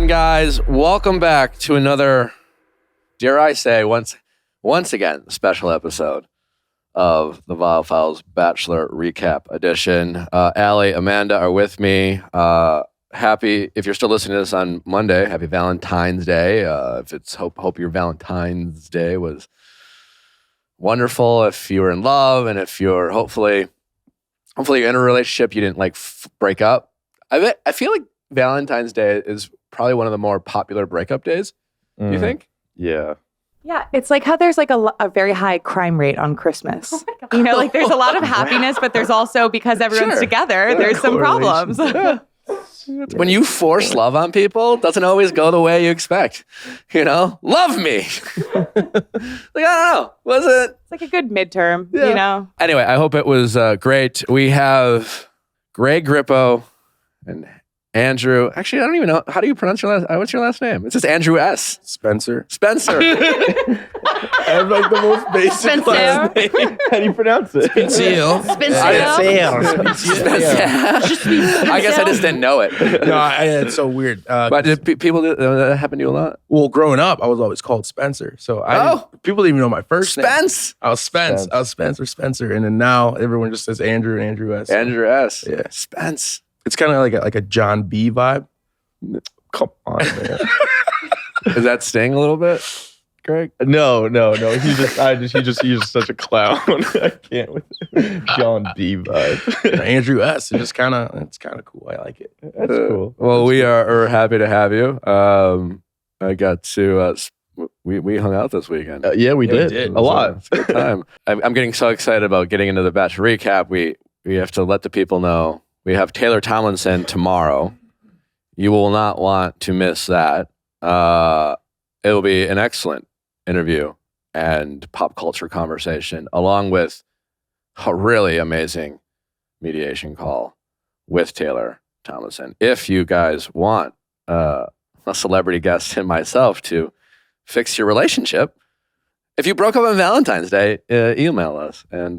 on, guys? Welcome back to another, dare I say, once again, special episode of the Viall Files Bachelor Recap Edition. Allie, Amanda are with me. Happy, if you're still listening to this on Monday, happy Valentine's Day. If it's hope your Valentine's Day was wonderful. If you were in love, and if you're hopefully you're in a relationship, you didn't break up. I feel like Valentine's Day is probably one of the more popular breakup days. Do you think? Yeah. Yeah, it's like how there's like a very high crime rate on Christmas. Oh my God. You know, like there's a lot of happiness, but there's also, because everyone's together, there's some problems. Yeah. When you force love on people, it doesn't always go the way you expect. You know, love me. Like, I don't know. Was it? It's like a good midterm, you know? Anyway, I hope it was great. We have Greg Grippo and Andrew. Actually, I don't even know. How do you pronounce your last? What's your last name? It's just Andrew S. Spencer. I have like the most basic last name. How do you pronounce it? Spencer. I guess I just didn't know it. No, it's so weird. But did people that happened to you a lot? Well, growing up, I was always called Spencer. So people didn't even know my first name. I was Spence. I was Spencer. And then now everyone just says Andrew and Andrew S. Andrew S. Yeah. Spence. It's kind of like a John B vibe. Come on, man. Is that sting a little bit, Greg? No. He's just such a clown. I can't with John B vibe. Andrew S. It's kind of cool. I like it. That's cool. Well, we're happy to have you. I got to we hung out this weekend. Yeah, we did a lot. It's a good time. I'm getting so excited about getting into the Bachelor recap. We have to let the people know. We have Taylor Tomlinson tomorrow. You will not want to miss that. It will be an excellent interview and pop culture conversation, along with a really amazing mediation call with Taylor Tomlinson. If you guys want a celebrity guest and myself to fix your relationship, if you broke up on Valentine's Day, email us and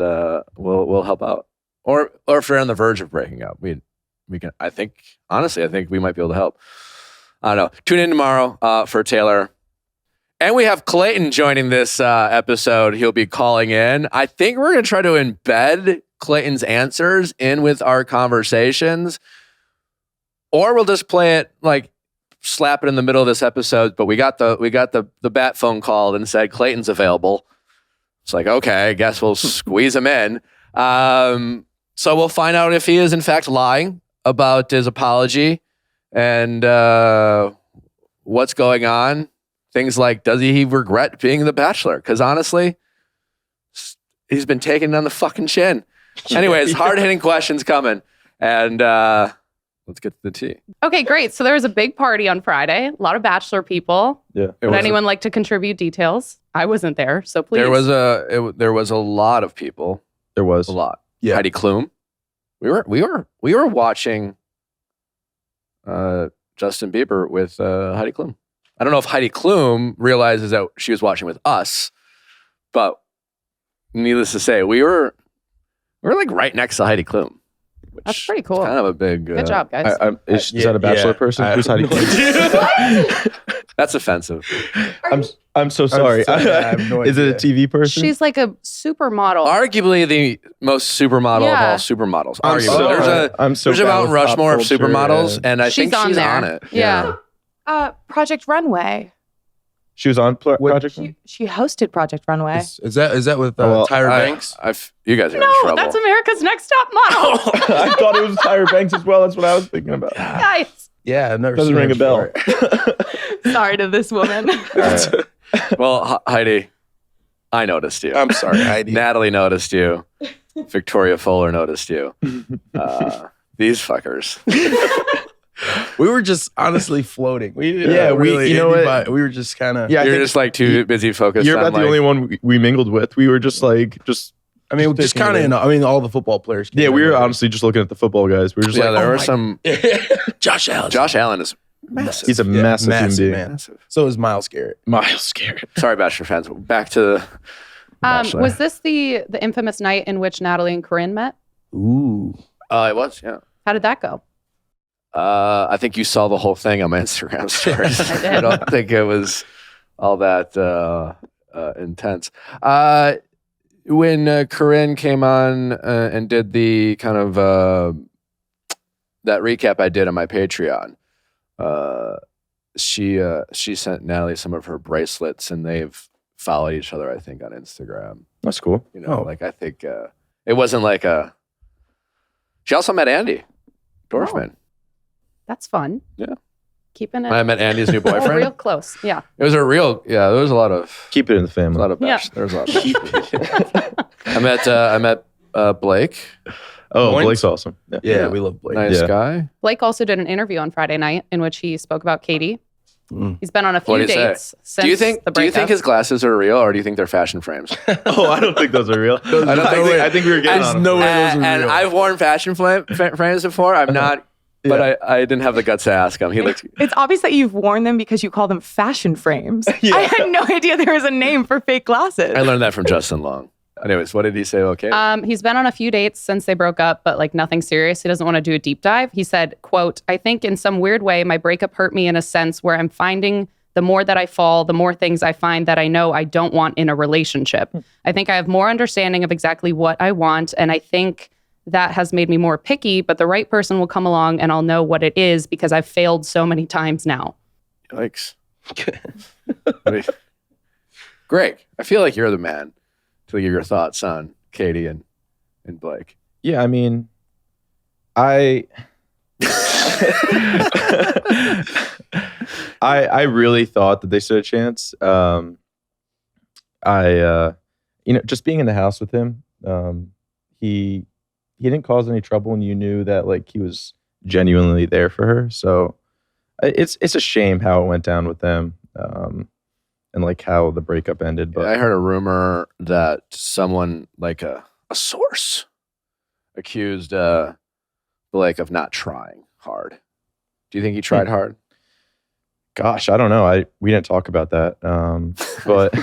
we'll help out. Or if you're on the verge of breaking up, we can. I think we might be able to help. I don't know. Tune in tomorrow for Taylor, and we have Clayton joining this episode. He'll be calling in. I think we're going to try to embed Clayton's answers in with our conversations, or we'll just play it slap it in the middle of this episode. But we got the bat phone call and said Clayton's available. It's like, okay, I guess we'll squeeze him in. So we'll find out if he is in fact lying about his apology and what's going on. Things like, does he regret being the Bachelor? Because honestly, he's been taken on the fucking chin. Anyways, hard-hitting questions coming. And let's get to the tea. Okay, great. So there was a big party on Friday. A lot of Bachelor people. Yeah. Would anyone like to contribute details? I wasn't there, so please. There was a lot of people. There was a lot. Yeah. Heidi Klum. We were watching Justin Bieber with Heidi Klum. I don't know if Heidi Klum realizes that she was watching with us, but needless to say, we were like right next to Heidi Klum. That's pretty cool. Kind of a big. Good job, guys. Is that a Bachelor person? Who's Heidi Klum? That's offensive. I'm so sorry. I have no idea. Is it a TV person? She's like a supermodel. Arguably the most supermodel of all supermodels. There's a Mount Rushmore of supermodels, and I think she's on it. Yeah. Project Runway. She was on Project Runway? She hosted Project Runway. Is that with Tyra Banks? You guys are in trouble. No, that's America's Next Top Model. I thought it was Tyra Banks as well. That's what I was thinking about. Guys. Yeah, I've never Doesn't seen ring a bell. Sorry to this woman. Well, Heidi, I noticed you. I'm sorry, Heidi. Natalie noticed you. Victoria Fuller noticed you. These fuckers. We were just honestly floating. We didn't we were just kind of. Yeah, you're just like too busy focused. You're about the only one we mingled with. We were just like I mean, just kind of. All the football players. Yeah, we were honestly just looking at the football guys. We were just there were some. Josh Allen. Josh Allen is massive. He's a massive man. So is Miles Garrett. Sorry, Bachelor fans. Back to. Was this the infamous night in which Natalie and Corinne met? Ooh. It was. Yeah. How did that go? I think you saw the whole thing on my Instagram stories. I did. I don't think it was all that intense. When Corinne came on and did the kind of that recap I did on my Patreon, she sent Natalie some of her bracelets, and they've followed each other, I think, on Instagram. That's cool. You know, like I think it wasn't like a. She also met Andy Dorfman. That's fun. Yeah. Keeping it I met Andy's new boyfriend. real close. Yeah. It was a real. Yeah, there was a lot of. Keep it in the A family. lot of Yeah. there was a lot of. I met Blake. Oh, Points? Blake's awesome. Yeah. Yeah, we love Blake. Nice Yeah. guy. Blake also did an interview on Friday night in which he spoke about Katie. Mm. He's been on a few What'd he say? dates since Do you think the his breakup. glasses are real, or do you think they're fashion frames? Oh, I don't think those are real. don't think I think we were getting There's on no them. way those are And real. I've worn fashion frames before. I'm not, but I didn't have the guts to ask him. He looked. It's obvious that you've worn them because you call them fashion frames. Yeah. I had no idea there was a name for fake glasses. I learned that from Justin Long. Anyways, what did he say? Okay. He's been on a few dates since they broke up, but like nothing serious. He doesn't want to do a deep dive. He said, quote, I think in some weird way, my breakup hurt me in a sense where I'm finding the more that I fall, the more things I find that I know I don't want in a relationship. I think I have more understanding of exactly what I want. And I think that has made me more picky, but the right person will come along and I'll know what it is because I've failed so many times now. Yikes. Greg, I feel like you're the man to give your thoughts on Katie and Blake. Yeah, I mean, I really thought that they stood a chance. Just being in the house with him, he didn't cause any trouble, and you knew that like he was genuinely there for her. So it's a shame how it went down with them, and like how the breakup ended. But I heard a rumor that someone, like a source, accused Blake of not trying hard. Do you think he tried hard? gosh, I don't know. We didn't talk about that. But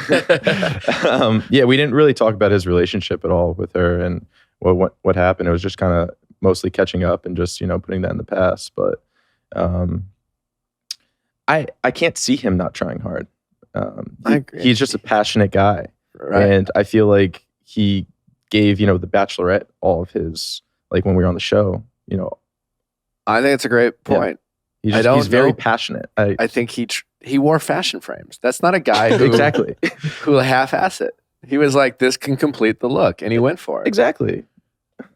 yeah, we didn't really talk about his relationship at all with her and what happened. It was just kind of mostly catching up and just, putting that in the past. But I can't see him not trying hard. He's just a passionate guy. Right. And I feel like he gave, the Bachelorette all of his, like when we were on the show, I think it's a great point. he's very passionate. I think he wore fashion frames. That's not a guy who, Exactly. who half-ass it. He was like, this can complete the look, and he went for it. Exactly.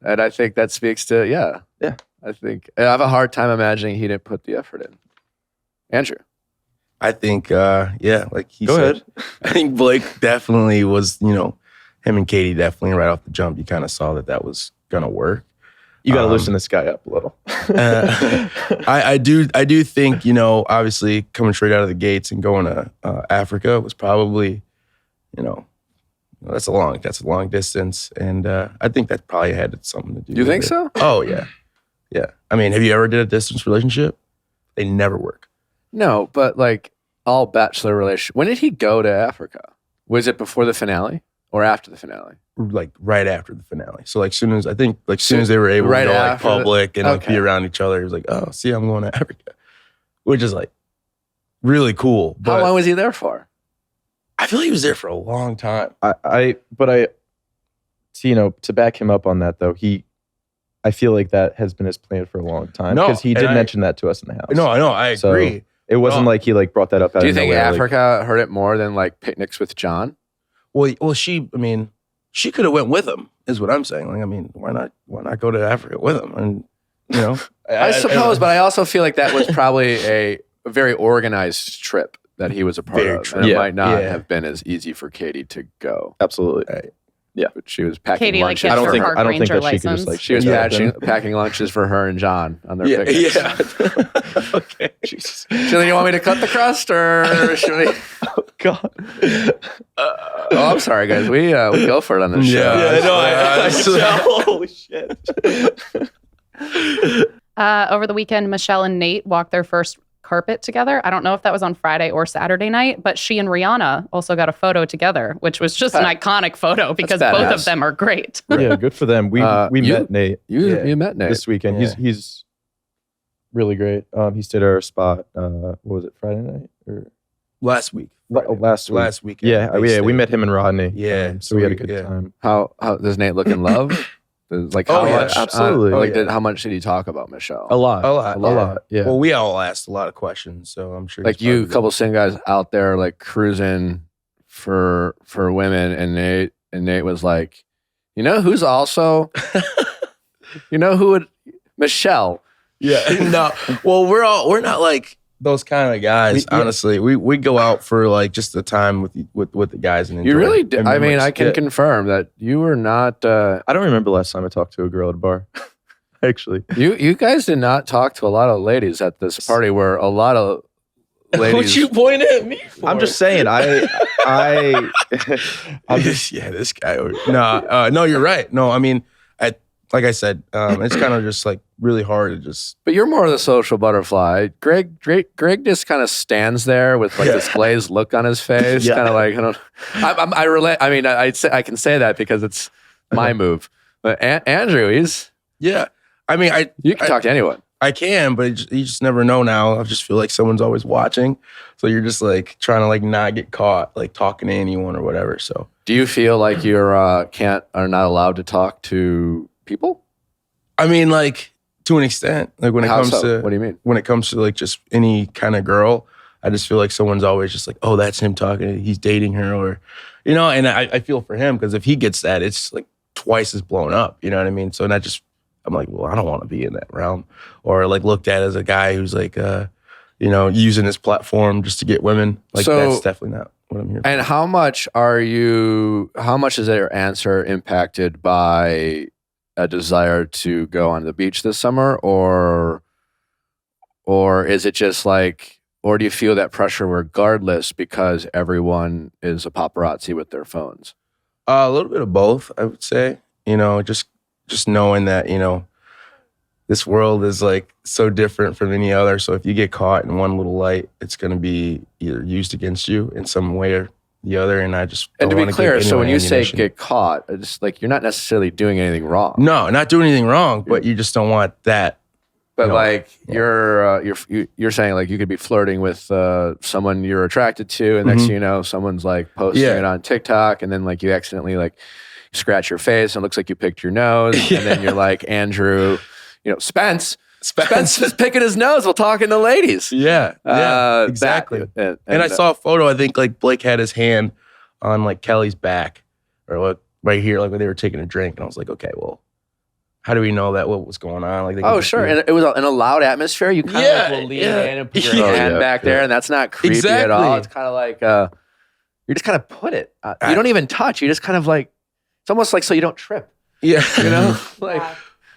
And I think that speaks to, Yeah. I have a hard time imagining he didn't put the effort in. Andrew. I think, like he Go said, ahead. I think Blake definitely was, him and Katie definitely right off the jump. You kind of saw that was going to work. You got to loosen this guy up a little. I do think, obviously coming straight out of the gates and going to Africa was probably, that's a long distance. And I think that probably had something to do with it. You think so? Oh, yeah. Yeah. I mean, have you ever did a distance relationship? They never work. No, but like all Bachelor relationship. When did he go to Africa? Was it before the finale or after the finale? Like right after the finale. So like soon as they were able Right to go like after the- public and like okay. be around each other, he was like, oh, see, I'm going to Africa. Which is like really cool. How But long was he there for? I feel like he was there for a long time. To back him up on that though, I feel like that has been his plan for a long time No, because he and did I- mention that to us in the house. No, I know, I So, agree. It wasn't No. like he brought that up out Do you of think nowhere. like- Africa hurt it more than like picnics with John? Well, she could have went with him, is what I'm saying. Like, I mean, why not go to Africa with him? And I suppose, but I also feel like that was probably a very organized trip that he was a part Very of. true. And it Yeah. might not Yeah. have been as easy for Katie to go. Absolutely. But she was packing Katie, like, lunches. gets I don't her think park I don't think ranger that she could just license. She was Yeah. packing lunches for her and John on their yeah, picnics. yeah. Okay. Jesus. Should you want me to cut the crust or should we? God. Oh, I'm sorry, guys. We go for it on this show. Yeah, no, I Holy shit. Over the weekend, Michelle and Nate walked their first carpet together. I don't know if that was on Friday or Saturday night, but she and Rihanna also got a photo together, which was just an iconic photo because both badass. of them are great. Yeah, good for them. We You- met Nate You met Nate. this weekend. Yeah. He's really great. He stayed at our spot. What was it, Friday night or last week. last week? week. Yeah, we met him and Rodney. Yeah, so we had a good time. How does Nate look in love? Like Oh, how yeah, much? absolutely. How much did he talk about Michelle? A lot. A lot. Yeah. Well, we all asked a lot of questions, so I'm sure. Like he's you, probably- couple single guys out there like cruising for women, and Nate was like, you know who's also, you know who would Michelle. Yeah. No. Well, we're not like those kind of guys. Honestly, we go out for like just the time with the guys and enjoy. You really did. I mean, memories. I can confirm that you were not. I don't remember last time I talked to a girl at a bar. Actually, You guys did not talk to a lot of ladies at this party. Where a lot of ladies. What you point at me for? I'm just saying. This guy. No, you're right. No, I mean, like I said, it's kind of just like really hard to just. But you're more of the social butterfly. Greg just kind of stands there with like this glazed look on his face, kind of like I relate. I mean, I can say that because it's my move. But Andrew, Yeah, I mean, you can talk to anyone. I can, but you just never know now. I just feel like someone's always watching, so you're just like trying to like not get caught like talking to anyone or whatever. So, Do you feel like you're are not allowed to talk to people? I mean, like to an extent, like when it How comes so? to What do you mean? when it comes to like just any kind of girl, I just feel like someone's always just like, oh, that's him talking. He's dating her, or and I feel for him because if he gets that, it's like twice as blown up. You know what I mean? So I'm like, well, I don't want to be in that realm, or like looked at as a guy who's like, using his platform just to get women. Like that's definitely not what I'm here for. And how much is your answer impacted by a desire to go on the beach this summer, or is it just like, or do you feel that pressure regardless because everyone is a paparazzi with their phones? A little bit of both, I would say. Just knowing that, this world is like so different from any other. So if you get caught in one little light, it's going to be either used against you in some way or the other. And I just And don't to be wanna clear, give so when anyone you say ammunition. get caught, it's like you're not necessarily doing anything wrong. No, not doing anything wrong, but you just don't want that. But No. like you're saying like you could be flirting with someone you're attracted to, and next thing you know, someone's like posting it on TikTok, and then like you accidentally like scratch your face, and it looks like you picked your nose, and then you're like Andrew, Spence is picking his nose while talking to ladies. Yeah, exactly. And I saw a photo. I think like Blake had his hand on like Kelly's back, or like right here, like when they were taking a drink, and I was like, okay, well, how do we know that what was going on? Like, they could just sure, be- and it was in a loud atmosphere. You kind of will lean in and put your hand back there, and that's not creepy at all. Exactly. It's kind of like you just kind of put it. You don't even touch. You just kind of like it's almost like so you don't trip. Yeah, like.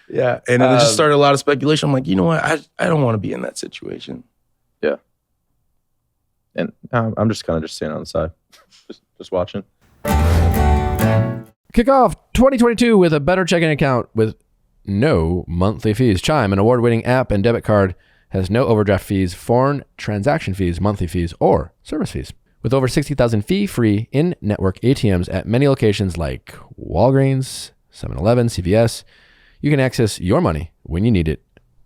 Yeah, and then it just started a lot of speculation. I'm like, you know what? I don't want to be in that situation. yeah. And I'm just kind of just standing on the side, just watching. Kick off 2022 with a better checking account with no monthly fees. Chime, an award-winning app and debit card, has no overdraft fees, foreign transaction fees, monthly fees, or service fees. With over 60,000 fee-free in-network ATMs at many locations like Walgreens, 7-Eleven, CVS, you can access your money when you need it,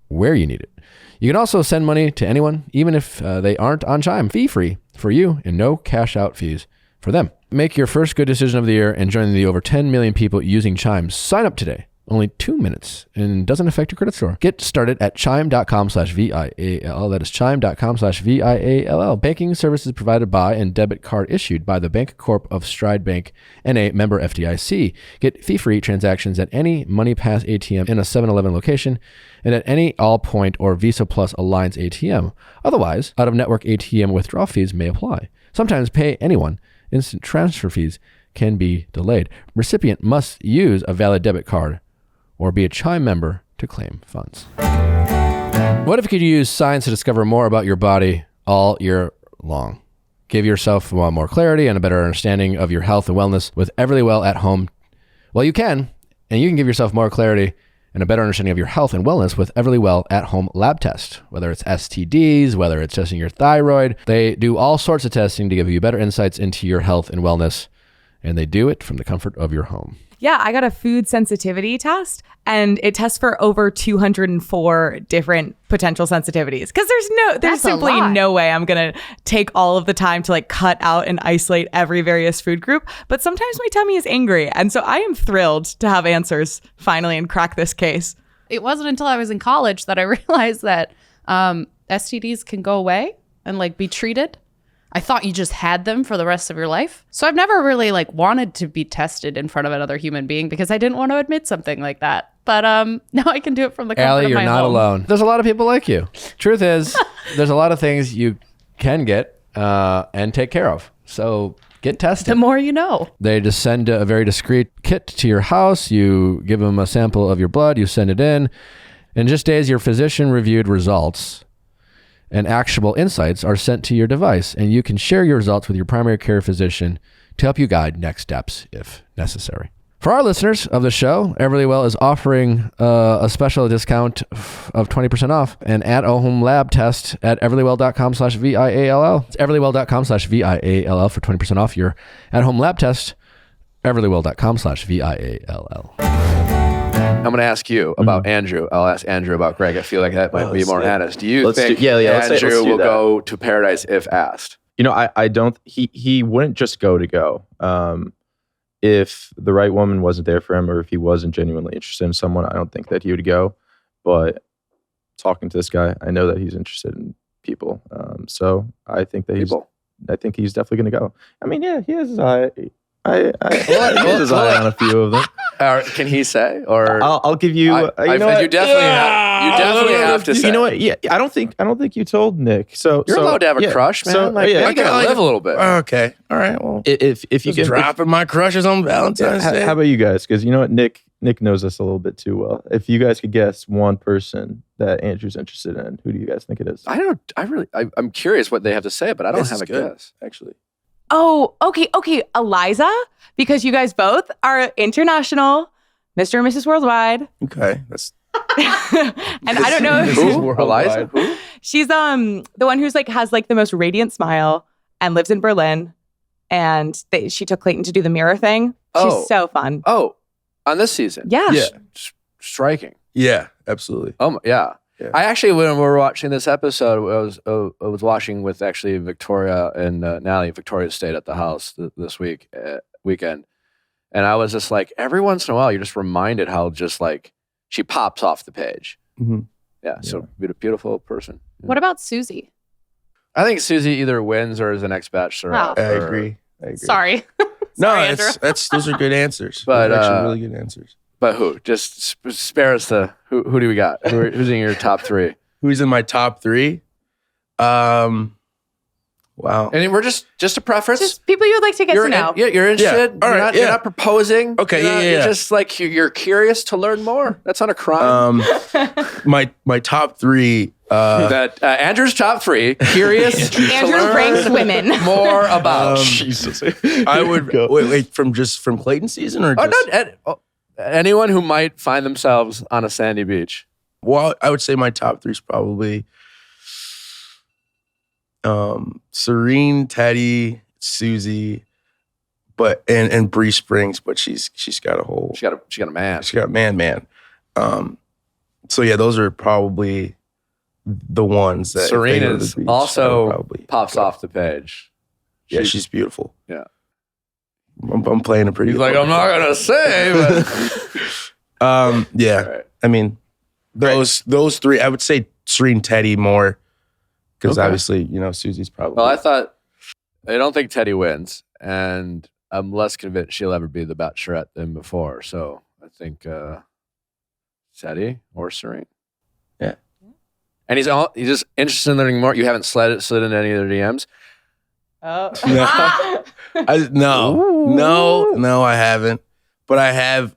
where you need it. You can also send money to anyone, even if they aren't on Chime, fee-free for you and no cash-out fees for them. Make your first good decision of the year and join the over 10 million people using Chime. Sign up today. Only 2 minutes and doesn't affect your credit score. Get started at chime.com/VIALL. That is chime.com/VIALL. Banking services provided by and debit card issued by the Bank Corp of Stride Bank, NA, member FDIC. Get fee-free transactions at any MoneyPass ATM in a 7-Eleven location and at any Allpoint or Visa Plus Alliance ATM. Otherwise, out-of-network ATM withdrawal fees may apply. Sometimes pay anyone. Instant transfer fees can be delayed. Recipient must use a valid debit card or be a Chime member to claim funds. What if you could use science to discover more about your body all year long? Give yourself more clarity and a better understanding of your health and wellness with Everlywell at home. Well, you can, and you can give yourself more clarity and a better understanding of your health and wellness with Everlywell at home lab test. Whether it's STDs, whether it's testing your thyroid, they do all sorts of testing to give you better insights into your health and wellness, and they do it from the comfort of your home. Yeah, I got a food sensitivity test, and it tests for over 204 different potential sensitivities. Because there's That's a simply lot. no way I'm gonna take all of the time to like cut out and isolate every various food group. But sometimes my tummy is angry, and so I am thrilled to have answers finally and crack this case. It wasn't until I was in college that I realized that STDs can go away and like be treated. I thought you just had them for the rest of your life. So I've never really like wanted to be tested in front of another human being because I didn't want to admit something like that. But now I can do it from the comfort Allie, of you're my not home. alone. There's a lot of people like you. Truth is, there's a lot of things you can get and take care of. So get tested. The more you know. They just send a very discreet kit to your house. You give them a sample of your blood. You send it in. In just days, your physician-reviewed results and actionable insights are sent to your device, and you can share your results with your primary care physician to help you guide next steps if necessary. For our listeners of the show, Everlywell is offering a special discount of 20% off an at-home lab test at everlywell.com/VIALL. It's everlywell.com/VIALL for 20% off your at-home lab test. everlywell.com/VIALL. I'm going to ask you about Andrew. I'll ask Andrew about Greg. I feel like that might be more honest. Do you think let's Andrew do will that. go to paradise if asked? You know, I don't. He wouldn't just go to go. If the right woman wasn't there for him, or if he wasn't genuinely interested in someone, I don't think that he would go. But talking to this guy, I know that he's interested in people. So I think that he's definitely going to go. I mean, yeah, he has his eye. He has his eye on a few of them. Can he say? Or I'll give you. you definitely have to say. You know what? Yeah, I don't think you told Nick. So You're allowed to have a crush, man. You gotta live a little bit. Okay. All right. Well, if you just can dropping my crushes on Valentine's Day. how about you guys? Because you know what, Nick knows us a little bit too well. If you guys could guess one person that Andrew's interested in, who do you guys think it is? I'm curious what they have to say, but I don't have a guess. Actually. Oh, okay. Eliza, because you guys both are international, Mr. and Mrs. Worldwide. Okay. That's And I don't know if Who? Eliza? Who? she's the one who's like has like the most radiant smile and lives in Berlin. And she took Clayton to do the mirror thing. She's so fun. Oh, on this season? Yeah. Yeah. Striking. Yeah, absolutely. Yeah. Yeah. I actually, when we were watching this episode, I was watching with actually Victoria and Natalie. Victoria stayed at the house this weekend. And I was just like, every once in a while, you're just reminded how just like she pops off the page. Mm-hmm. Yeah. So beautiful person. Yeah. What about Susie? I think Susie either wins or is the next bachelorette. Oh. I agree. Sorry. No, Sorry, Andrew. those are good answers. But, Those are actually really good answers. But who? Just spare us who do we got? Who's in your top three? Who's in my top three? Wow. And we're just a preference. Just people you would like to get to know. You're interested. Yeah. All right, You're not proposing. Okay, You're not- yeah. You're just like you're curious to learn more. That's not a crime. My top three. That Andrew's top three. Curious to Andrew learn ranks women. more about. Jesus. I would wait from Clayton season or just Anyone who might find themselves on a sandy beach. well, I would say my top three is probably Serene, Teddy, Susie, but and Bree Springs, but she's got a whole She got a man. she got man. So yeah, those are probably the ones that if they Serene go to the is beach, I would also probably pops go. off the page. Yeah, she's beautiful. Yeah. I'm playing a pretty. He's like, I'm not gonna say, but yeah. All right. I mean, those three. I would say Serene, Teddy more, because Okay. obviously Susie's probably. Well, I don't think Teddy wins, and I'm less convinced she'll ever be the Bachelorette than before. So I think Teddy or Serene. Yeah. And he's just interested in learning more. You haven't slid into any of their DMs. Oh. No, I haven't. But I have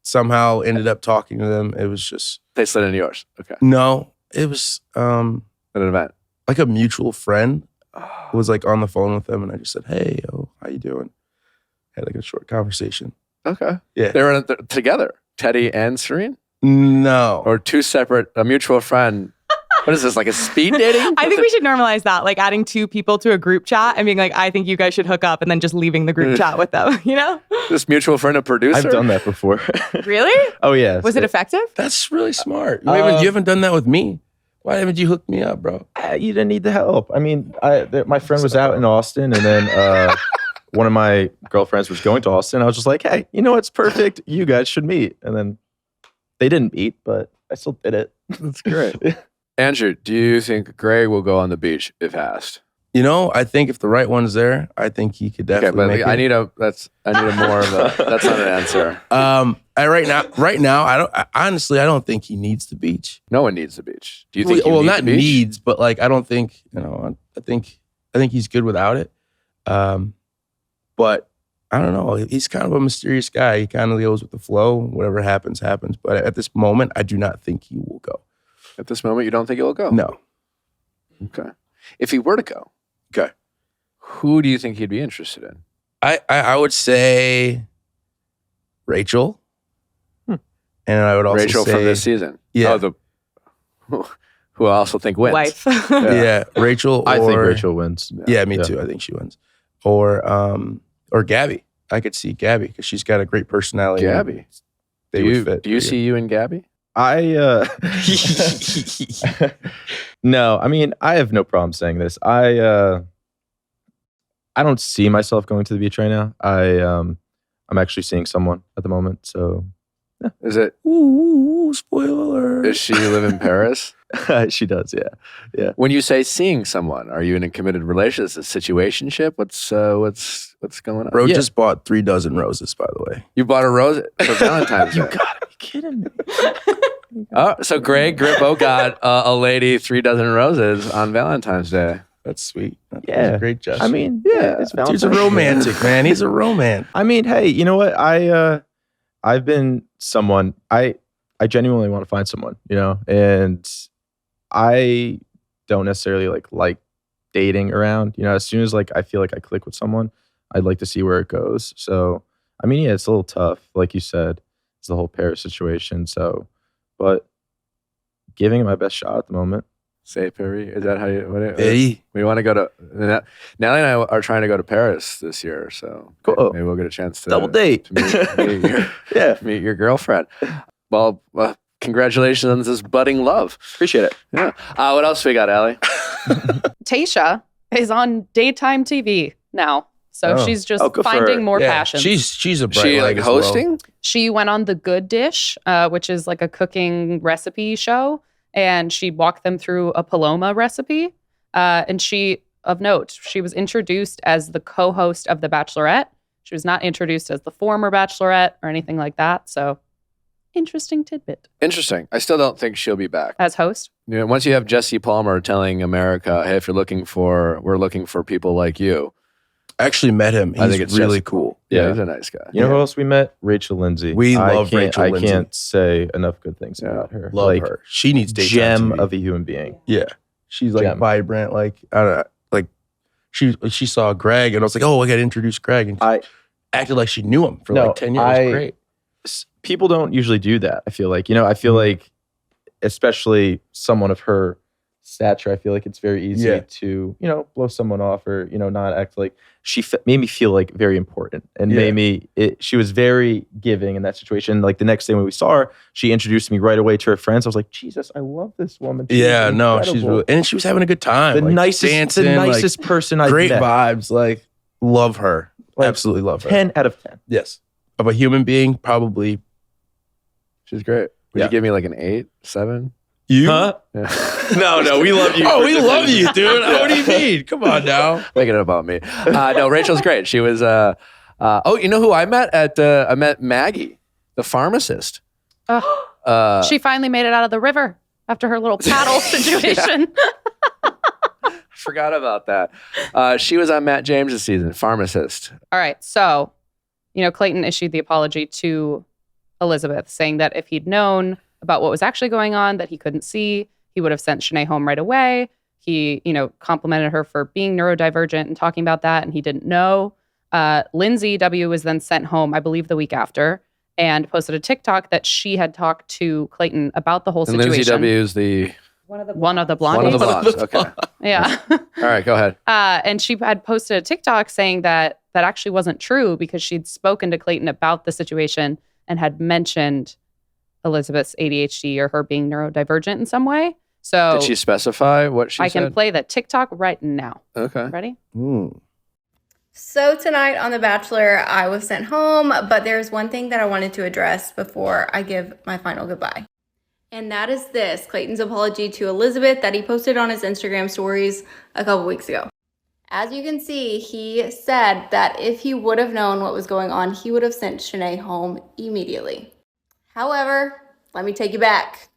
somehow ended up talking to them. It was just They slid into yours. Okay. it was At an event. like a mutual friend was like on the phone with them, and I just said, "Hey, how you doing?" Had like a short conversation. Okay. Yeah. They were together, Teddy and Serene, No, or two separate, a mutual friend. What is this, like a speed dating? I think we should normalize that, like adding 2 people to a group chat and being like, I think you guys should hook up, and then just leaving the group chat with them, you know? This mutual friend of producer? I've done that before. Really? Oh, yeah. Was it effective? That's really smart. You haven't done that with me. Why haven't you hooked me up, bro? You didn't need the help. I mean, my friend was out in Austin, and then one of my girlfriends was going to Austin. I was just like, hey, you know what's perfect? You guys should meet. And then they didn't meet, but I still did it. That's great. Andrew, do you think Greg will go on the beach if asked? You know, I think if the right one's there, I think he could definitely make it. I need a more of a, that's not an answer. Right now, I don't think he needs the beach. No one needs the beach. Do you think well, need not the beach? needs, but like, I don't think, I think he's good without it. But I don't know. He's kind of a mysterious guy. He kind of goes with the flow. Whatever happens, happens. But at this moment, I do not think he will go. At this moment, you don't think he'll go? No. Okay. If he were to go, Okay. who do you think he'd be interested in? I would say Rachel. And I would also Rachel say, from this season. Yeah. Who I also think wins. Wife. Yeah, Rachel. I think Rachel wins. Yeah, me too. I think she wins. Or Gabby. I could see Gabby because she's got a great personality. Gabby. They would fit. Do you see you and Gabby? No, I mean, I have no problem saying this. I don't see myself going to the beach right now. I'm actually seeing someone at the moment. So Is it? Ooh, spoiler alert. Does she live in Paris? she does, yeah. When you say seeing someone, are you in a committed relationship? Is it a situationship? What's going on? Bro just bought 3 dozen roses, by the way. You bought a rose for Valentine's Day. You gotta be kidding me. Oh, so Greg Grippo got a lady 3 dozen roses on Valentine's Day. That's sweet. That's Yeah. a great gesture. I mean, yeah, it's Valentine's. Dude's a romantic, man. He's a romantic. I mean, hey, you know what? I've been someone, I genuinely want to find someone, and I don't necessarily like dating around, as soon as I feel like I click with someone, I'd like to see where it goes. So, I mean, yeah, it's a little tough. Like you said, it's the whole Paris situation. So, but giving it my best shot at the moment. Say Paris. Is that how you? Hey. We want to go to. Natalie and I are trying to go to Paris this year, so Cool. maybe we'll get a chance to Double date. to Yeah. meet your girlfriend. Well, congratulations on this budding love. Appreciate it. Yeah. What else we got, Allie? Tasha is on daytime TV now. So Oh. she's just Oh, good for finding her. more Yeah, passions. she's a bright She light like as well. hosting? She went on The Good Dish, which is like a cooking recipe show, and she walked them through a Paloma recipe. And she, of note, she was introduced as the co-host of The Bachelorette. She was not introduced as the former Bachelorette or anything like that. So, interesting tidbit. Interesting. I still don't think she'll be back. As host, Once you have Jesse Palmer telling America, "Hey, if you're we're looking for people like you." I actually met him. I He's think it's really Jesse. cool. Yeah, Yeah. he's a nice guy. You know who else we met? Rachel Lindsay. We I love can't- Rachel I Lindsay. can't say enough good things Yeah. about her. Love her. She needs daytime Gem TV. of a human being. Yeah, she's like Gem. vibrant. Like I don't know, like she saw Greg, and I was like, oh, I got to introduce Greg, and I- acted like she knew him for No, like 10 years. It was great. People don't usually do that. I feel like, I feel like, especially someone of her stature, I feel like it's very easy Yeah. to, blow someone off or, not act like she made me feel like very important and she was very giving in that situation. Like the next day when we saw her, she introduced me right away to her friends. I was like, Jesus, I love this woman. She's Yeah, no, she's incredible. really, and she was having a good time. the like, nicest, dancing, the like, nicest person I've great met. vibes. Like love her. Like, Absolutely love her. 10 out of 10. Yes, of a human being, probably. She's great. Would Yeah. you give me like an 8, 7? You? Huh? Yeah. No, we love you. Oh, we love you, dude. What do you mean? Come on now. Making it about me. No, Rachel's great. She was. You know who I met at? I met Maggie, the pharmacist. she finally made it out of the river after her little paddle situation. Forgot about that. She was on Matt James' season, pharmacist. All right. So, Clayton issued the apology to Elizabeth, saying that if he'd known about what was actually going on that he couldn't see, he would have sent Shanae home right away. He, complimented her for being neurodivergent and talking about that, and he didn't know. Lindsay W. was then sent home, I believe, the week after, and posted a TikTok that she had talked to Clayton about the whole And situation. Lindsay W. is the One of the One of the blondies. blondes. Okay. Yeah. All right, go ahead. And she had posted a TikTok saying that that actually wasn't true because she'd spoken to Clayton about the situation and had mentioned Elizabeth's ADHD or her being neurodivergent in some way. So Did she specify what she I said? can play the TikTok right now. Okay. Ready? So tonight on The Bachelor, I was sent home, but there's one thing that I wanted to address before I give my final goodbye. And that is this, Clayton's apology to Elizabeth that he posted on his Instagram stories a couple weeks ago. As you can see, he said that if he would have known what was going on, he would have sent Shanae home immediately. However, let me take you back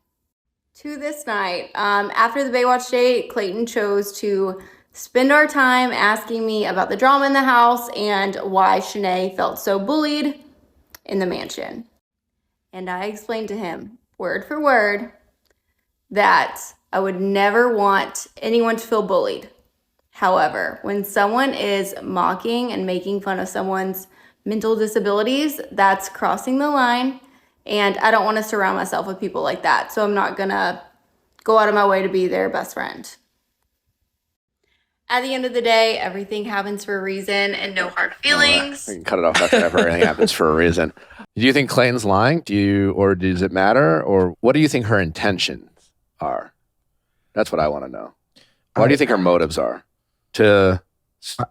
to this night. After the Baywatch date, Clayton chose to spend our time asking me about the drama in the house and why Shanae felt so bullied in the mansion. And I explained to him, word for word, that I would never want anyone to feel bullied. However, when someone is mocking and making fun of someone's mental disabilities, that's crossing the line. And I don't want to surround myself with people like that. So I'm not going to go out of my way to be their best friend. At the end of the day, everything happens for a reason and no hard feelings. We can cut it off after everything happens for a reason. Do you think Clayton's lying? Or does it matter? Or what do you think her intentions are? That's what I want to know. What do you think her motives are?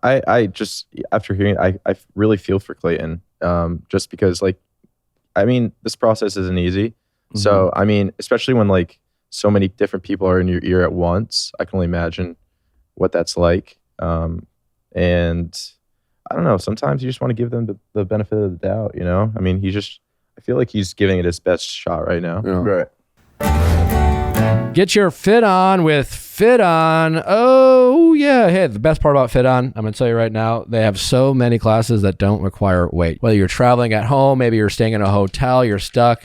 I just, after hearing it, I really feel for Clayton. Just because, like, I mean, this process isn't easy. Mm-hmm. So, I mean, especially when like so many different people are in your ear at once, I can only imagine what that's like. And I don't know, sometimes you just want to give them the benefit of the doubt, you know? I mean, I feel like he's giving it his best shot right now. Right. Get your fit on with Fit On. Oh, yeah. Hey, the best part about Fit On, I'm going to tell you right now, they have so many classes that don't require weight. Whether you're traveling at home, maybe you're staying in a hotel, you're stuck,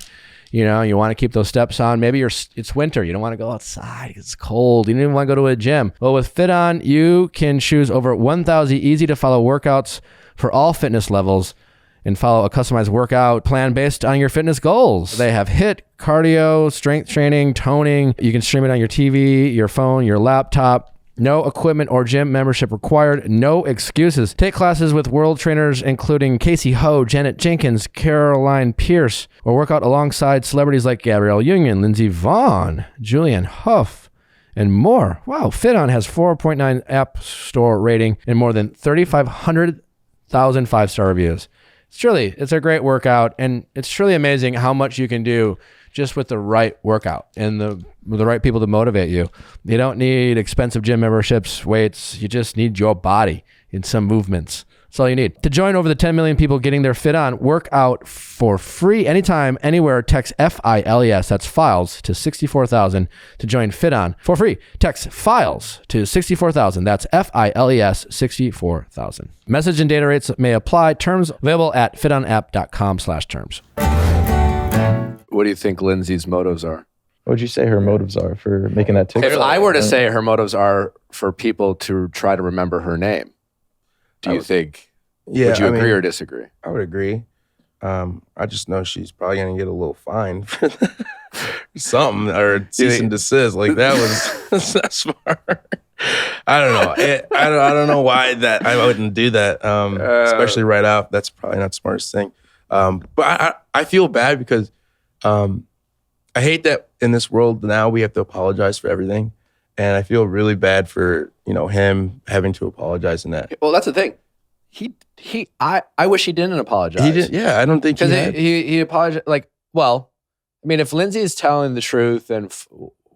you know, you want to keep those steps on. Maybe it's winter. You don't want to go outside because it's cold. You don't even want to go to a gym. Well, with Fit On, you can choose over 1,000 easy-to-follow workouts for all fitness levels and follow a customized workout plan based on your fitness goals. They have HIIT, cardio, strength training, toning. You can stream it on your TV, your phone, your laptop. No equipment or gym membership required. No excuses. Take classes with world trainers including Casey Ho, Janet Jenkins, Caroline Pierce, or work out alongside celebrities like Gabrielle Union, Lindsey Vonn, Julianne Hough, and more. Wow, Fit On has 4.9 App Store rating and more than 3,500,000 five-star reviews. It's a great workout, and it's truly amazing how much you can do just with the right workout and with the right people to motivate you. You don't need expensive gym memberships, weights. You just need your body and some movements. That's all you need. To join over the 10 million people getting their Fit On, work out for free anytime, anywhere. Text FILES, that's files, to 64,000 to join Fit On for free. Text files to 64,000. That's FILES 64,000. Message and data rates may apply. Terms available at fitonapp.com/terms. What do you think Lindsay's motives are? What would you say her motives are for making that TikTok? If I were to say her motives are for people to try to remember her name, do you think, Yeah, would you agree or disagree? I would agree. I just know she's probably going to get a little fine for something, or cease and desist. Like, that was that's smart. I don't know. I don't know why that I wouldn't do that, especially right out. That's probably not the smartest thing. But I feel bad because I hate that in this world now we have to apologize for everything. And I feel really bad for, him having to apologize in that. Well, that's the thing. I wish he didn't apologize. He didn't. Yeah, I don't think he apologized. Like, well, I mean, if Lindsay is telling the truth, then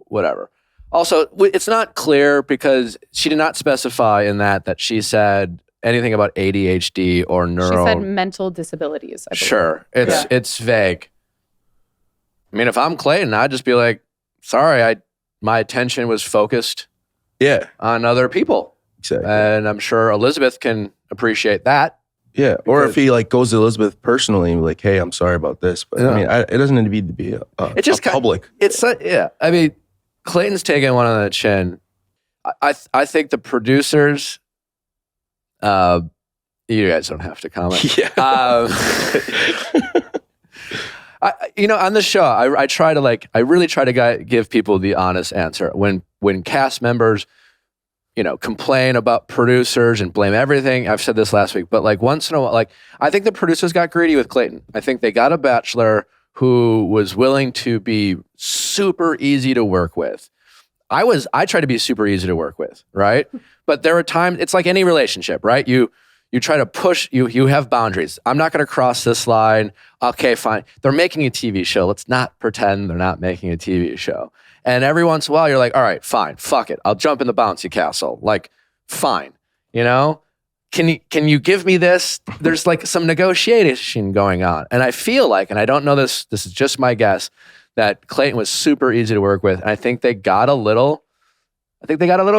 whatever. Also, it's not clear because she did not specify in that she said anything about ADHD or neuro. She said mental disabilities. I believe. Sure, it's vague. I mean, if I'm Clayton, I'd just be like, sorry, my attention was focused on other people. Exactly. And I'm sure Elizabeth can appreciate that. Yeah. Or if he goes to Elizabeth personally and be like, hey, I'm sorry about this. But I mean, it doesn't need to be it's just public. I mean, Clayton's taking one on the chin. I think the producers, you guys don't have to comment. Yeah. On the show, I try to I really try to give people the honest answer. When cast members, complain about producers and blame everything. I've said this last week, but once in a while, I think the producers got greedy with Clayton. I think they got a bachelor who was willing to be super easy to work with. I try to be super easy to work with, right? But there are times, it's like any relationship, right? You try to push, you have boundaries. I'm not going to cross this line. Okay, fine. They're making a TV show. Let's not pretend they're not making a TV show. And every once in a while, you're like, all right, fine, fuck it. I'll jump in the bouncy castle. Fine. Can you give me this? There's some negotiation going on. And I feel and I don't know this is just my guess, that Clayton was super easy to work with. And I think they got a little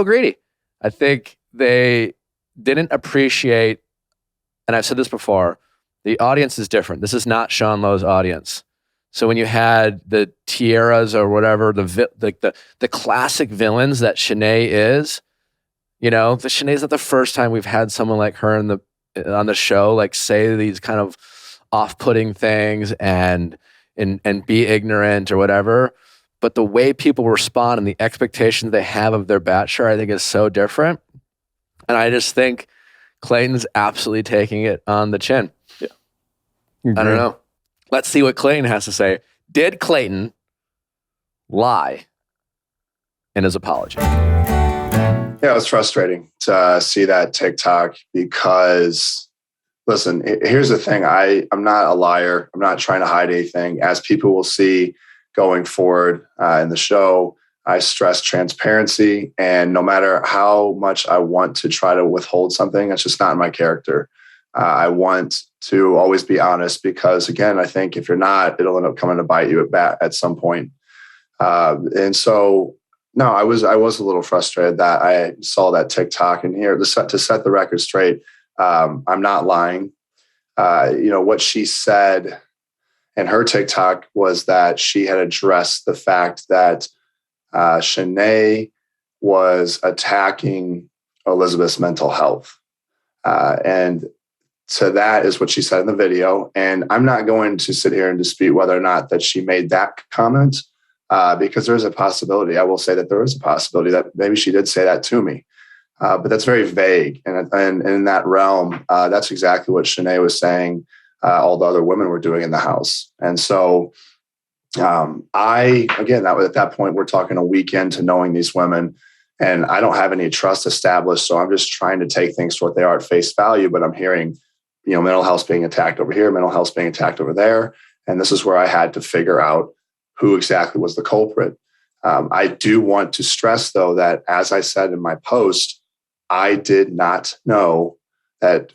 greedy. I think they didn't appreciate, and I've said this before, the audience is different. This is not Sean Lowe's audience. So when you had the Tierras or whatever, the classic villains that Shanae is, the Shanae's not the first time we've had someone like her on the show, say these kind of off-putting things and be ignorant or whatever. But the way people respond and the expectations they have of their bachelor, I think is so different. And I just think Clayton's absolutely taking it on the chin. Yeah. I don't know. Let's see what Clayton has to say. Did Clayton lie in his apology? Yeah, it was frustrating to see that TikTok because, listen, here's the thing. I'm not a liar. I'm not trying to hide anything. As people will see going forward in the show, I stress transparency. And no matter how much I want to try to withhold something, that's just not in my character. I want to always be honest because, again, I think if you're not, it'll end up coming to bite you at some point. And so, no, I was a little frustrated that I saw that TikTok. And here, to set the record straight, I'm not lying. What she said in her TikTok was that she had addressed the fact that Shanae was attacking Elizabeth's mental health. And so that is what she said in the video. And I'm not going to sit here and dispute whether or not that she made that comment because there's a possibility. I will say that there is a possibility that maybe she did say that to me. But that's very vague. And in that realm, that's exactly what Shanae was saying all the other women were doing in the house. And so at that point, we're talking a week into knowing these women, and I don't have any trust established. So I'm just trying to take things for what they are at face value. But I'm hearing, mental health being attacked over here, mental health being attacked over there. And this is where I had to figure out who exactly was the culprit. I do want to stress, though, that as I said in my post, I did not know that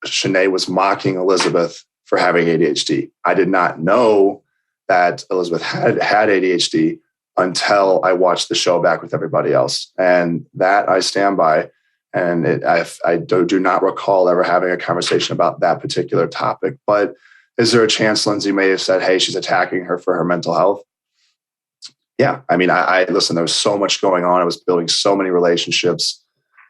Shanae was mocking Elizabeth for having ADHD. I did not know that Elizabeth had ADHD until I watched the show back with everybody else. And that I stand by. And I do not recall ever having a conversation about that particular topic. But is there a chance Lindsay may have said, hey, she's attacking her for her mental health? Yeah. I mean, I listen, there was so much going on. I was building so many relationships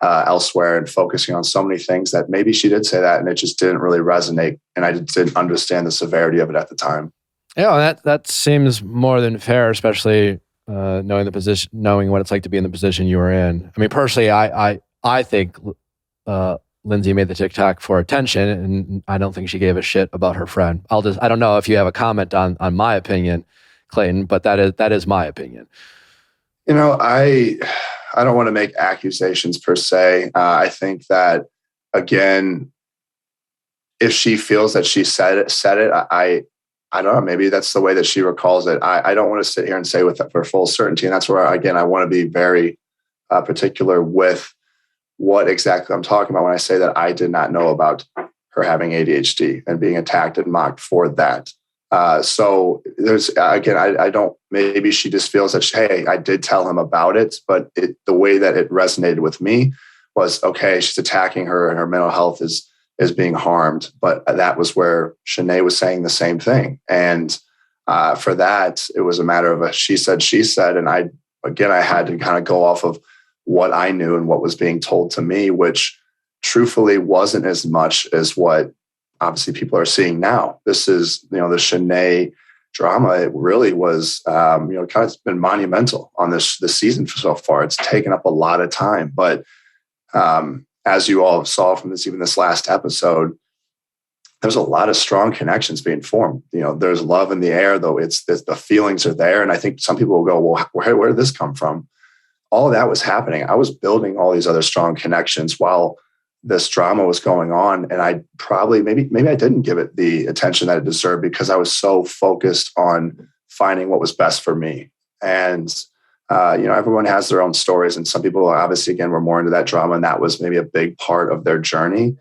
elsewhere and focusing on so many things that maybe she did say that and it just didn't really resonate. And I didn't understand the severity of it at the time. Yeah, that seems more than fair, especially knowing the position, knowing what it's like to be in the position you were in. I mean, personally, I think Lindsay made the TikTok for attention, and I don't think she gave a shit about her friend. I don't know if you have a comment on my opinion, Clayton, but that is my opinion. I don't want to make accusations per se. I think that, again, if she feels that she said it, I don't know, maybe that's the way that she recalls it. I don't want to sit here and say for full certainty. And that's where, again, I want to be very particular with what exactly I'm talking about when I say that I did not know about her having ADHD and being attacked and mocked for that. So there's, again, I don't, maybe she just feels that, hey, I did tell him about it, but the way that it resonated with me was, okay, she's attacking her and her mental health is being harmed. But that was where Shanae was saying the same thing. And for that, it was a matter of a she said. And I had to kind of go off of what I knew and what was being told to me, which truthfully wasn't as much as what obviously people are seeing now. This is, the Shanae drama, it really was, kind of been monumental on this season so far. It's taken up a lot of time, but as you all saw from this last episode, there's a lot of strong connections being formed. There's love in the air, though. It's the feelings are there. And I think some people will go, well, where did this come from? All of that was happening. I was building all these other strong connections while this drama was going on. And I probably, maybe I didn't give it the attention that it deserved because I was so focused on finding what was best for me. And, everyone has their own stories. And some people obviously, again, were more into that drama. And that was maybe a big part of their journey.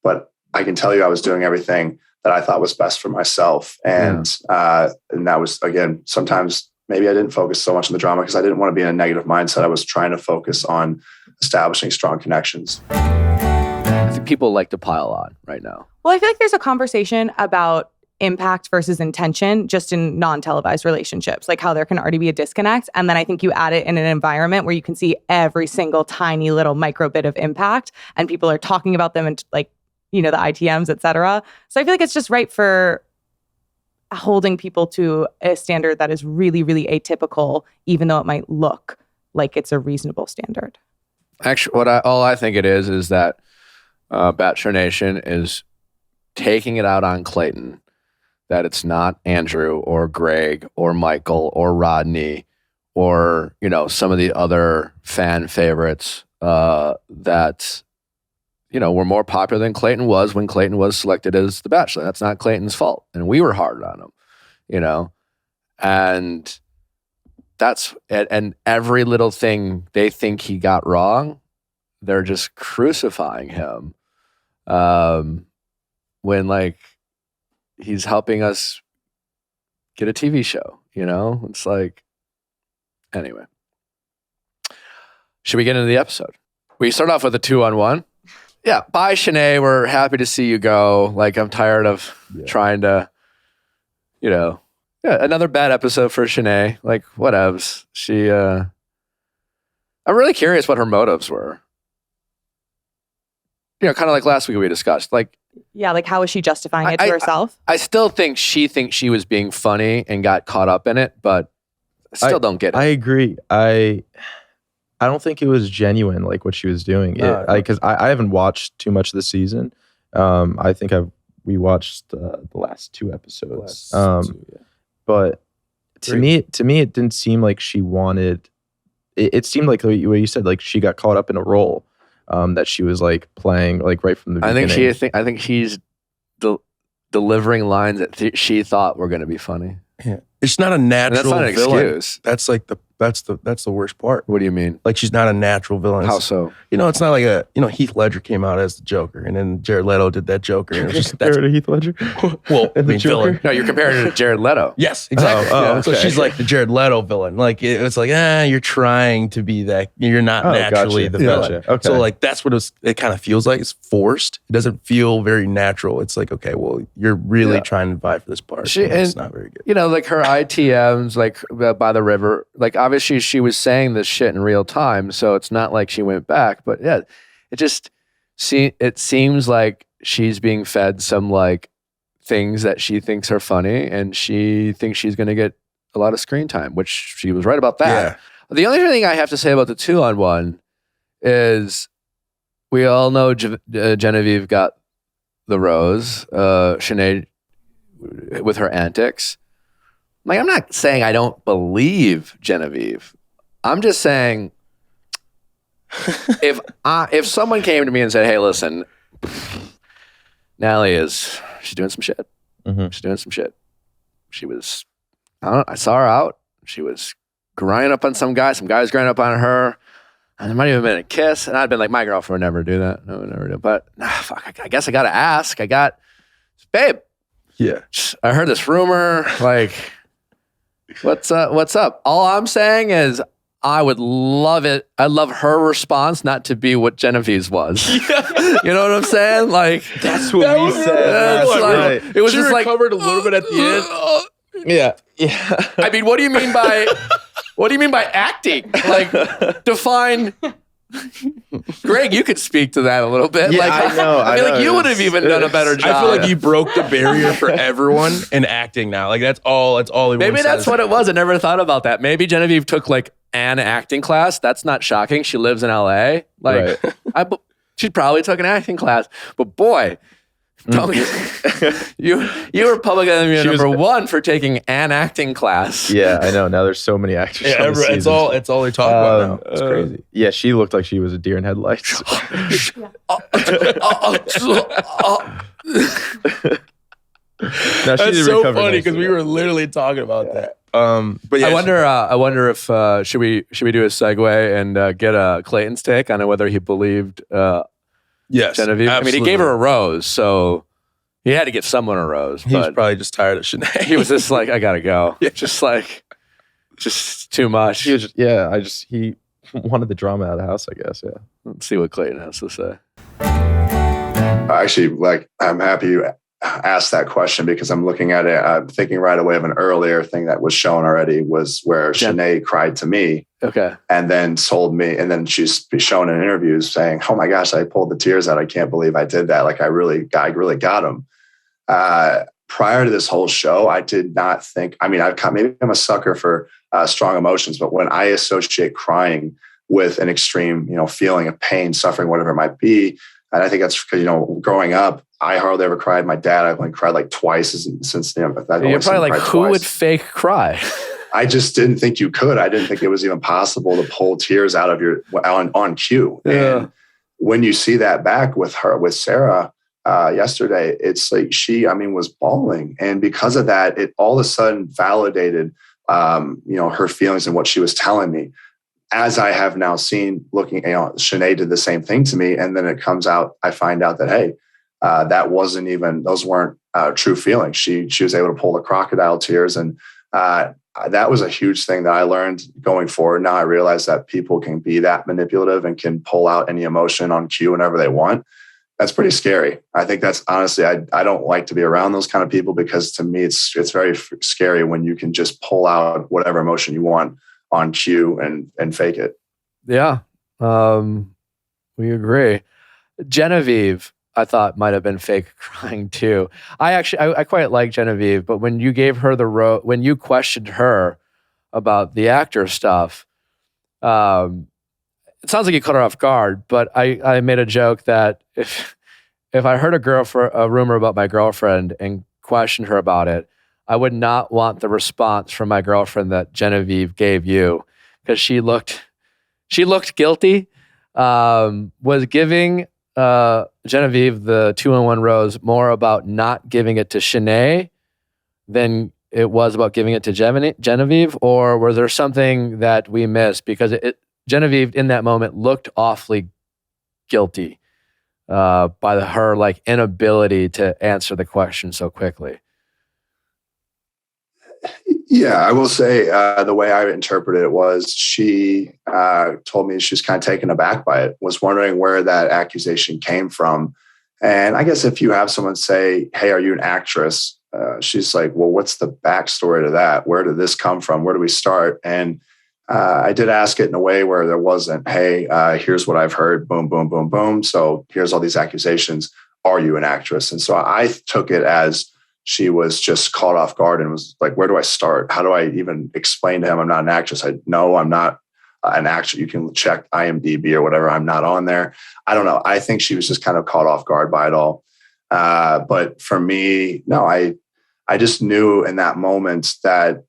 But I can tell you I was doing everything that I thought was best for myself. And that was, again, sometimes maybe I didn't focus so much on the drama because I didn't want to be in a negative mindset. I was trying to focus on establishing strong connections. I think people like to pile on right now. Well, I feel like there's a conversation about impact versus intention just in non-televised relationships, like how there can already be a disconnect. And then I think you add it in an environment where you can see every single tiny little micro bit of impact and people are talking about them and the ITMs, et cetera. So I feel like it's just right for holding people to a standard that is really, really atypical, even though it might look like it's a reasonable standard. Actually, all I think it is that Bachelor Nation is taking it out on Clayton, that it's not Andrew or Greg or Michael or Rodney or, some of the other fan favorites that, were more popular than Clayton was when Clayton was selected as the Bachelor. That's not Clayton's fault. And we were hard on him, and and every little thing they think he got wrong, they're just crucifying him. When he's helping us get a TV show, it's anyway. Should we get into the episode? We start off with a 2-on-1. Yeah. Bye, Shanae. We're happy to see you go. I'm tired of trying to, another bad episode for Shanae. Whatevs. I'm really curious what her motives were. Kind of like last week we discussed. How is she justifying it to herself? I still think she thinks she was being funny and got caught up in it, but I still don't get it. I agree. I don't think it was genuine, what she was doing. Because I haven't watched too much of the season. I think we watched the last 2 episodes. But to me, it didn't seem like she wanted. It seemed like the way you said, she got caught up in a role. That she was playing right from the beginning. I think she's delivering lines that she thought were going to be funny. Yeah, it's not a natural that's not an villain. Excuse. That's the worst part. What do you mean? She's not a natural villain. How so? It's not like Heath Ledger came out as the Joker, and then Jared Leto did that Joker. And it was just compared to Heath Ledger. Well, the Joker. Villain. No, you're comparing it to Jared Leto. Yes, exactly. Okay. So she's like the Jared Leto villain. It's you're trying to be that. You're not naturally the villain. Gotcha. Okay. So that's what it kind of feels like. It's forced. It doesn't feel very natural. It's okay, well, you're really trying to vie for this part. It's not very good. Her ITMs, by the river, obviously she was saying this shit in real time, so it's not like she went back. But yeah, it seems like she's being fed some things that she thinks are funny, and she thinks she's going to get a lot of screen time, which she was right about that. Yeah. The only thing I have to say about the 2-on-1 is we all know Genevieve got the rose. Shanae with her antics. I'm not saying I don't believe Genevieve. I'm just saying if someone came to me and said, "Hey, listen, Nally she's doing some shit. Mm-hmm. She's doing some shit. She was, I saw her out. She was grinding up on some guy. Some guy was grinding up on her. And there might even been a kiss. And I'd been like, my girlfriend would never do that. No, would never do. But fuck, I guess I got to ask. Babe. Yeah. I heard this rumor. What's up? All I'm saying is I would love it. I'd love her response not to be what Genevieve's was. You know what I'm saying? That's what we said. It was just covered a little bit at the end. Yeah. I mean, what do you mean by acting? Define Greg, you could speak to that a little bit. Yeah, like, I know. I feel like you would have even done a better job. I feel like you broke the barrier for everyone in acting now. Like that's all Maybe that's what it was. I never thought about that. Maybe Genevieve took like an acting class. That's not shocking. She lives in LA. Like she probably took an acting class. But boy, you were public enemy number one for taking an acting class. Yeah, I know. Now there's so many actors. Yeah, it's all they talk about now. It's crazy. Yeah, she looked like she was a deer in headlights. No, That's so funny because we were literally talking about that. But yeah, I wonder if should we do a segue and get Clayton's take on whether he believed yes, Genevieve. absolutely. I mean, he gave her a rose, so he had to give someone a rose. He was but probably just tired of Shanae. he was just like, I gotta go. Yeah. Just too much. He wanted the drama out of the house, I guess. Yeah. Let's see what Clayton has to say. Actually, I'm happy you asked that question because I'm looking at it. I'm thinking right away of an earlier thing that was shown already was where Shanae cried to me. Okay. And then told me, and then she's shown in interviews saying, "Oh my gosh, I pulled the tears out. I can't believe I did that. Like I really got him." Prior to this whole show, I did not think. I mean, maybe I'm a sucker for strong emotions, but when I associate crying with an extreme, feeling of pain, suffering, whatever it might be, and I think that's because growing up, I hardly ever cried. My dad, I've only cried like twice since. You're probably like, who would fake cry? I just didn't think you could. I didn't think it was even possible to pull tears out of your on cue. Yeah. And when you see that back with Sarah yesterday, it's like she was bawling, and because of that, it all of a sudden validated, her feelings and what she was telling me. As I have now seen, looking, Shanae did the same thing to me, and then it comes out. I find out that hey, those weren't true feelings. She was able to pull the crocodile tears, and that was a huge thing that I learned going forward. Now I realize that people can be that manipulative and can pull out any emotion on cue whenever they want. That's pretty scary. I think that's honestly, I don't like to be around those kind of people because to me, it's very scary when you can just pull out whatever emotion you want on cue and fake it. Yeah. We agree. Genevieve, I thought might have been fake crying too. I quite like Genevieve, but when you gave her when you questioned her about the actor stuff, it sounds like you caught her off guard, but I made a joke that if I heard a rumor about my girlfriend and questioned her about it, I would not want the response from my girlfriend that Genevieve gave you, because she looked guilty. Was giving Genevieve the 2-in-1 rose more about not giving it to Shanae than it was about giving it to Genevieve, or was there something that we missed? Because Genevieve in that moment looked awfully guilty by her inability to answer the question so quickly. Yeah, I will say the way I interpreted it was she told me she was kind of taken aback by it, was wondering where that accusation came from. And I guess if you have someone say, "Hey, are you an actress?" She's like, "Well, what's the backstory to that? Where did this come from? Where do we start?" And I did ask it in a way where there wasn't, "Hey, here's what I've heard, boom, boom, boom, boom. So here's all these accusations. Are you an actress?" And so I took it as she was just caught off guard and was like, where do I start? How do I even explain to him I'm not an actress? I'm not an actor. You can check IMDb or whatever. I'm not on there. I don't know. I think she was just kind of caught off guard by it all. But for me, no, I just knew in that moment that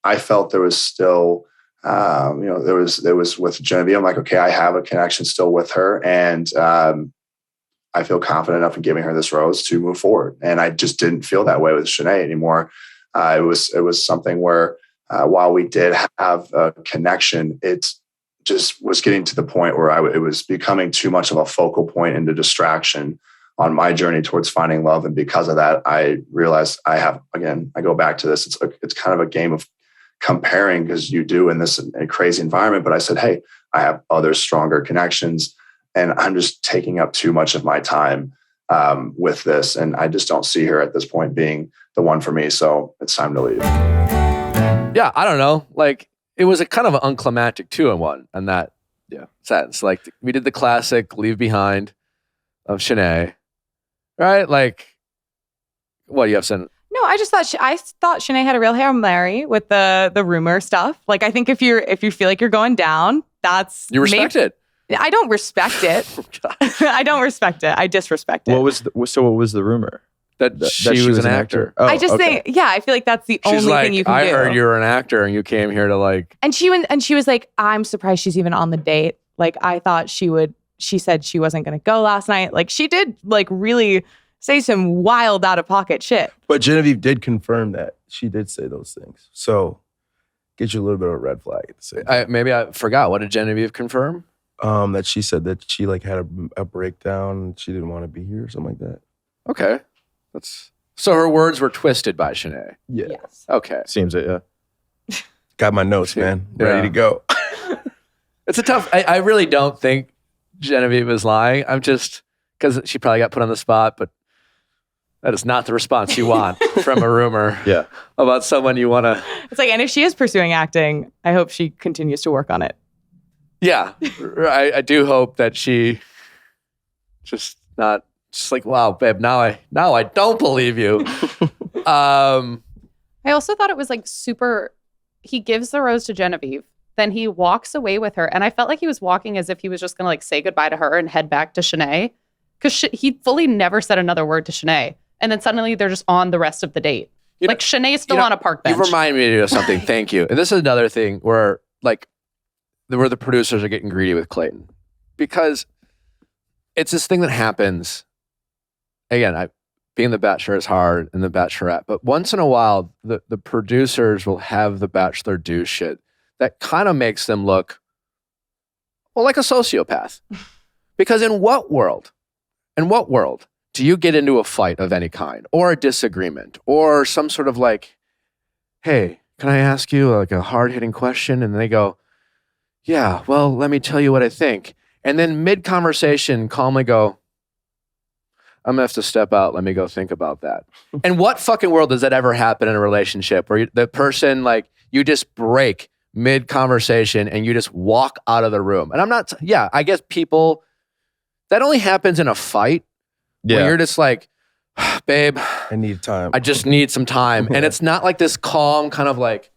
I felt there was still, there was with Genevieve. I'm like, okay, I have a connection still with her. And, I feel confident enough in giving her this rose to move forward. And I just didn't feel that way with Shanae anymore. It was something where while we did have a connection, it just was getting to the point where it was becoming too much of a focal point and a distraction on my journey towards finding love. And because of that, I realized I go back to this. It's kind of a game of comparing, because you do in this crazy environment. But I said, hey, I have other stronger connections, and I'm just taking up too much of my time with this. And I just don't see her at this point being the one for me. So it's time to leave. Yeah, I don't know. It was a kind of an unclimactic 2-in-1, and that, sense. Like we did the classic leave behind of Shanae, right? Like, what do you have said? No, I just thought I thought Shanae had a real Hail Mary with the rumor stuff. Like I think if you feel like you're going down, that's You respect it. I don't respect it. I don't respect it. I disrespect it. What was the rumor? That she was an actor. Oh, I just think, I feel like that's the She's only like, thing you can I do. heard you were an actor and you came here to like. And she was like, I'm surprised she's even on the date. Like I thought she would. She said she wasn't going to go last night. Like she did like really say some wild out of pocket shit. But Genevieve did confirm that. She did say those things. So get you a little bit of a red flag at the same time. Maybe I forgot. What did Genevieve confirm? That she said that she like had a breakdown and she didn't want to be here or something like that. Okay. So her words were twisted by Shanae. Yeah. Yes. Okay. Seems it, yeah. Got my notes, man. Yeah. Ready to go. It's a tough, I really don't think Genevieve is lying. I'm just, because she probably got put on the spot, but that is not the response you want from a rumor Yeah. about someone you want to. It's like, and if she is pursuing acting, I hope she continues to work on it. Yeah. I do hope that she just not, just like, wow, babe, now I don't believe you. I also thought it was like super. He gives the rose to Genevieve, then he walks away with her, and I felt like he was walking as if he was just gonna like say goodbye to her and head back to Shanae, because he fully never said another word to Shanae, and then suddenly they're just on the rest of the date. Like Shanae's still on a park bench. You remind me of something. Thank you. And this is another thing where the producers are getting greedy with Clayton, because it's this thing that happens. Again, being the Bachelor is hard and the Bachelorette, but once in a while, the producers will have the Bachelor do shit that kind of makes them look, well, like a sociopath. Because in what world do you get into a fight of any kind or a disagreement or some sort of like, hey, can I ask you like a hard-hitting question? And they go, yeah, well, let me tell you what I think. And then mid-conversation calmly go, I'm gonna have to step out. Let me go think about that. And what fucking world does that ever happen in a relationship where the person, like, you just break mid-conversation and you just walk out of the room? And I'm not, I guess people, that only happens in a fight where you're just like, babe, I need time. I just need some time. And it's not like this calm kind of like,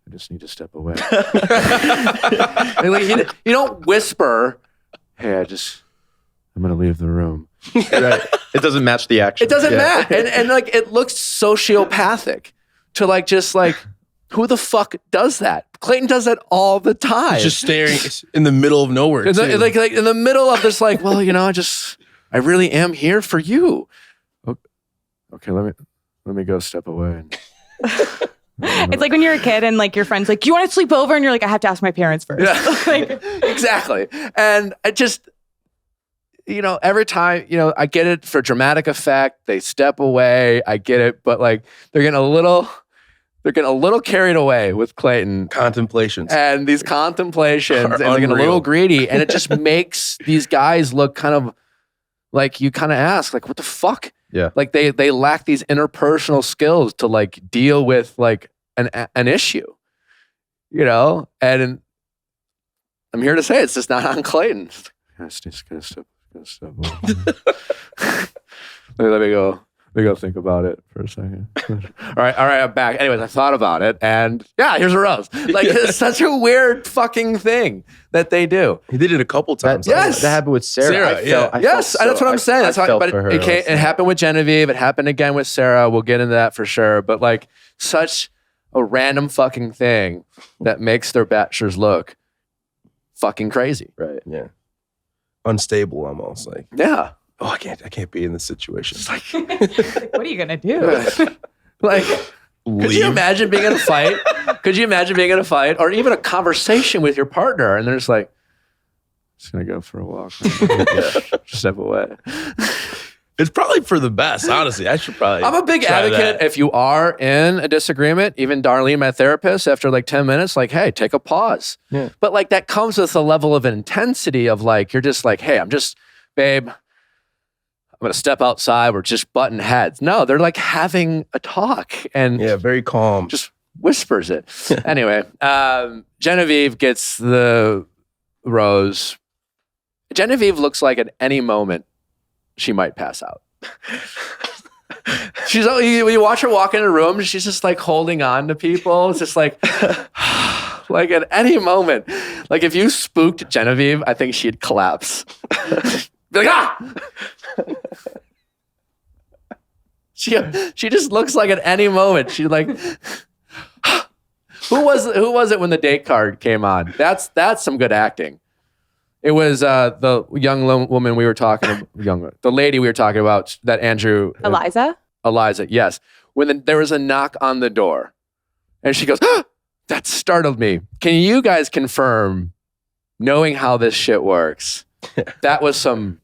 I just need to step away. And like, you don't whisper, hey, I'm gonna leave the room. Right. It doesn't match the action. It doesn't match. And like, it looks sociopathic to like, just like, who the fuck does that? Clayton does that all the time. Just staring in the middle of nowhere. Like in the middle of this, like, well, I really am here for you. Okay, let me go step away. It's like when you're a kid and like your friend's like, you want to sleep over? And you're like, I have to ask my parents first. Yeah. Like, exactly. And I just, every time, I get it for dramatic effect. They step away. I get it. But like, they're getting a little carried away with Clayton. Contemplations. And these contemplations, and they're getting a unreal. little greedy. And it just makes these guys look kind of like, you kind of ask, like, what the fuck? Yeah. Like they lack these interpersonal skills to like deal with like an issue, and I'm here to say it's just not on Clayton. Just gonna step away. Let me go think about it for a second. All right, I'm back. Anyways, I thought about it, and here's a rose. Like, it's such a weird fucking thing that they do. He did it a couple times. Yes. That happened with Sarah. That's what I'm saying. That's why, but it happened with Genevieve. It happened again with Sarah. We'll get into that for sure. But like, such a random fucking thing that makes their bachelors look fucking crazy. Right. Yeah. Unstable almost. Like, Yeah. oh, I can't be in this situation. It's like, what are you going to do? like, could you imagine being in a fight? Or even a conversation with your partner and they're just like, just gonna go for a walk. Just step away. It's probably for the best, honestly. I should probably. I'm a big advocate. If you are in a disagreement, even Darlene, my therapist, after like 10 minutes, like, hey, take a pause. Yeah. But like, that comes with a level of intensity of like, you're just like, hey, babe, I'm going to step outside. We're just butting heads. No, they're like having a talk and very calm. Just whispers it. Anyway, Genevieve gets the Rose, Genevieve looks like at any moment she might pass out. You watch her walk in a room, she's just like holding on to people. It's just like, like at any moment, like if you spooked Genevieve, I think she'd collapse. Be like, ah! She just looks like at any moment she's like, who was it when the date card came on? That's some good acting. It was the young woman we were talking the lady we were talking about that Andrew Eliza, yes. When there was a knock on the door, and she goes, ah! That startled me. Can you guys confirm, knowing how this shit works, that was some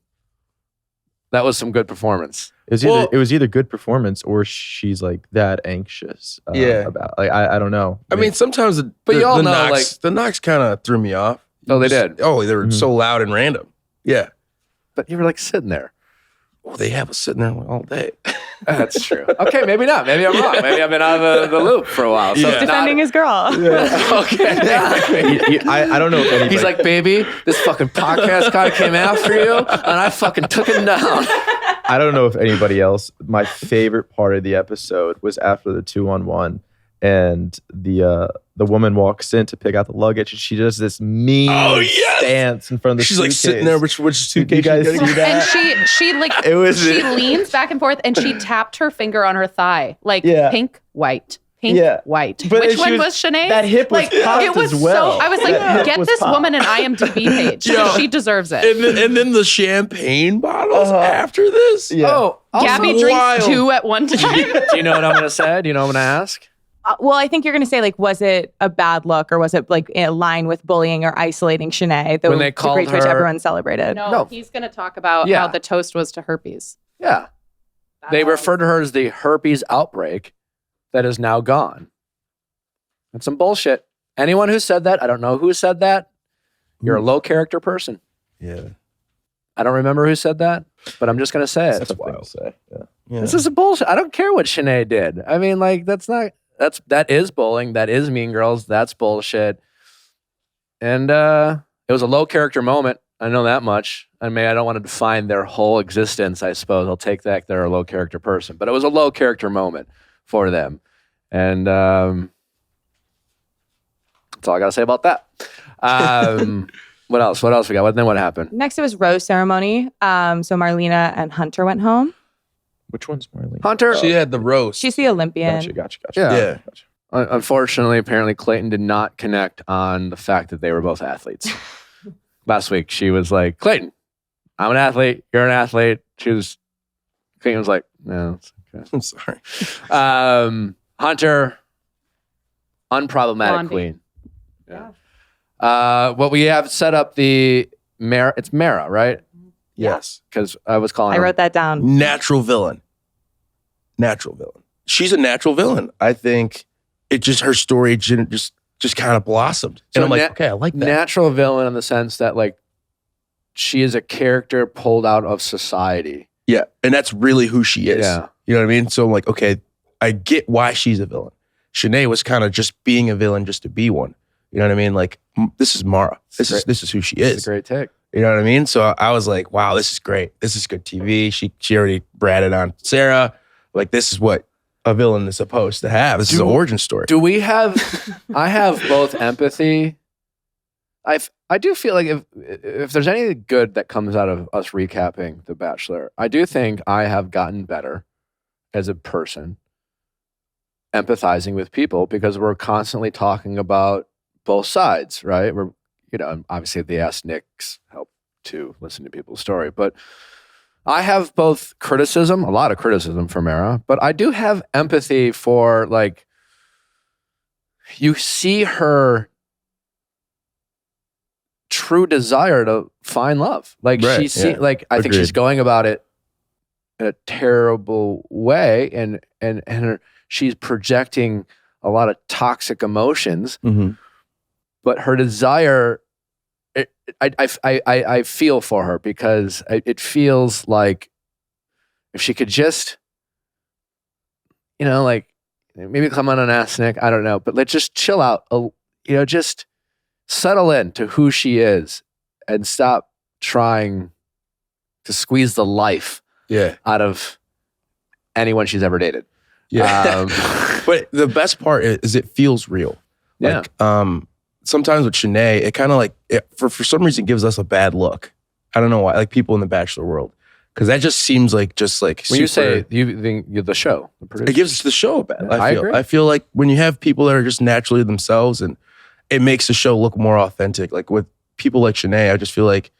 good performance. It was either good performance or she's like that anxious about, like, I don't know. I mean, sometimes the knocks kind of threw me off. Oh, they did. Oh, they were so loud and random. Yeah. But you were like sitting there. Oh, they have us sitting there all day. That's true. Okay, maybe not. Maybe I'm wrong. Maybe I've been out of the loop for a while. So He's defending his girl. Okay. I don't know if anybody... He's like, baby, this fucking podcast guy came after you, and I fucking took him down. I don't know if anybody else. My favorite part of the episode was after the 2-on-1, and the woman walks in to pick out the luggage, and she does this mean stance in front of the She's suitcase. like sitting there, which suitcase you guys see that? And she like she leans back and forth, and she tapped her finger on her thigh, like pink, white. Pink, white. But Which one was Shanae? That hip was popped it was as well. So, I was like, get this woman an IMDb page. She deserves it. And then the champagne bottles after this? Yeah. Oh, Gabby drinks 2 at one time. Do you know what I'm going to say? Do you know what I'm going to ask? Well, I think you're going to say, like, was it a bad look, or was it like in line with bullying or isolating Shanae? When they called great her, which everyone celebrated. No, he's going to talk about how the toast was to herpes. Yeah. They refer to her as the herpes outbreak that is now gone. That's some bullshit. Anyone who said that, I don't know who said that. You're a low character person. Yeah. I don't remember who said that, but I'm just going to say it. That's wild. Say. Yeah. This is a bullshit. I don't care what Shanae did. I mean, like, that is bullying. That is Mean Girls. That's bullshit. And it was a low character moment. I know that much. I mean, I don't want to define their whole existence, I suppose. I'll take that they're a low character person. But it was a low character moment for them. And that's all I got to say about that. What else? What else we got? Then what happened? Next, it was rose ceremony. So Marlena and Hunter went home. Which one's Marlene? Hunter. She had the rose. She's the Olympian. Gotcha. Yeah. Unfortunately, apparently, Clayton did not connect on the fact that they were both athletes. Last week, she was like, Clayton, I'm an athlete. You're an athlete. Clayton was like, no, it's okay. I'm sorry. Hunter, unproblematic Blondie. queen. Yeah. What we have set up it's Mara, right? Yes. Because I was calling her. I wrote that down. Natural villain. She's a natural villain. I think her story just kind of blossomed. So And I'm like, okay, I like that. Natural villain in the sense that, like, she is a character pulled out of society. Yeah. And that's really who she is. Yeah. You know what I mean? So I'm like, okay, I get why she's a villain. Shanae was kind of just being a villain just to be one. You know what I mean? Like, this is Mara. This is who she is. It's a great take. You know what I mean? So I was like, wow, this is great. This is good TV. She already bratted on Sarah. Like, this is what a villain is supposed to have. This is an origin story. Do we have? I have both empathy. I do feel like if there's anything good that comes out of us recapping The Bachelor, I do think I have gotten better as a person, empathizing with people, because we're constantly talking about both sides, right? We're, obviously the Ask Nicks help to listen to people's story, but I have both criticism, a lot of criticism for Mara, but I do have empathy for, like, you see her true desire to find love. Like, Right, I think she's going about it in a terrible way, and she's projecting a lot of toxic emotions. Mm-hmm. But her desire, I feel for her, because it feels like if she could just, like, maybe come on an Ask Nick, I don't know, but let's just chill out, just settle in to who she is and stop trying to squeeze the life out of anyone she's ever dated. Yeah. But the best part is it feels real. Like, sometimes with Shanae, it kind of like, for some reason, gives us a bad look. I don't know why, like people in the Bachelor world. Because that just seems like when you say you think the show, the producer. It gives the show a bad. I agree. I feel like when you have people that are just naturally themselves, and it makes the show look more authentic. Like with people like Shanae, I just feel like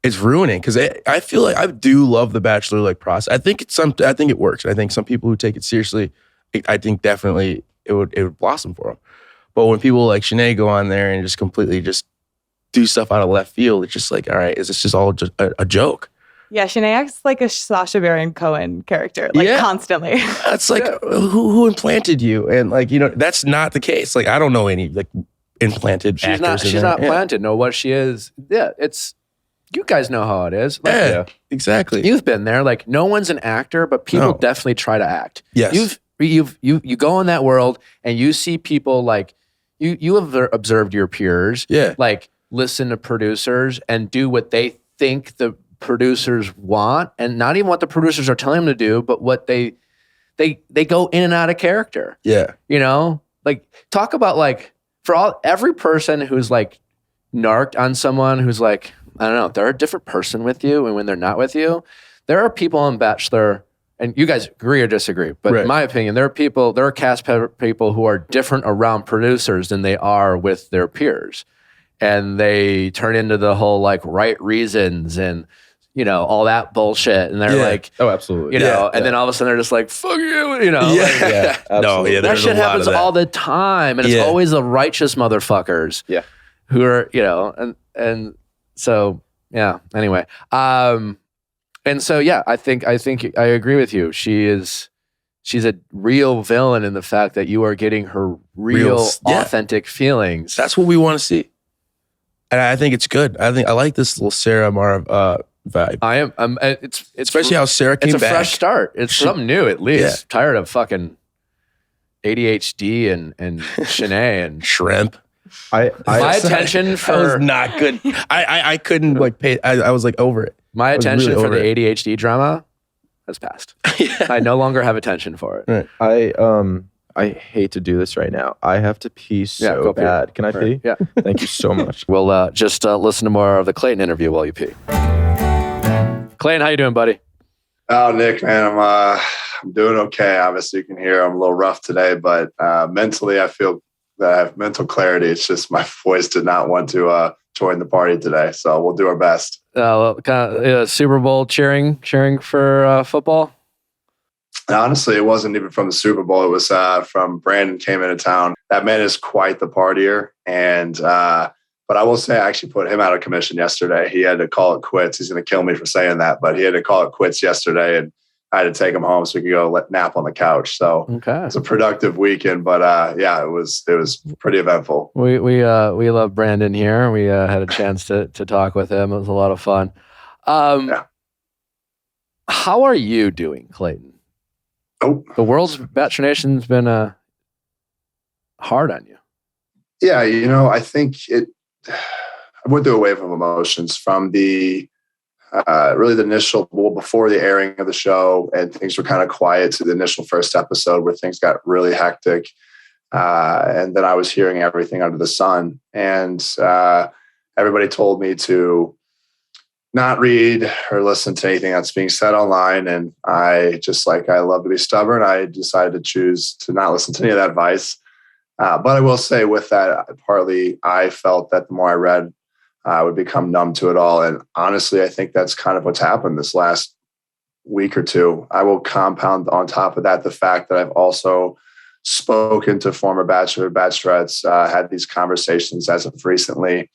it's ruining. Because I feel like I do love the Bachelor like process. I think it works. I think some people who take it seriously, I think definitely it would blossom for them. But when people like Shanae go on there and just completely just do stuff out of left field, it's just like, all right, is this just all just a joke? Yeah, Shanae acts like a Sacha Baron Cohen character, like constantly. It's like, who implanted you? And like, that's not the case. Like, I don't know any like implanted actors. She's not planted. No, what she is. Yeah, it's, you guys know how it is. Like, exactly. You've been there. Like, no one's an actor, but people definitely try to act. Yes. You go in that world and you see people like, you have observed your peers. Like, listen to producers and do what they think the producers want, and not even what the producers are telling them to do, but what they go in and out of character. Like, talk about like, for every person who's like narked on someone who's like, I don't know, they're a different person with you, and when they're not with you, there are people on Bachelor, and you guys agree or disagree, but in my opinion, there are cast people who are different around producers than they are with their peers, and they turn into the whole like right reasons and all that bullshit. And they're like, oh, absolutely. And then all of a sudden they're just like, fuck you, that shit happens all the time. And it's always the righteous motherfuckers who are, and so, anyway. And so, I think I agree with you. She's a real villain in the fact that you are getting her real authentic feelings. That's what we want to see. And I think it's good. I like this little Sarah Mara vibe. It's especially how Sarah came back. It's a fresh start. It's something new at least. Tired of fucking ADHD and Shanae and shrimp. My attention for that was not good. I couldn't like pay. I was like over it. My attention really for the ADHD drama has passed. I no longer have attention for it. Right. I hate to do this right now. I have to pee so bad. Can I pee? Yeah. Thank you so much. We'll just listen to more of the Clayton interview while you pee. Clayton, how you doing, buddy? Oh, Nick, man, I'm doing okay. Obviously, you can hear I'm a little rough today, but mentally, I feel that I have mental clarity. It's just my voice did not want to join the party today, so we'll do our best. Super Bowl cheering for football. Honestly, it wasn't even from the Super Bowl. It was from Brandon came into town. That man is quite the partier. And but I will say I actually put him out of commission yesterday. He had to call it quits. He's going to kill me for saying that, but he had to call it quits yesterday, and I had to take him home so we could go nap on the couch. So it's a productive weekend, but it was pretty eventful. We love Brandon here. We had a chance to talk with him. It was a lot of fun. How are you doing, Clayton? Oh, the world's Bachelor Nation's been hard on you. Yeah, I think I went through a wave of emotions from the really the initial, before the airing of the show, and things were kind of quiet to the initial first episode where things got really hectic. And then I was hearing everything under the sun, and everybody told me to not read or listen to anything that's being said online. And I love to be stubborn. I decided to choose to not listen to any of that advice. But I will say with that, partly I felt that the more I read, I would become numb to it all. And honestly, I think that's kind of what's happened this last week or two. I will compound on top of that the fact that I've also spoken to former Bachelor, Bachelorettes, had these conversations as of recently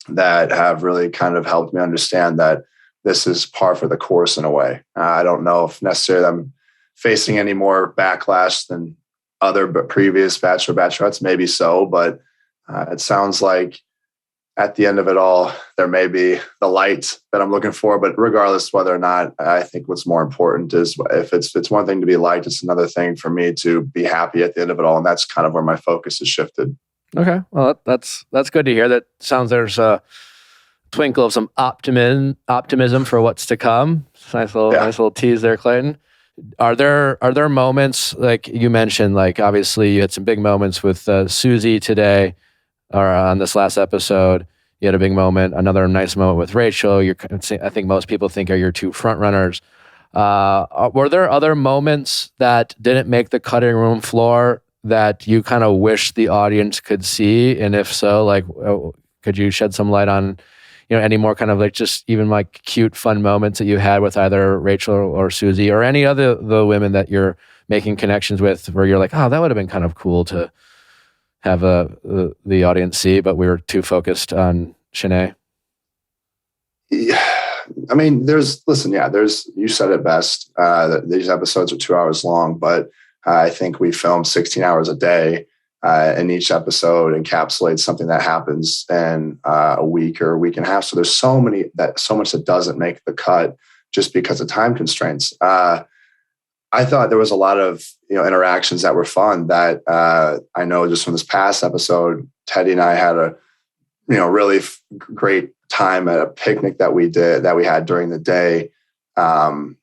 that have really kind of helped me understand that this is par for the course in a way. I don't know if necessarily I'm facing any more backlash than other previous Bachelor, Bachelorettes, maybe so, but it sounds like at the end of it all, there may be the light that I'm looking for, but regardless whether or not, I think what's more important is if it's one thing to be liked, it's another thing for me to be happy at the end of it all. And that's kind of where my focus has shifted. Okay. Well, that's good to hear. That sounds there's a twinkle of some optimism for what's to come. Nice little tease there, Clayton. Are there moments, like you mentioned, like obviously you had some big moments with Susie today, or on this last episode, you had a big moment, another nice moment with Rachel. I think most people think are your two front runners. Were there other moments that didn't make the cutting room floor that you kind of wish the audience could see? And if so, like, could you shed some light on, any more kind of like just even like cute, fun moments that you had with either Rachel or Susie or any other the women that you're making connections with, where you're like, oh, that would have been kind of cool to have the audience see, but we were too focused on Shanae? Yeah. I mean, you said it best. These episodes are 2 hours long, but I think we film 16 hours a day. And each episode encapsulates something that happens in a week or a week and a half. So there's so much that doesn't make the cut just because of time constraints. I thought there was a lot of interactions that were fun. That I know just from this past episode, Teddy and I had a really great time at a picnic that we had during the day. And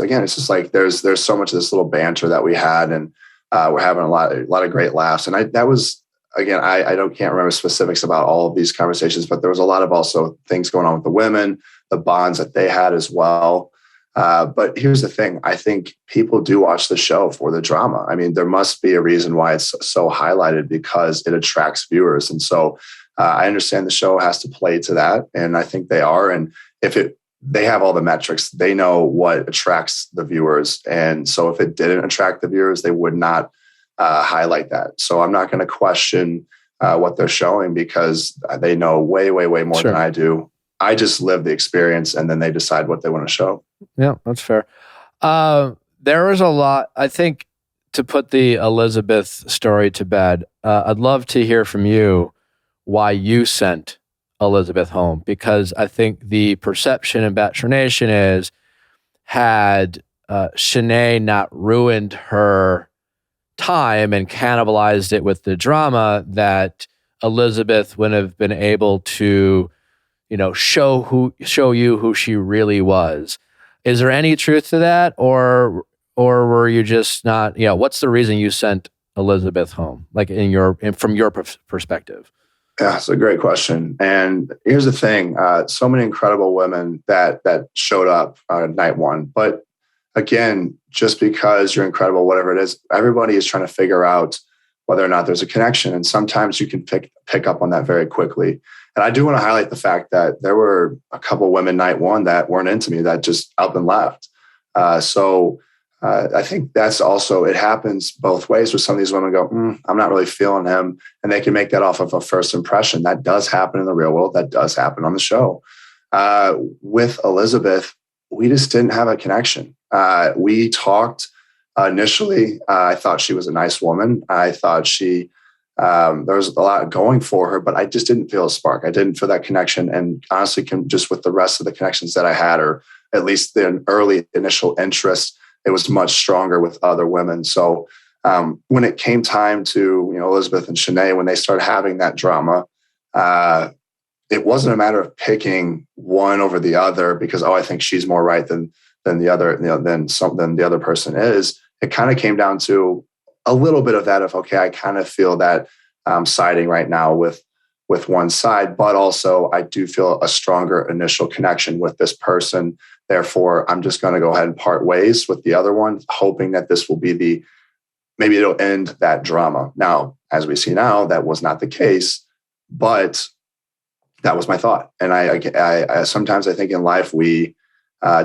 again, it's just like there's so much of this little banter that we had, and we're having a lot of great laughs. And I can't remember specifics about all of these conversations, but there was a lot of also things going on with the women, the bonds that they had as well. But here's the thing. I think people do watch the show for the drama. I mean, there must be a reason why it's so highlighted, because it attracts viewers. And so I understand the show has to play to that. And I think they are. And they have all the metrics, they know what attracts the viewers. And so if it didn't attract the viewers, they would not highlight that. So I'm not going to question what they're showing, because they know way, way, way more than I do. I just live the experience, and then they decide what they want to show. Yeah, that's fair. There was a lot, I think, to put the Elizabeth story to bed. I'd love to hear from you why you sent Elizabeth home, because I think the perception in Bachelor Nation is, had Shanae not ruined her time and cannibalized it with the drama, that Elizabeth wouldn't have been able to, show you who she really was. Is there any truth to that, or were you just not? What's the reason you sent Elizabeth home, like from your perspective? Yeah, it's a great question. And here's the thing. So many incredible women that showed up night one. But again, just because you're incredible, whatever it is, everybody is trying to figure out whether or not there's a connection. And sometimes you can pick up on that very quickly. And I do want to highlight the fact that there were a couple women night one that weren't into me, that just up and left. I think that's also, it happens both ways, where some of these women go, I'm not really feeling him. And they can make that off of a first impression. That does happen in the real world. That does happen on the show. With Elizabeth, we just didn't have a connection. We talked initially. I thought she was a nice woman. I thought there was a lot going for her, but I just didn't feel a spark. I didn't feel that connection. And honestly, just with the rest of the connections that I had, or at least the early initial interest, it was much stronger with other women. So when it came time to, Elizabeth and Shanae, when they started having that drama, it wasn't a matter of picking one over the other because, I think she's more right than the other, than the other person is. It kind of came down to a little bit of that of, okay, I kind of feel that I'm siding right now with one side, but also I do feel a stronger initial connection with this person. Therefore, I'm just going to go ahead and part ways with the other one, hoping that this will be maybe it'll end that drama. Now, as we see now, that was not the case, but that was my thought. And I sometimes I think in life we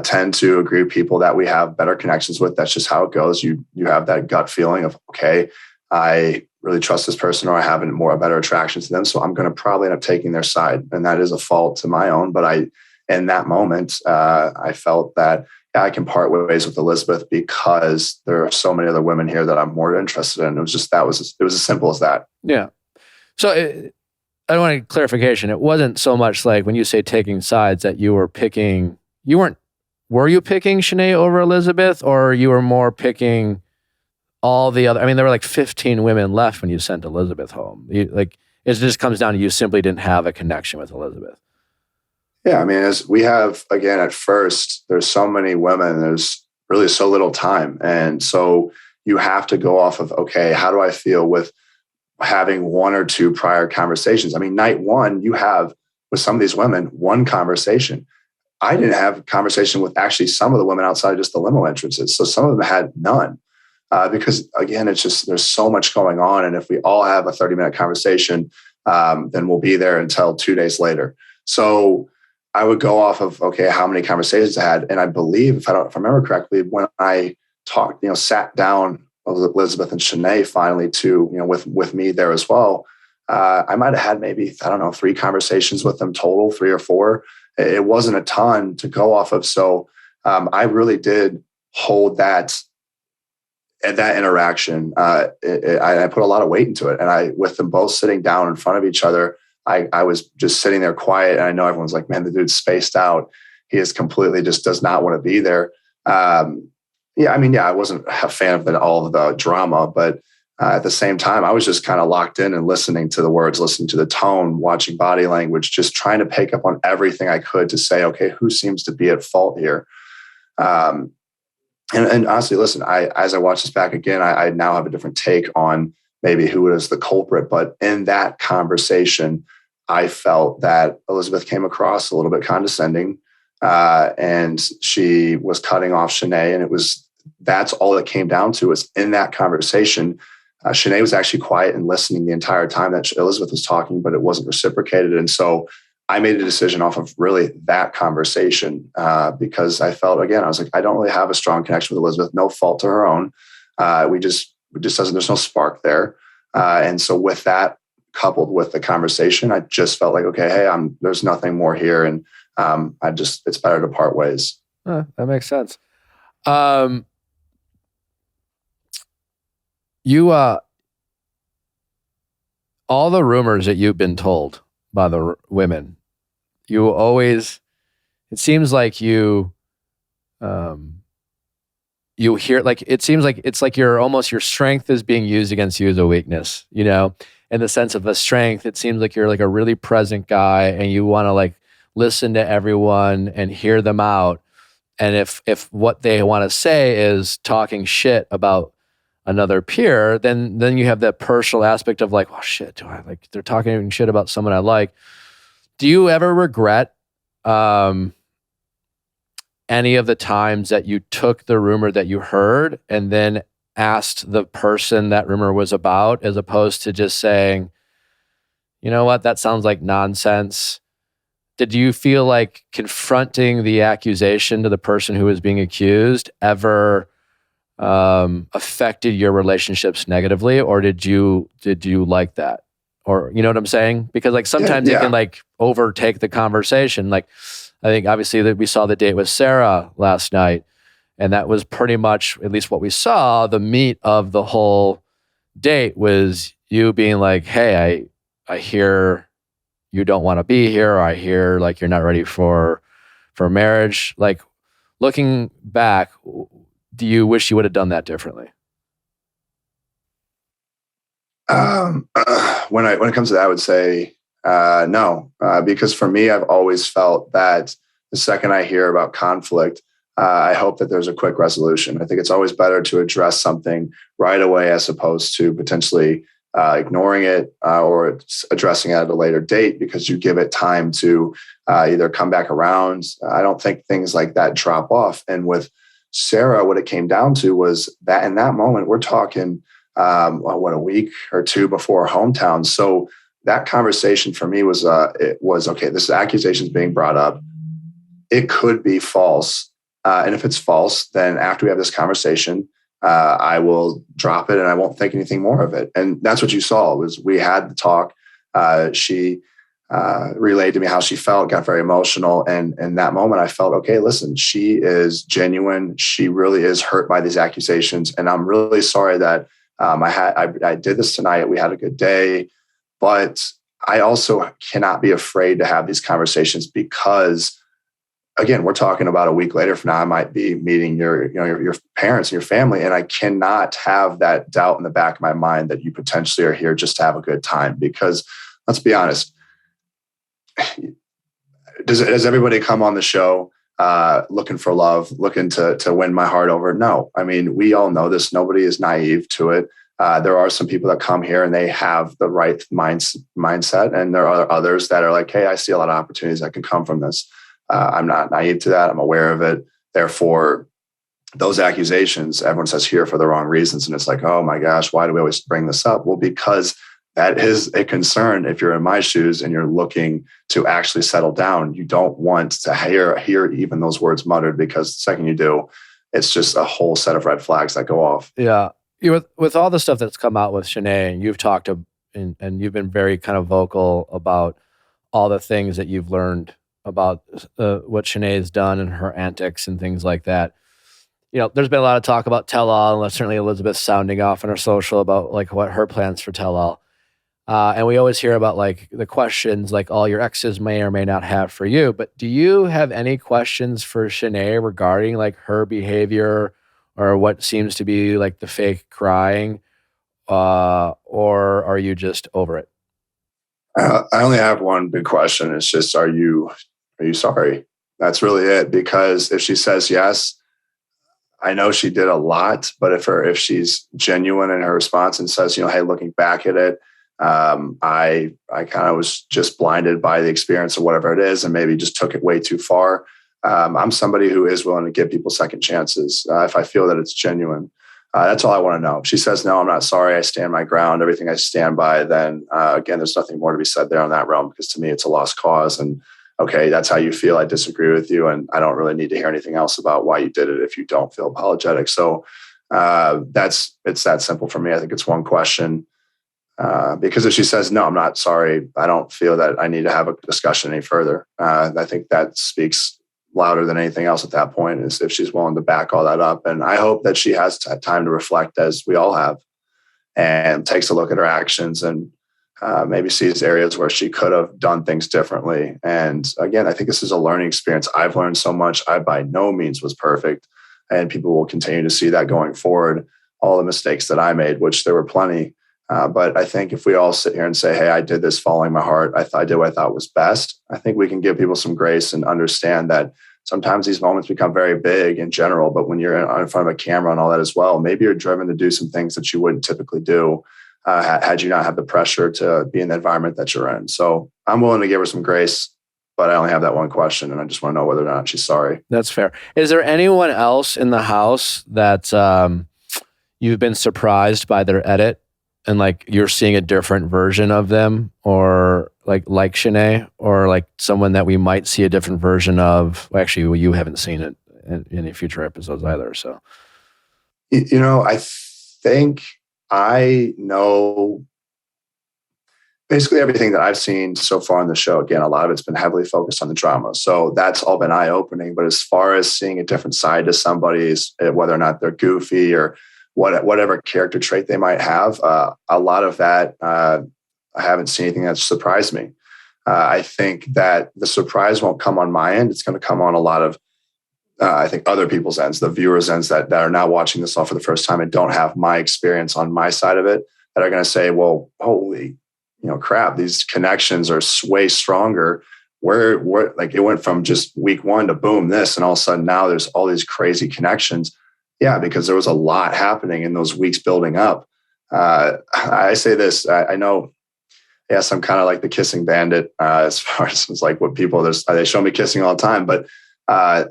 tend to agree with people that we have better connections with. That's just how it goes. You have that gut feeling of, okay, I really trust this person, or I have a better attraction to them. So I'm going to probably end up taking their side. And that is a fault to my own. But in that moment, I felt that I can part ways with Elizabeth because there are so many other women here that I'm more interested in. It was as simple as that. Yeah. So I want a clarification. It wasn't so much like when you say taking sides that you were picking, were you picking Shanae over Elizabeth, or you were more picking all the other? I mean, there were like 15 women left when you sent Elizabeth home. It just comes down to you simply didn't have a connection with Elizabeth. Yeah, I mean, as we have, again, at first, there's so many women, there's really so little time. And so you have to go off of, okay, how do I feel with having one or two prior conversations? I mean, night one, you have with some of these women, one conversation. I didn't have a conversation with actually some of the women outside of just the limo entrances. So some of them had none. Because again, it's just, there's so much going on. And if we all have a 30-minute conversation, then we'll be there until 2 days later. So I would go off of, okay, how many conversations I had. And I believe, if I remember correctly, when I talked, sat down with Elizabeth and Shanae finally to, with me there as well, I might have had maybe, 3 conversations with them total, 3 or 4. It wasn't a ton to go off of. So I really did hold that interaction. I put a lot of weight into it. And with them both sitting down in front of each other, I was just sitting there quiet. And I know everyone's like, man, the dude's spaced out. He is completely just does not want to be there. I wasn't a fan of all of the drama, but at the same time, I was just kind of locked in and listening to the words, listening to the tone, watching body language, just trying to pick up on everything I could to say, okay, who seems to be at fault here? And honestly, listen, as I watch this back again, I now have a different take on maybe who is the culprit. But in that conversation, I felt that Elizabeth came across a little bit condescending, and she was cutting off Shanae. And that's all it came down to, is in that conversation, Shanae was actually quiet and listening the entire time that Elizabeth was talking, but it wasn't reciprocated. And so I made a decision off of really that conversation, because I felt, again, I was like, I don't really have a strong connection with Elizabeth, no fault to her own. There's no spark there. And so with that, coupled with the conversation, I just felt like, okay, hey, there's nothing more here. And it's better to part ways. That makes sense. All the rumors that you've been told by the women, it seems like you hear, like, it seems like it's like your strength is being used against you as a weakness, in the sense of a strength. It seems like you're like a really present guy and you want to like listen to everyone and hear them out. And if what they want to say is talking shit about another peer, then you have that personal aspect of like, oh shit, they're talking shit about someone I like. Do you ever regret any of the times that you took the rumor that you heard and then asked the person that rumor was about, as opposed to just saying, you know what, that sounds like nonsense? Did you feel like confronting the accusation to the person who was being accused ever affected your relationships negatively, or did you like that? Or, you know what I'm saying? Because like sometimes it can like overtake the conversation. Like I think obviously that we saw the date with Sarah last night, and that was pretty much, at least what we saw, the meat of the whole date was you being like, hey, I hear you don't want to be here, or I hear like you're not ready for marriage. Like, looking back, do you wish you would have done that differently? When it comes to that, I would say no, because for me, I've always felt that the second I hear about conflict, I hope that there's a quick resolution. I think it's always better to address something right away as opposed to potentially ignoring it or addressing it at a later date, because you give it time to either come back around. I don't think things like that drop off. And with Sarah, what it came down to was that in that moment, we're talking, a week or two before hometown. So that conversation for me was okay, this accusation is being brought up. It could be false. And if it's false, then after we have this conversation, I will drop it and I won't think anything more of it. And that's what you saw, was we had the talk. She relayed to me how she felt, got very emotional. And in that moment, I felt, okay, listen, she is genuine. She really is hurt by these accusations. And I'm really sorry that I did this tonight. We had a good day, but I also cannot be afraid to have these conversations, because again, we're talking about a week later from now, I might be meeting your parents and your family. And I cannot have that doubt in the back of my mind that you potentially are here just to have a good time, because let's be honest. Does everybody come on the show looking for love, looking to win my heart over? No. I mean, we all know this. Nobody is naive to it. There are some people that come here and they have the right mindset. And there are others that are like, hey, I see a lot of opportunities that can come from this. I'm not naive to that. I'm aware of it. Therefore, those accusations, everyone says here for the wrong reasons. And it's like, oh my gosh, why do we always bring this up? Well, because that is a concern. If you're in my shoes and you're looking to actually settle down, you don't want to hear even those words muttered, because the second you do, it's just a whole set of red flags that go off. Yeah. With all the stuff that's come out with Shanae, and you've talked to, and you've been very kind of vocal about all the things that you've learned about what Shanae has done and her antics and things like that. There's been a lot of talk about tell-all, and certainly Elizabeth sounding off on her social about like what her plans for tell-all. And we always hear about like the questions like all your exes may or may not have for you. But do you have any questions for Shanae regarding like her behavior or what seems to be like the fake crying? Or are you just over it? I only have one big question. It's just, are you sorry? That's really it. Because if she says yes, I know she did a lot, but if she's genuine in her response and says, hey, looking back at it, I kind of was just blinded by the experience or whatever it is, and maybe just took it way too far. I'm somebody who is willing to give people second chances if I feel that it's genuine. That's all I want to know. If she says, no, I'm not sorry, I stand my ground, everything I stand by, then again, there's nothing more to be said there on that realm, because to me, it's a lost cause. And okay, that's how you feel. I disagree with you. And I don't really need to hear anything else about why you did it if you don't feel apologetic. So it's that simple for me. I think it's one question. Because if she says, no, I'm not sorry, I don't feel that I need to have a discussion any further. I think that speaks louder than anything else at that point, is if she's willing to back all that up. And I hope that she has time to reflect, as we all have, and takes a look at her actions and maybe sees areas where she could have done things differently. And again, I think this is a learning experience. I've learned so much. I by no means was perfect, and people will continue to see that going forward. All the mistakes that I made, which there were plenty. But I think if we all sit here and say, hey, I did this following my heart, I did what I thought was best, I think we can give people some grace and understand that sometimes these moments become very big in general. But when you're in front of a camera and all that as well, maybe you're driven to do some things that you wouldn't typically do had you not have the pressure to be in the environment that you're in. So I'm willing to give her some grace, but I only have that one question, and I just want to know whether or not she's sorry. That's fair. Is there anyone else in the house that you've been surprised by their edit? And like you're seeing a different version of them, or like Shanae, or like someone that we might see a different version of. Well, actually, you haven't seen it in any future episodes either. So, I think I know basically everything that I've seen so far on the show. Again, a lot of it's been heavily focused on the drama. So that's all been eye-opening. But as far as seeing a different side to somebody, whether or not they're goofy or whatever character trait they might have, a lot of that, I haven't seen anything that's surprised me. I think that the surprise won't come on my end. It's going to come on a lot of, I think, other people's ends, the viewers' ends that are now watching this all for the first time and don't have my experience on my side of it, that are going to say, well, holy, crap, these connections are way stronger. Where like it went from just week one to boom, this, and all of a sudden now there's all these crazy connections. Yeah, because there was a lot happening in those weeks building up. I say this, I know, yes, I'm kind of like the kissing bandit as far as it's like what people, they show me kissing all the time, but I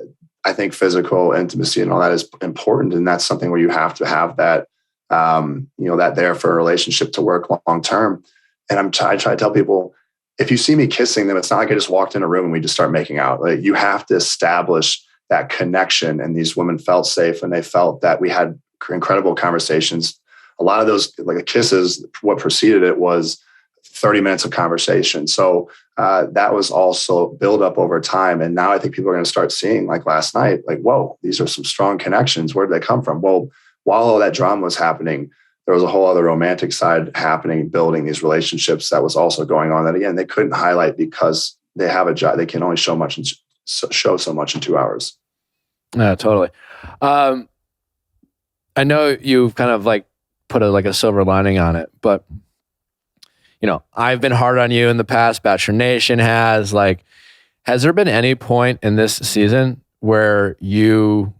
think physical intimacy and all that is important. And that's something where you have to have that, that there for a relationship to work long term. And I try to tell people, if you see me kissing them, it's not like I just walked in a room and we just start making out. Like, you have to establish that connection, and these women felt safe and they felt that we had incredible conversations. A lot of those like kisses, what preceded it was 30 minutes of conversation. So that was also built up over time. And now I think people are going to start seeing, like last night, like, whoa, these are some strong connections. Where did they come from? Well, while all that drama was happening, there was a whole other romantic side happening, building these relationships that was also going on that, again, they couldn't highlight because they have a job. They can only show so much in 2 hours. Yeah, totally. I know you've kind of like put a silver lining on it, but I've been hard on you in the past. Bachelor Nation has. Like, has there been any point in this season where you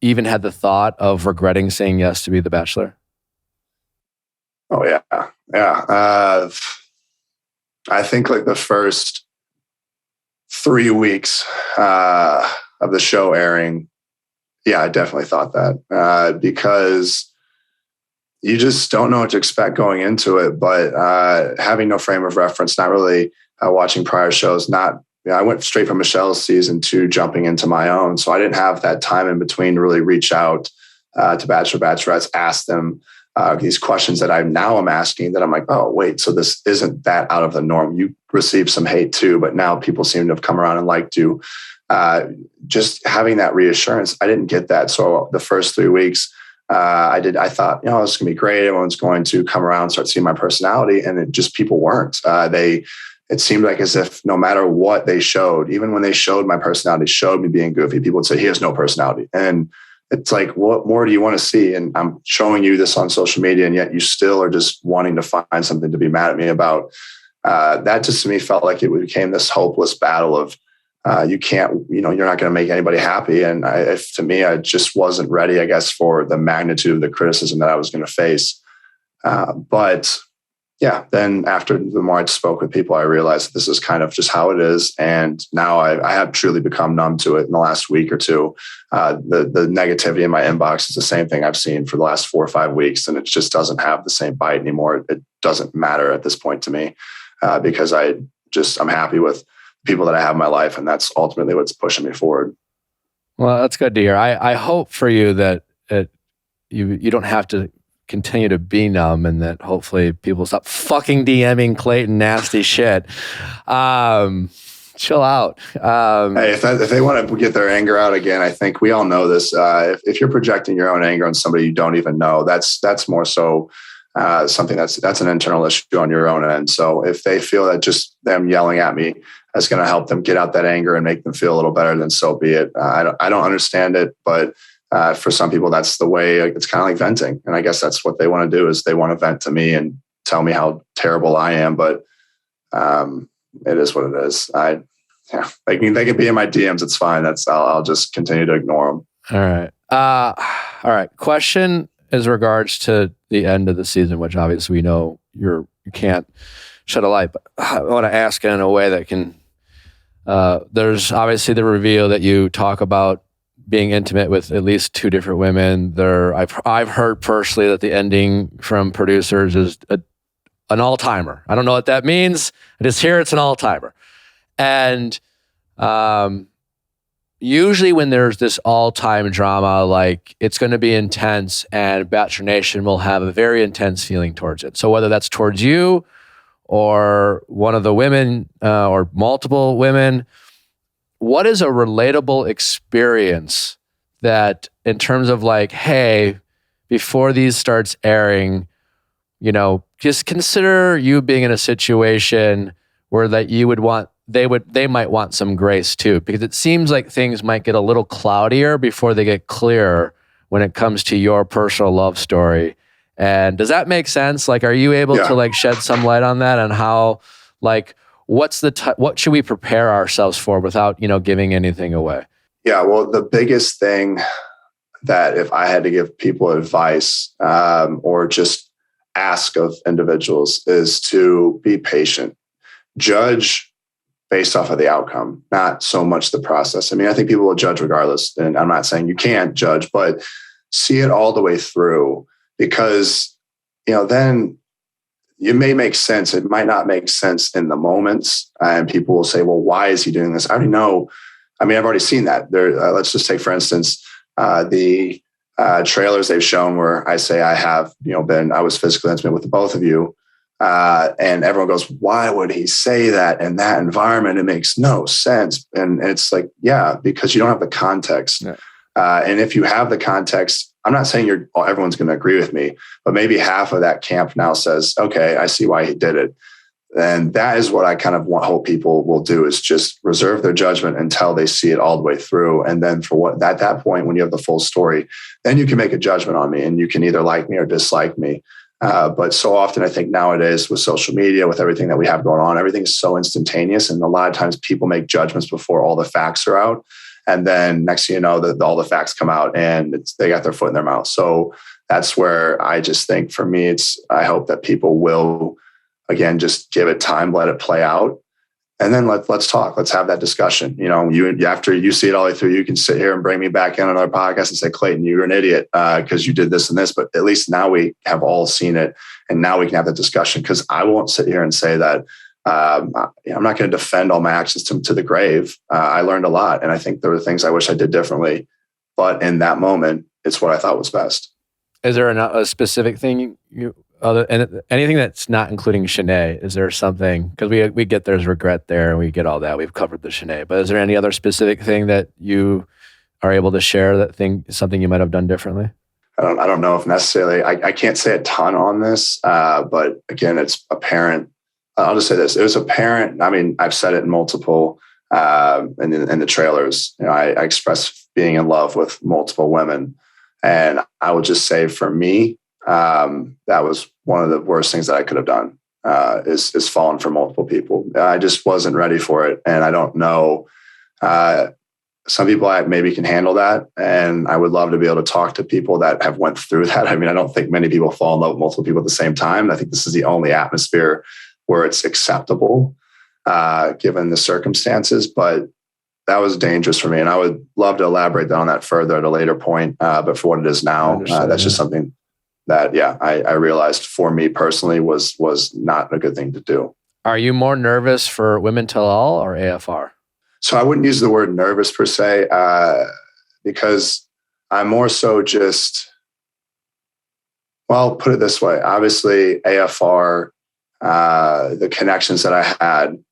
even had the thought of regretting saying yes to be the Bachelor? Oh yeah. I think like the first 3 weeks of the show airing, yeah, I definitely thought that because you just don't know what to expect going into it. But having no frame of reference, not really watching prior shows, I went straight from Michelle's season to jumping into my own. So I didn't have that time in between to really reach out to Bachelor, Bachelorettes, ask them these questions that I'm asking that I'm like, oh, wait, so this isn't that out of the norm. You received some hate too, but now people seem to have come around and liked you. Just having that reassurance, I didn't get that. So the first 3 weeks, I thought, this is going to be great. Everyone's going to come around and start seeing my personality. And people weren't. It seemed like as if no matter what they showed, even when they showed my personality, showed me being goofy, people would say, he has no personality. And it's like, what more do you want to see? And I'm showing you this on social media, and yet you still are just wanting to find something to be mad at me about. That just to me felt like it became this hopeless battle of you can't, you're not going to make anybody happy. And to me, I just wasn't ready, I guess, for the magnitude of the criticism that I was going to face. But yeah, then after the more I spoke with people, I realized that this is kind of just how it is. And now I have truly become numb to it in the last week or two. The negativity in my inbox is the same thing I've seen for the last 4 or 5 weeks. And it just doesn't have the same bite anymore. It doesn't matter at this point to me because I'm happy with people that I have in my life. And that's ultimately what's pushing me forward. Well, that's good to hear. I hope for you that you don't have to continue to be numb, and that hopefully people stop fucking DMing Clayton nasty shit. Chill out. Hey, if they want to get their anger out again, I think we all know this. If you're projecting your own anger on somebody you don't even know, that's more so something that's an internal issue on your own end. So if they feel that just them yelling at me is going to help them get out that anger and make them feel a little better, then so be it. I don't understand it, but for some people, that's the way. It's kind of like venting. And I guess that's what they want to do, is they want to vent to me and tell me how terrible I am. But it is what it is. They can be in my DMs. It's fine. I'll just continue to ignore them. All right. Question as regards to the end of the season, which obviously we know you can't shed a light, but I want to ask it in a way that can, there's obviously the reveal that you talk about being intimate with at least 2 different women. I've heard personally that the ending from producers is an all-timer. I don't know what that means. I just hear it's an all-timer. And usually when there's this all-time drama, like, it's going to be intense, and Bachelor Nation will have a very intense feeling towards it. So whether that's towards you or one of the women or multiple women, what is a relatable experience that, in terms of like, hey, before these starts airing, just consider you being in a situation where that you would want, they might want some grace too, because it seems like things might get a little cloudier before they get clearer when it comes to your personal love story. And does that make sense? Like, are you able to like shed some light on that, and how, like, what should we prepare ourselves for without, giving anything away? Yeah, well, the biggest thing that if I had to give people advice or just ask of individuals is to be patient. Judge based off of the outcome, not so much the process. I mean, I think people will judge regardless, and I'm not saying you can't judge, but see it all the way through, because, then it may make sense. It might not make sense in the moments. And people will say, well, why is he doing this? I already know. I mean, I've already seen that. Let's just take, for instance, the trailers they've shown where I say I was physically intimate with both of you. And everyone goes, why would he say that in that environment? It makes no sense. And it's like, yeah, because you don't have the context. Yeah. And if you have the context, I'm not saying everyone's going to agree with me, but maybe half of that camp now says, okay, I see why he did it. And that is what I kind of hope people will do, is just reserve their judgment until they see it all the way through. And then at that point, when you have the full story, then you can make a judgment on me, and you can either like me or dislike me. But so often, I think nowadays with social media, with everything that we have going on, everything is so instantaneous. And a lot of times people make judgments before all the facts are out. And then next thing you know, all the facts come out and they got their foot in their mouth. So that's where I just think for me, I hope that people will, again, just give it time, let it play out. And then let's talk. Let's have that discussion. After you see it all the way through, you can sit here and bring me back in on another podcast and say, Clayton, you're an idiot because you did this and this. But at least now we have all seen it, and now we can have that discussion. Because I won't sit here and say that I'm not going to defend all my actions to the grave. I learned a lot, and I think there were things I wish I did differently. But in that moment, it's what I thought was best. Is there a specific thing and anything that's not including Shanae? Is there something, because we get there's regret there and we get all that, we've covered the Shanae, but is there any other specific thing that you are able to share, something you might have done differently? I don't know if necessarily, I can't say a ton on this, but again, it's apparent. I'll just say this. It was apparent. I mean, I've said it in multiple, in the trailers, I expressed being in love with multiple women. And I would just say for me, that was one of the worst things that I could have done, is fallen for multiple people. I just wasn't ready for it. And I don't know, some people maybe can handle that. And I would love to be able to talk to people that have went through that. I mean, I don't think many people fall in love with multiple people at the same time. I think this is the only atmosphere where it's acceptable, given the circumstances, but that was dangerous for me. And I would love to elaborate on that further at a later point. But for what it is now, that's just something that, I realized for me personally was not a good thing to do. Are you more nervous for Women Tell All or AFR? So I wouldn't use the word nervous per se, because I'm more so just, well, put it this way. Obviously, AFR, the connections that I had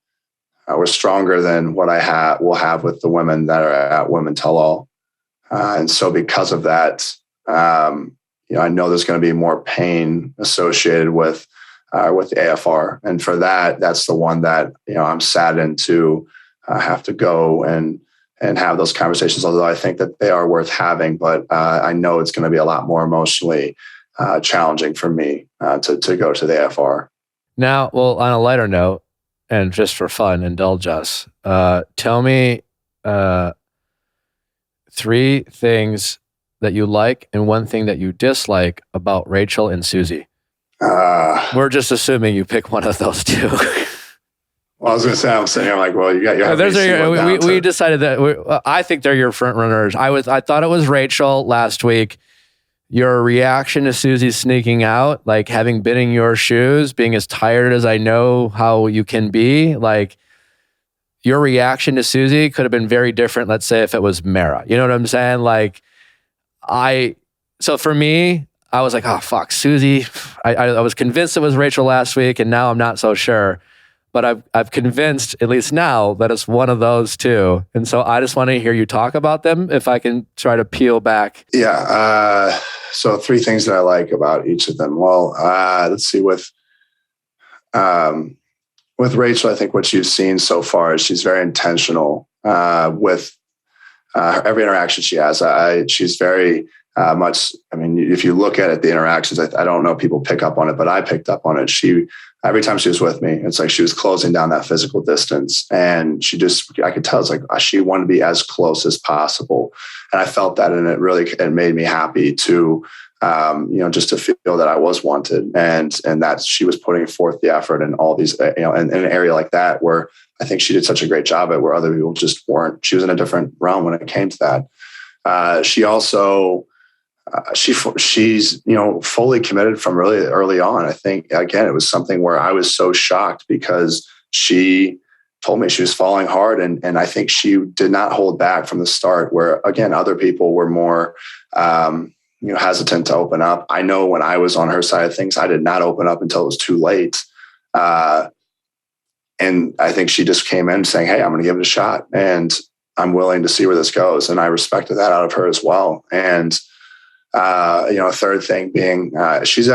were stronger than what I will have with the women that are at Women Tell All. And so because of that, I know there's going to be more pain associated with the AFR. And for that, that's the one that, I'm saddened to have to go and have those conversations, although I think that they are worth having. But I know it's going to be a lot more emotionally challenging for me to go to the AFR. Now, well, on a lighter note, and just for fun, indulge us. Tell me 3 things that you like and 1 thing that you dislike about Rachel and Susie. We're just assuming you pick one of those 2. Well, I was going to say, I'm sitting here like, well, you got we decided that I think they're your front runners. I thought it was Rachel last week. Your reaction to Susie sneaking out, like having been in your shoes, being as tired as I know how you can be, like your reaction to Susie could have been very different. Let's say if it was Mara, you know what I'm saying? Like so for me, I was like, oh fuck, Susie. I was convinced it was Rachel last week, and now I'm not so sure. But I've convinced, at least now, that it's one of those 2. And so I just want to hear you talk about them, if I can try to peel back. Yeah. So 3 things that I like about each of them. Well, let's see. With Rachel, I think what you've seen so far is she's very intentional with every interaction she has. She's very much, I mean, if you look at it, the interactions, I don't know if people pick up on it, but I picked up on it. Every time she was with me, it's like she was closing down that physical distance. And I could tell it's like she wanted to be as close as possible. And I felt that, and it made me happy to, just to feel that I was wanted, and that she was putting forth the effort and all these, in an area like that where I think she did such a great job at, where other people just weren't. She was in a different realm when it came to that. She also, she's fully committed from really early on. I think, again, it was something where I was so shocked because she told me she was falling hard, and I think she did not hold back from the start, where again other people were more hesitant to open up. I know when I was on her side of things, I did not open up until it was too late, and I think she just came in saying, hey, I'm going to give it a shot, and I'm willing to see where this goes. And I respected that out of her as well. And a third thing being, she's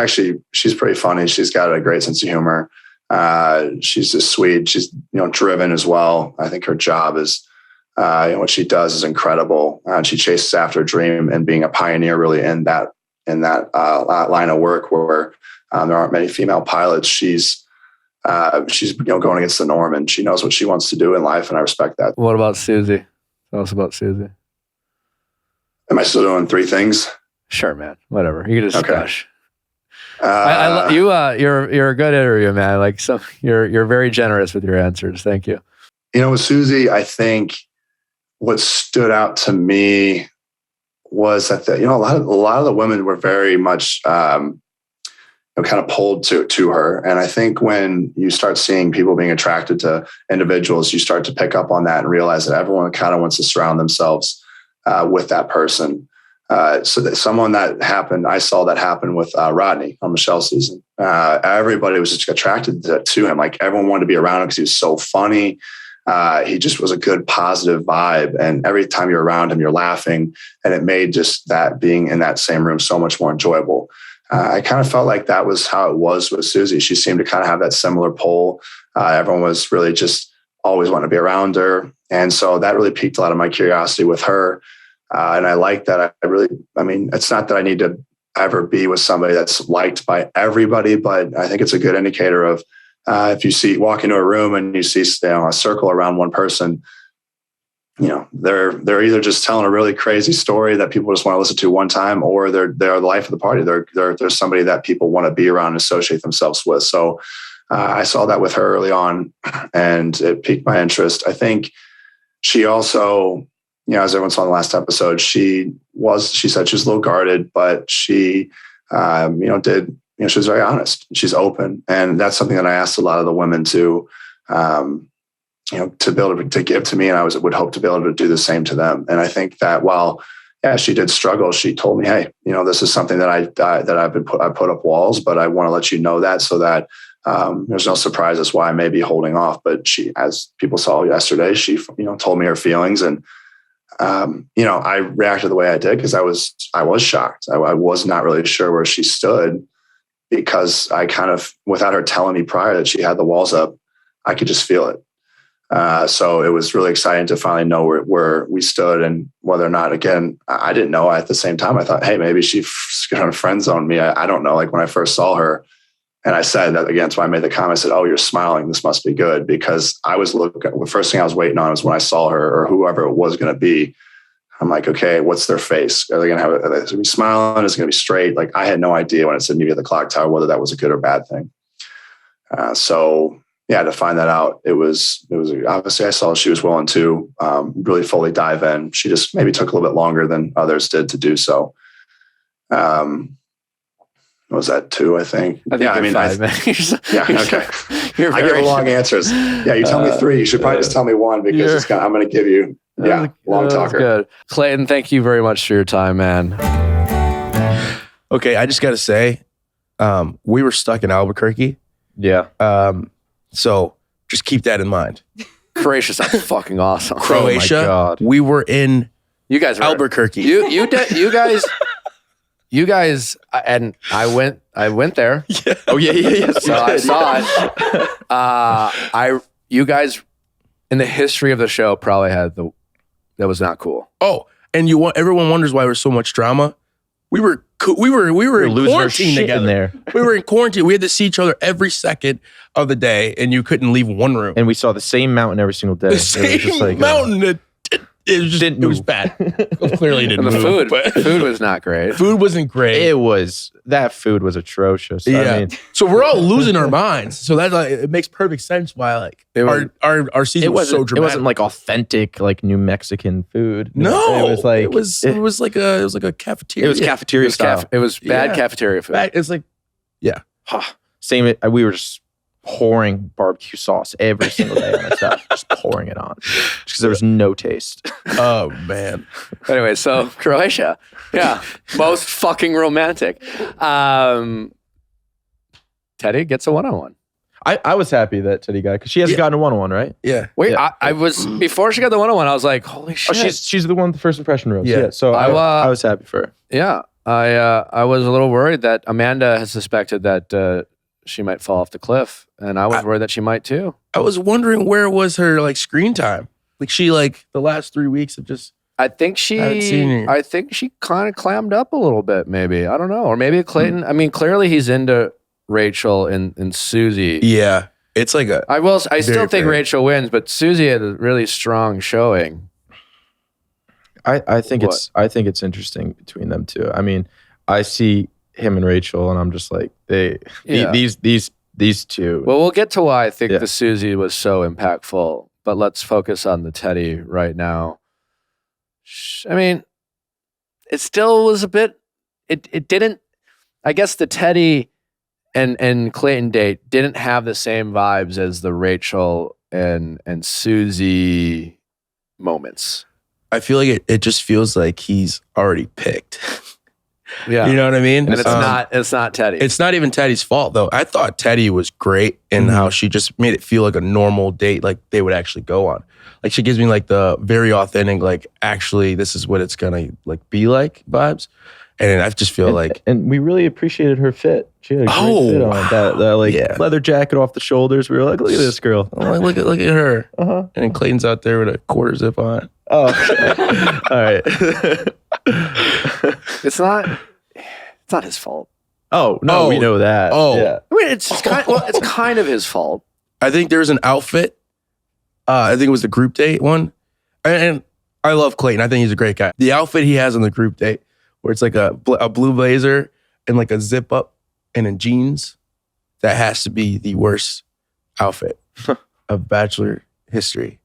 pretty funny. She's got a great sense of humor. She's just sweet. She's, driven as well. I think her job is, what she does is incredible. She chases after a dream and being a pioneer really in that that line of work where there aren't many female pilots. She's going against the norm, and she knows what she wants to do in life, and I respect that. What about Susie? Tell us about Susie. Am I still doing 3 things? Sure, man. Whatever. You can just Okay. gush. You're a good interview, man. Like, so you're very generous with your answers. Thank you. With Susie, I think what stood out to me was that a lot of the women were very much kind of pulled to her. And I think when you start seeing people being attracted to individuals, you start to pick up on that and realize that everyone kind of wants to surround themselves with that person. So that someone that happened, I saw that happen with Rodney on Michelle's season. Everybody was just attracted to him. Like, everyone wanted to be around him because he was so funny. He just was a good, positive vibe. And every time you're around him, you're laughing. And it made just that being in that same room so much more enjoyable. I kind of felt like that was how it was with Susie. She seemed to kind of have that similar pull. Everyone was really just always wanting to be around her. And so that really piqued a lot of my curiosity with her. And I like that. It's not that I need to ever be with somebody that's liked by everybody, but I think it's a good indicator of if you walk into a room and you see a circle around one person, they're either just telling a really crazy story that people just want to listen to one time, or they're the life of the party. They're somebody that people want to be around and associate themselves with. So I saw that with her early on, and it piqued my interest. I think she also, as everyone saw in the last episode, she said she was a little guarded, but she, she was very honest. She's open. And that's something that I asked a lot of the women to be able to give to me. And I would hope to be able to do the same to them. And I think that while, she did struggle, she told me, hey, this is something that I put up walls, but I want to let you know that so that there's no surprises why I may be holding off. But she, as people saw yesterday, she, told me her feelings, and I reacted the way I did because I was shocked. I was not really sure where she stood, because I kind of, without her telling me prior that she had the walls up, I could just feel it. So it was really exciting to finally know where we stood, and whether or not, again, I didn't know. At the same time, I thought, hey, maybe she's going to friend zone me. I don't know. Like, when I first saw her, and I said that again, so I made the comment, I said, oh, you're smiling. This must be good, because I was the first thing I was waiting on was when I saw her, or whoever it was going to be. I'm like, okay, what's their face? Are they going to be smiling? Is it going to be straight? Like, I had no idea when it said meet at the clock tower, whether that was a good or bad thing. To find that out, it was obviously, I saw she was willing to really fully dive in. She just maybe took a little bit longer than others did to do so. Was that 2, I think? I think 5, man. Okay. I give long answers. Yeah, you tell me 3. You should probably just tell me 1, because I'm going to give you, long talker. Good. Clayton, thank you very much for your time, man. Okay, I just got to say, we were stuck in Albuquerque. Yeah. So just keep that in mind. Croatia sounds fucking awesome. Croatia. Oh my God. We were in You guys were Albuquerque. You guys, and I went there. Yeah. Oh yeah. So I saw it. You guys, in the history of the show, probably had that was not cool. Oh, and everyone wonders why there was so much drama. We were in quarantine together. There. We were in quarantine. We had to see each other every second of the day, and you couldn't leave one room. And we saw the same mountain every single day. The same mountain. It was bad. Clearly didn't And the move, food was not great. Food wasn't great. That food was atrocious. Yeah. I mean, so we're all losing our minds. So that's it makes perfect sense why our season was so dramatic. It wasn't like authentic like New Mexican food. No, it was like it was like a cafeteria. It was cafeteria style. It was bad cafeteria food. It's like, yeah. Same. We were just pouring barbecue sauce every single day on our stuff, just pouring it on, just because there was no taste. Oh man. Anyway, so Croatia, most fucking romantic. Teddy gets a 1-on-1. I was happy that Teddy got it, because she hasn't gotten a 1-on-1, right? Yeah. Wait, Yeah. I was before she got the 1-on-1. I was like, holy shit. Oh, she's the one with the first impression rose. Yeah. Yeah. So I was happy for her. Yeah, I was a little worried that Amanda has suspected that she might fall off the cliff, and I was worried that she might too. I was wondering where was her like screen time. Like she the last 3 weeks of just. I think haven't seen her. I think she kind of clammed up a little bit, maybe. I don't know. Or maybe Clayton. I mean, clearly he's into Rachel and Susie. Yeah. It's like a. I still think fair. Rachel wins, but Susie had a really strong showing. I think it's interesting between them two. I mean, I see him and Rachel, and I'm just like these two. Well, we'll get to why I think Yeah. the Susie was so impactful, but let's focus on the Teddy right now. I mean, it still was a bit. It didn't. I guess the Teddy and Clayton date didn't have the same vibes as the Rachel and Susie moments. I feel like it just feels like he's already picked. Yeah, You know what I mean? and it's not Teddy. It's not even Teddy's fault though. I thought Teddy was great in how she just made it feel like a normal date, like they would actually go on. Like she gives me like the very authentic, like actually this is what it's gonna like be like vibes. And I just feel like and we really appreciated her fit. She had a great fit on that like leather jacket off the shoulders. We were like, look at this girl. I'm like, look at her. Uh-huh. And then Clayton's out there with a quarter zip on. Oh, all right. It's not his fault. Oh no, we know that. Oh. Yeah. I mean, it's kind of his fault. I think there's an outfit. I think it was the group date one. And I love Clayton. I think he's a great guy. The outfit he has on the group date, where it's like a blue blazer and like a zip up and in jeans, that has to be the worst outfit of Bachelor history.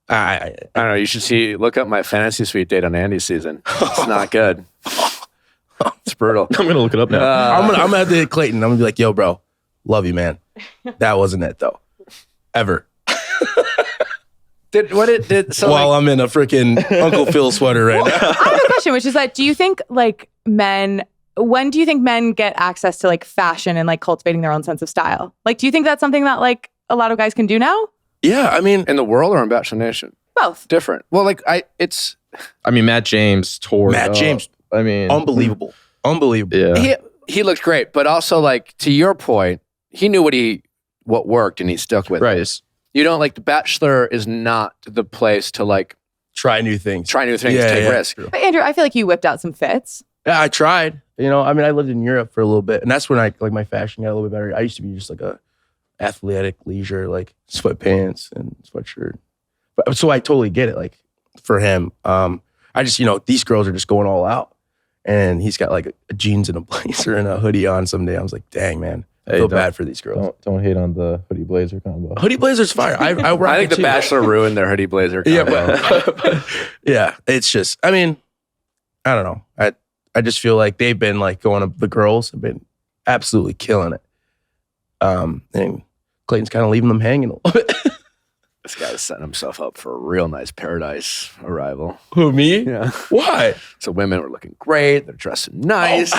I don't know. You should look up my fantasy suite date on Andy's season. It's not good. It's brutal. I'm gonna look it up now. I'm gonna have to hit Clayton. I'm gonna be like, yo, bro, love you, man. That wasn't it though. Ever. While I'm in a freaking Uncle Phil sweater right now. I have a question, which is that do you think like when do you think men get access to like fashion and like cultivating their own sense of style? Like, do you think that's something that like a lot of guys can do now? Yeah, I mean, In the world or in Bachelor Nation? Both. Different. Well, like I mean, Matt James tore. Matt James, I mean, unbelievable. Yeah. he looked great, but also like to your point, he knew what worked and he stuck with it. Right. You don't like The Bachelor is not the place to like Try new things. take risks. But Andrew, I feel like you whipped out some fits. Yeah, I tried. You know, I mean, I lived in Europe for a little bit, and that's when my fashion got a little bit better. I used to be just like a athletic leisure, like sweatpants and sweatshirt. But so I totally get it. Like for him, I just these girls are just going all out, and he's got like a jeans and a blazer and a hoodie on. Someday I was like, dang man, I feel bad for these girls. Don't hate on the hoodie blazer combo. Hoodie blazer's fire. I I think The Bachelor ruined their hoodie blazer combo. Yeah, but yeah, it's just. I mean, I don't know. I just feel like they've been like the girls have been absolutely killing it. And Clayton's kind of leaving them hanging a little bit. This guy's setting himself up for a real nice paradise arrival. Who, me? Yeah. Why? So women were looking great. They're dressing nice.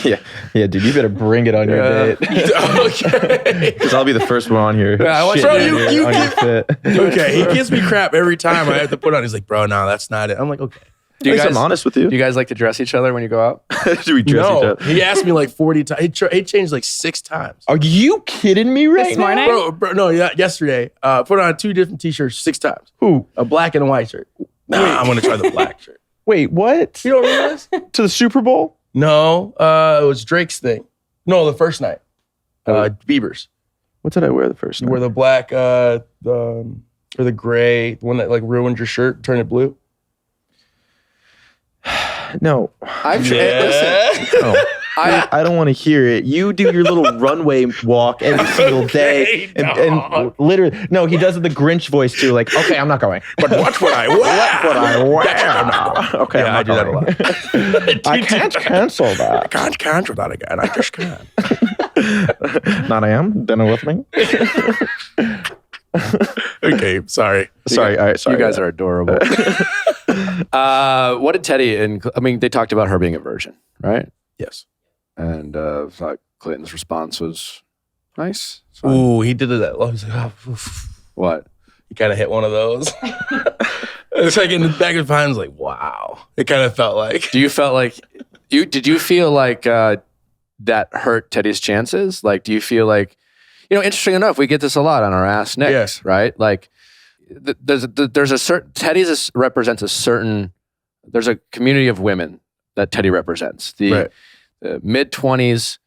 Yeah, dude, you better bring it on your date. Okay. Because I'll be the first one on here. Yeah, I want shitting you- on you on your fit. Okay, he gives me crap every time I have to put on. He's like, bro, no, that's not it. I'm like, okay. Do you At least guys I'm honest with you. Do you guys like to dress each other when you go out? Do we dress each No, other? he asked me like 40 times. He changed like 6 times. Are you kidding me right This now? morning? Bro, no, yeah, yesterday. Put on 2 different t-shirts 6 times. Who? A black and a white shirt. Nah, I'm gonna try the black shirt. Wait, what? You don't remember this? To the Super Bowl? No, it was Drake's thing. No, the first night. Bieber's. What did I wear the first You night? wore the black, or the gray, the one that like ruined your shirt, turned it blue. No. Listen, No. I don't want to hear it. You do your little runway walk every single day. And literally, no, he does the Grinch voice too. Like, okay, I'm not going. But what would I wear? What would I wear? Okay, Yeah, I I'm do that a not lot. going. I can't cancel I that. can't cancel that again. I just can't. Not I am. Dinner with me. Okay, sorry. Sorry. All right, sorry. you guys are adorable. What did Teddy they talked about her being a virgin, right? Yes. And thought Clayton's response was nice. It's fine. Ooh, he did that. I was like, oh, oof. What? He kind of hit one of those. It's like in the back of the mind, I was like, wow. It kind of felt like. Did you feel like that hurt Teddy's chances? Like, do you feel like, interesting enough, we get this a lot on our Ask Nicks, right? Like, there's a certain Teddy's represents a certain. There's a community of women that Teddy represents. The mid-20s,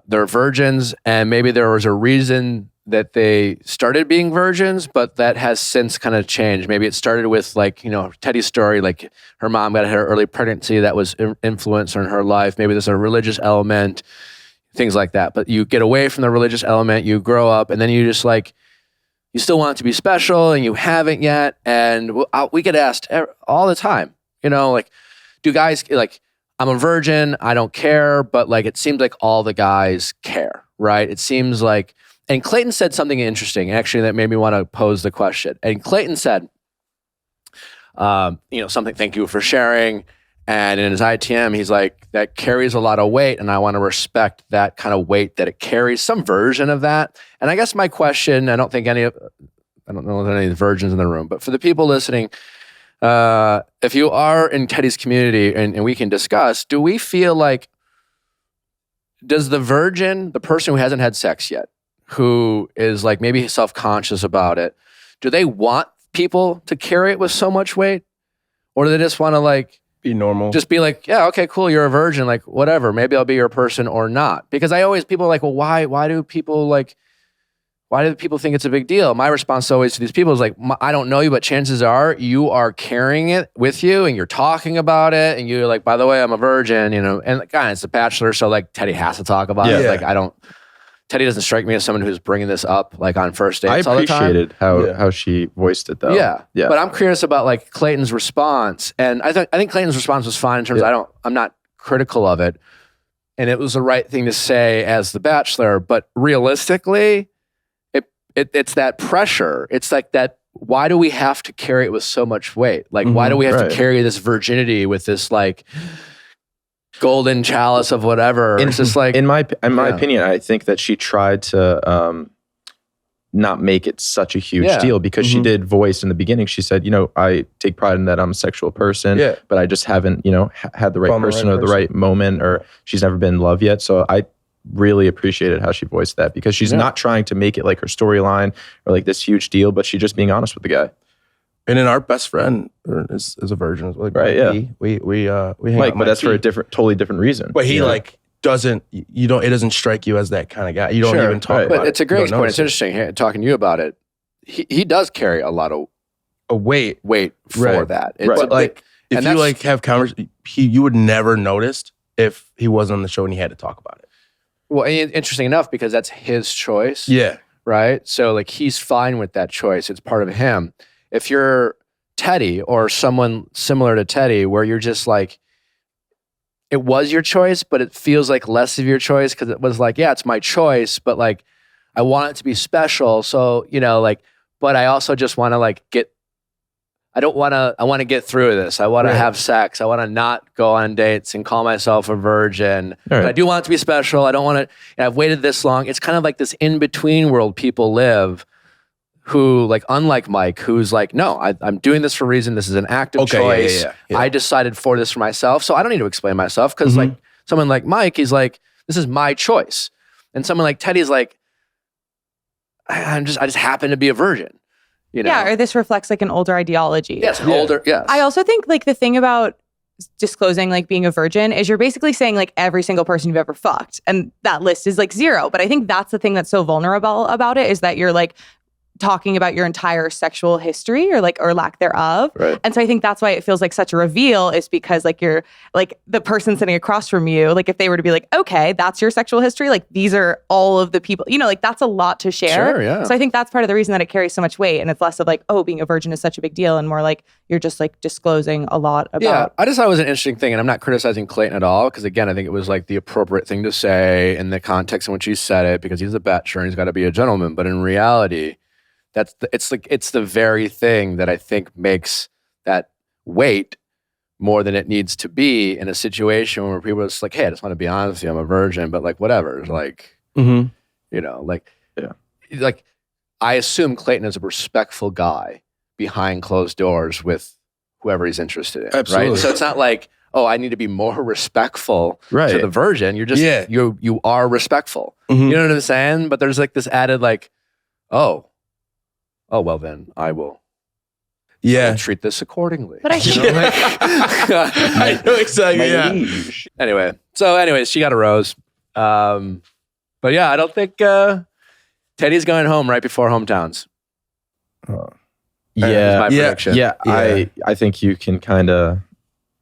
they're virgins, and maybe there was a reason that they started being virgins, but that has since kind of changed. Maybe it started with like, Teddy's story, like her mom got her early pregnancy that was influence on her life. Maybe there's a religious element, things like that. But you get away from the religious element, you grow up, and then you just like, you still want it to be special and you haven't yet. And we get asked all the time, like, do guys, like, I'm a virgin, I don't care, but like, it seems like all the guys care, right? It seems like, and Clayton said something interesting, actually, that made me want to pose the question. And Clayton said, something, thank you for sharing. And in his ITM, he's like, that carries a lot of weight, and I want to respect that kind of weight that it carries, some version of that. And I guess my question, I don't know if there are any virgins in the room, but for the people listening, if you are in Teddy's community, and we can discuss, do we feel like, does the virgin, the person who hasn't had sex yet, who is like maybe self-conscious about it, do they want people to carry it with so much weight? Or do they just want to like be normal? Just be like, yeah, okay, cool, you're a virgin, like whatever, maybe I'll be your person or not. Because people are like, well, why do people think it's a big deal? My response always to these people is like, I don't know you, but chances are you are carrying it with you and you're talking about it and you're like, by the way, I'm a virgin, and God, it's The Bachelor, so like Teddy has to talk about it. Like Teddy doesn't strike me as someone who's bringing this up like on first dates all the time. I appreciated how she voiced it though. Yeah. But I'm curious about like Clayton's response. And I think Clayton's response was fine in terms of I'm not critical of it. And it was the right thing to say as The Bachelor, but realistically, it's that pressure. It's like that, why do we have to carry it with so much weight? Like, why do we have to carry this virginity with this like golden chalice of whatever? It's just like, in my opinion, I think that she tried to not make it such a huge deal, because she did voice in the beginning. She said, I take pride in that I'm a sexual person, but I just haven't, had the right person or the right moment, or she's never been in love yet. So I really appreciated how she voiced that, because she's not trying to make it like her storyline or like this huge deal, but she's just being honest with the guy. And then our best friend is a virgin, like, right? Yeah, we hang Mike, out but that's for a totally different reason. But he like doesn't, it doesn't strike you as that kind of guy. You don't even talk about it. But it's a great point. It's interesting talking to you about it. He does carry a lot of weight for that. But like, if you like have conversation, you would never noticed if he wasn't on the show and he had to talk about it. Well, interesting enough, because that's his choice. Yeah. Right? So like, he's fine with that choice. It's part of him. If you're Teddy or someone similar to Teddy, where you're just like, it was your choice, but it feels like less of your choice, because it was like, yeah, it's my choice, but like, I want it to be special. So, but I also just want to like I want to get through this. I want to have sex. I want to not go on dates and call myself a virgin. But I do want it to be special. I don't want to, I've waited this long. It's kind of like this in-between world people live, who like, unlike Mike, who's like, no, I'm doing this for a reason. This is an active choice. Yeah. I decided for this for myself. So I don't need to explain myself, because like someone like Mike, he's like, this is my choice. And someone like Teddy's like, I just happen to be a virgin. Yeah, or this reflects like an older ideology. Yes, older, yes. I also think like the thing about disclosing like being a virgin is you're basically saying like every single person you've ever fucked, and that list is like 0. But I think that's the thing that's so vulnerable about it, is that you're like talking about your entire sexual history or lack thereof. Right. And so I think that's why it feels like such a reveal, is because like you're like the person sitting across from you, like if they were to be like, okay, that's your sexual history, like these are all of the people, like that's a lot to share. Sure, yeah. So I think that's part of the reason that it carries so much weight, and it's less of like, oh, being a virgin is such a big deal, and more like you're just like disclosing a lot about. Yeah, I just thought it was an interesting thing, and I'm not criticizing Clayton at all, because again, I think it was like the appropriate thing to say in the context in which he said it, because he's a bachelor and he's got to be a gentleman. But in reality, it's the very thing that I think makes that weight more than it needs to be in a situation where people are just like, hey, I just want to be honest with you, I'm a virgin, but like whatever. It's like, like I assume Clayton is a respectful guy behind closed doors with whoever he's interested in. Absolutely. Right? So it's not like, oh, I need to be more respectful to the virgin. You're just, you are respectful. You know what I'm saying? But there's like this added like, oh, well then I will Yeah. treat this accordingly. But I You think know, like- I know exactly. Yeah. anyway, anyways, she got a rose. But yeah, I don't think Teddy's going home right before hometowns. Yeah, my Yeah. prediction. yeah. Yeah. I think you can kind of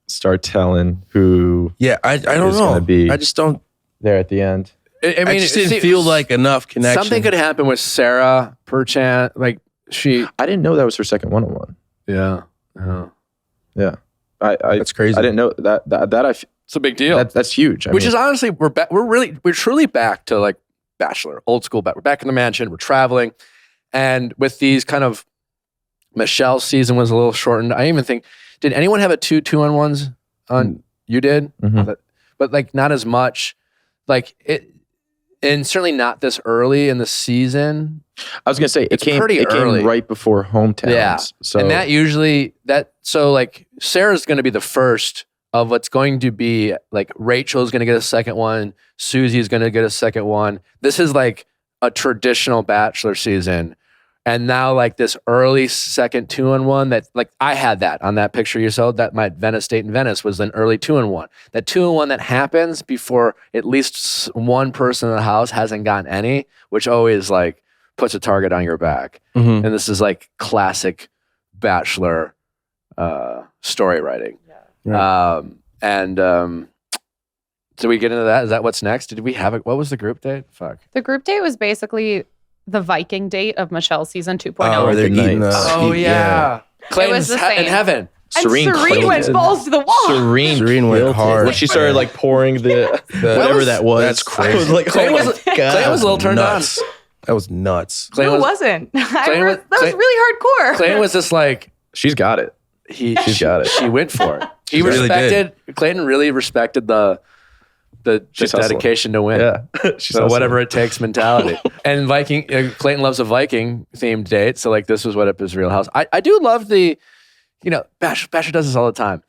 start telling who Yeah. I don't It's know. gonna be- I just don't. there at the end. I I just didn't feel like enough connection. something could happen with Sarah, perchance. Like she, I didn't know that was her second one-on-one. yeah, I That's crazy. I didn't know that. it's a big deal. That's huge. I Which mean, is honestly, we're truly back to like Bachelor, old school. We're back in the mansion. We're traveling, and with these kind of Michelle's season was a little shortened. I even think, did anyone have a 2-2-on-1s on? You did, Mhm. but like not as much. Like it, and certainly not this early in the season. I was gonna say It's pretty it early. came right before hometowns. Yeah. So And so like Sarah's going to be the first of what's going to be like Rachel's going to get a second one. Susie's going to get a second one. This is like a traditional Bachelor season. And now like this early second 2-on-1 that like I had that on that picture you saw that my Venice Date in Venice was an early 2-on-1. That 2-on-1 that happens before at least one person in the house hasn't gotten any, which always like puts a target on your back. Mhm. And this is like classic Bachelor story writing. Yeah. Did we get into that? Is that what's next? Did we have it? What was the group date? Fuck. the group date was basically the Viking date of Michelle's season 2.0. Oh, where they're Good eating night. Clayton's the in same. heaven. And Serene Serene went killed it. balls to the wall. Serene went killed it. hard. When she started like pouring the whatever that was. That's crazy. I was like, Clayton oh my was- God. Clayton was a little turned nuts. That was nuts. Clayton Who was, wasn't? Clayton was- That was really hardcore. Clayton was just like, She's got it. She's got it. She went for it. He She really respected, Clayton really respected the She's hustling. dedication to win. Yeah. She's So hustling. whatever it takes mentality. And Clayton loves a Viking themed date. So like this was what up his real house. I do love Bachelor does this all the time.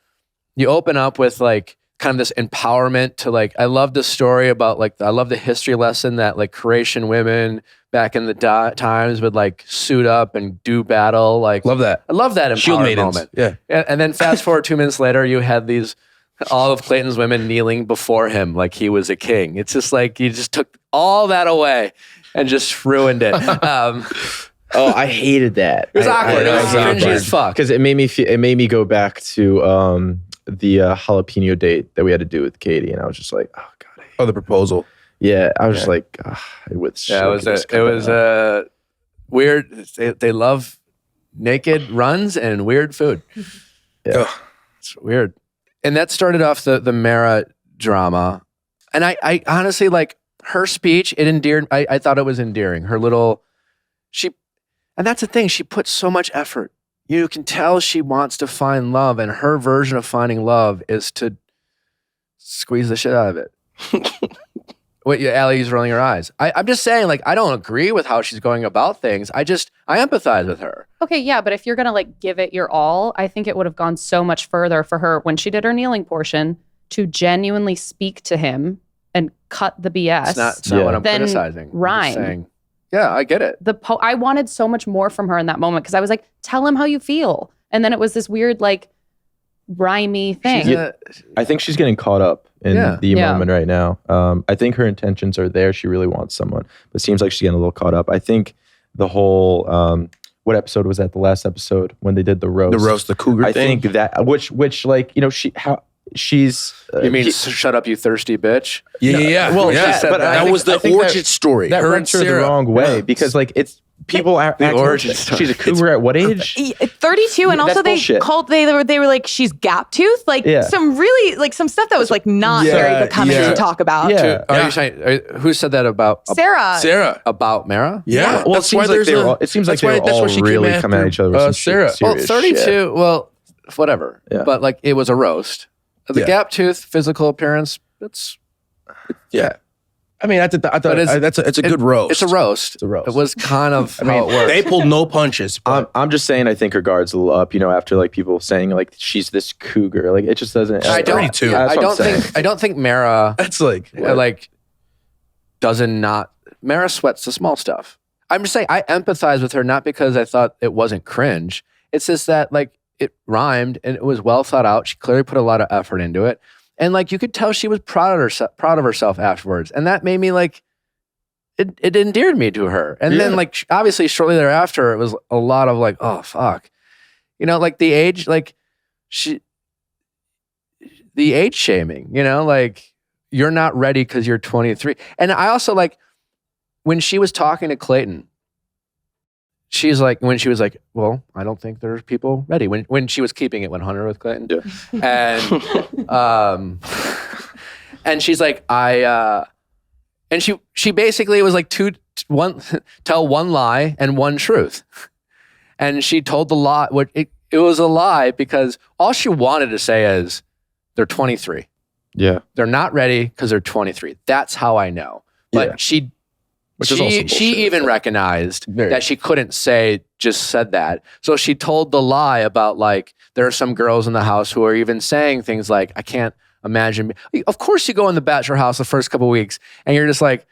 You open up with like kind of this empowerment to like, I love the story about like, I love the history lesson that like Croatian women back in the times would like suit up and do battle. Like Love that. I love that Shield empowered maidens. moment. Yeah. And then fast forward 2 minutes later, you had all of Clayton's women kneeling before him like he was a king. It's just like you just took all that away and just ruined it. Oh, I hated that. It was awkward. It was cringy as fuck. Because it made me go back to the jalapeno date that we had to do with Katie, and I was just like, oh god, Oh, the proposal. yeah. I was just like, it was. Yeah, it was weird. They love naked runs and weird food. Yeah. Ugh. It's weird. And that started off the Mara drama. And I honestly like her speech, it endeared, I thought it was endearing. Her little, and that's the thing, she put so much effort. You can tell she wants to find love, and her version of finding love is to squeeze the shit out of it. Wait, Allie's rolling her eyes. I'm just saying, like, I don't agree with how she's going about things. I empathize with her. Okay, yeah, but if you're gonna like give it your all, I think it would have gone so much further for her when she did her kneeling portion to genuinely speak to him and cut the BS. It's not what I'm Then criticizing. I'm just rhyme. saying, yeah, I get it. I wanted so much more from her in that moment because I was like, tell him how you feel. And then it was this weird, like, rhymey thing. Yeah. I think she's getting caught up in the Yeah. moment right now. I think her intentions are there. She really wants someone, but it seems like she's getting a little caught up. I think the whole what episode was that? The last episode when they did the roast. The cougar I thing. think that which like she's. You mean shut up, you thirsty bitch? Yeah. Well, yeah. said But that. that was the I think origin story. that Her and rubs her the Sarah. wrong way Yeah. because like it's people are The acting origin like story. she's a cougar at what age? 32, and That's also bullshit. they were like she's gap tooth, like Yeah. some really like some stuff that was like not Yeah, very becoming yeah. to talk about. Yeah. Are you saying, who said that about Sarah. about Mara? Yeah. Well, it seems like they were all, that's why she really came coming at after, each other with some Sarah. shit, Well, serious 32. shit. Well, whatever. Yeah. But like, it was a roast. The Yeah. gap tooth physical appearance. Yeah. I mean, I thought But it's a good roast. It's a roast. It's a roast. It was kind of how it worked. They pulled no punches. but- I'm just saying I think her guard's a little up, after like people saying like she's this cougar. Like it just doesn't. I don't. 32. That's I what I'm don't saying. think. I don't think Mara That's like doesn't not. Mara sweats the small stuff. I'm just saying I empathize with her not because I thought it wasn't cringe. It's just that like it rhymed and it was well thought out. She clearly put a lot of effort into it. And like you could tell she was proud of herself afterwards. And that made me like, it endeared me to her. And then like obviously shortly thereafter, it was a lot of like, oh fuck. You know, like the age, like the age shaming, you know, like you're not ready because you're 23. And I also like when she was talking to Clayton, she's like, when she was like, well, I don't think there's people ready. When she was keeping it 100 with Clayton. Yeah. And she's like, and she basically was like tell one lie and one truth. And she told the lie. It was a lie because all she wanted to say is they're 23. Yeah. They're not ready because they're 23. That's how I know. But she even recognized that she couldn't said that. So she told the lie about like, there are some girls in the house who are even saying things like, I can't imagine. Of course you go in the Bachelor house the first couple of weeks and you're just like,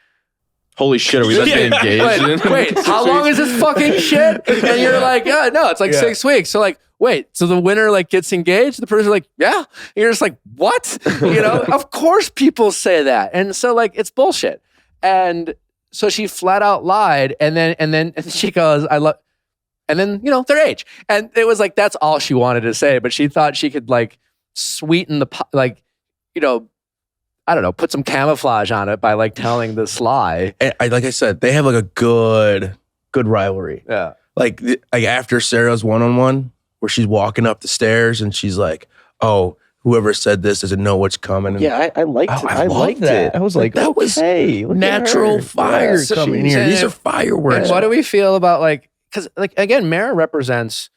holy shit, are we about to be engaged? Wait, how long is this fucking shit? And you're like, yeah, no, it's like 6 weeks. So like, wait, so the winner like gets engaged? The person's like, yeah. And you're just like, what? You know, of course people say that. And so like, it's bullshit. And so she flat out lied. And then she goes, and then, you know, their age. And it was like, that's all she wanted to say. But she thought she could like sweeten like, you know, I don't know, put some camouflage on it by like telling this lie. And like I said, they have like a good rivalry. Yeah. Like after Sarah's one-on-one, where she's walking up the stairs and she's like, "Oh, whoever said this doesn't know what's coming." And yeah, I liked it. I liked that. it. I was like, that was natural fire coming here. These are fireworks. What do we feel about like? Because like again, Mara represents.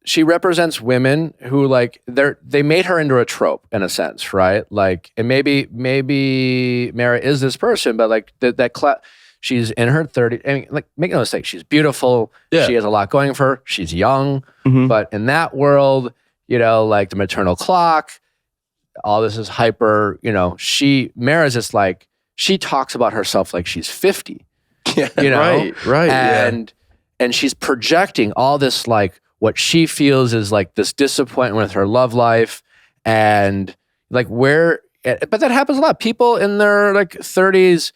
She represents women who like they made her into a trope in a sense, right? Like, and maybe Mara is this person, but like she's in her 30s. I mean, like, make no mistake, she's beautiful. Yeah. She has a lot going for her. She's young, but in that world, you know, like the maternal clock, all this is hyper. You know, Mara's just like she talks about herself like she's 50. Yeah, you know, right, and she's projecting all this like. What she feels is like this disappointment with her love life and like but that happens a lot. People in their like 30s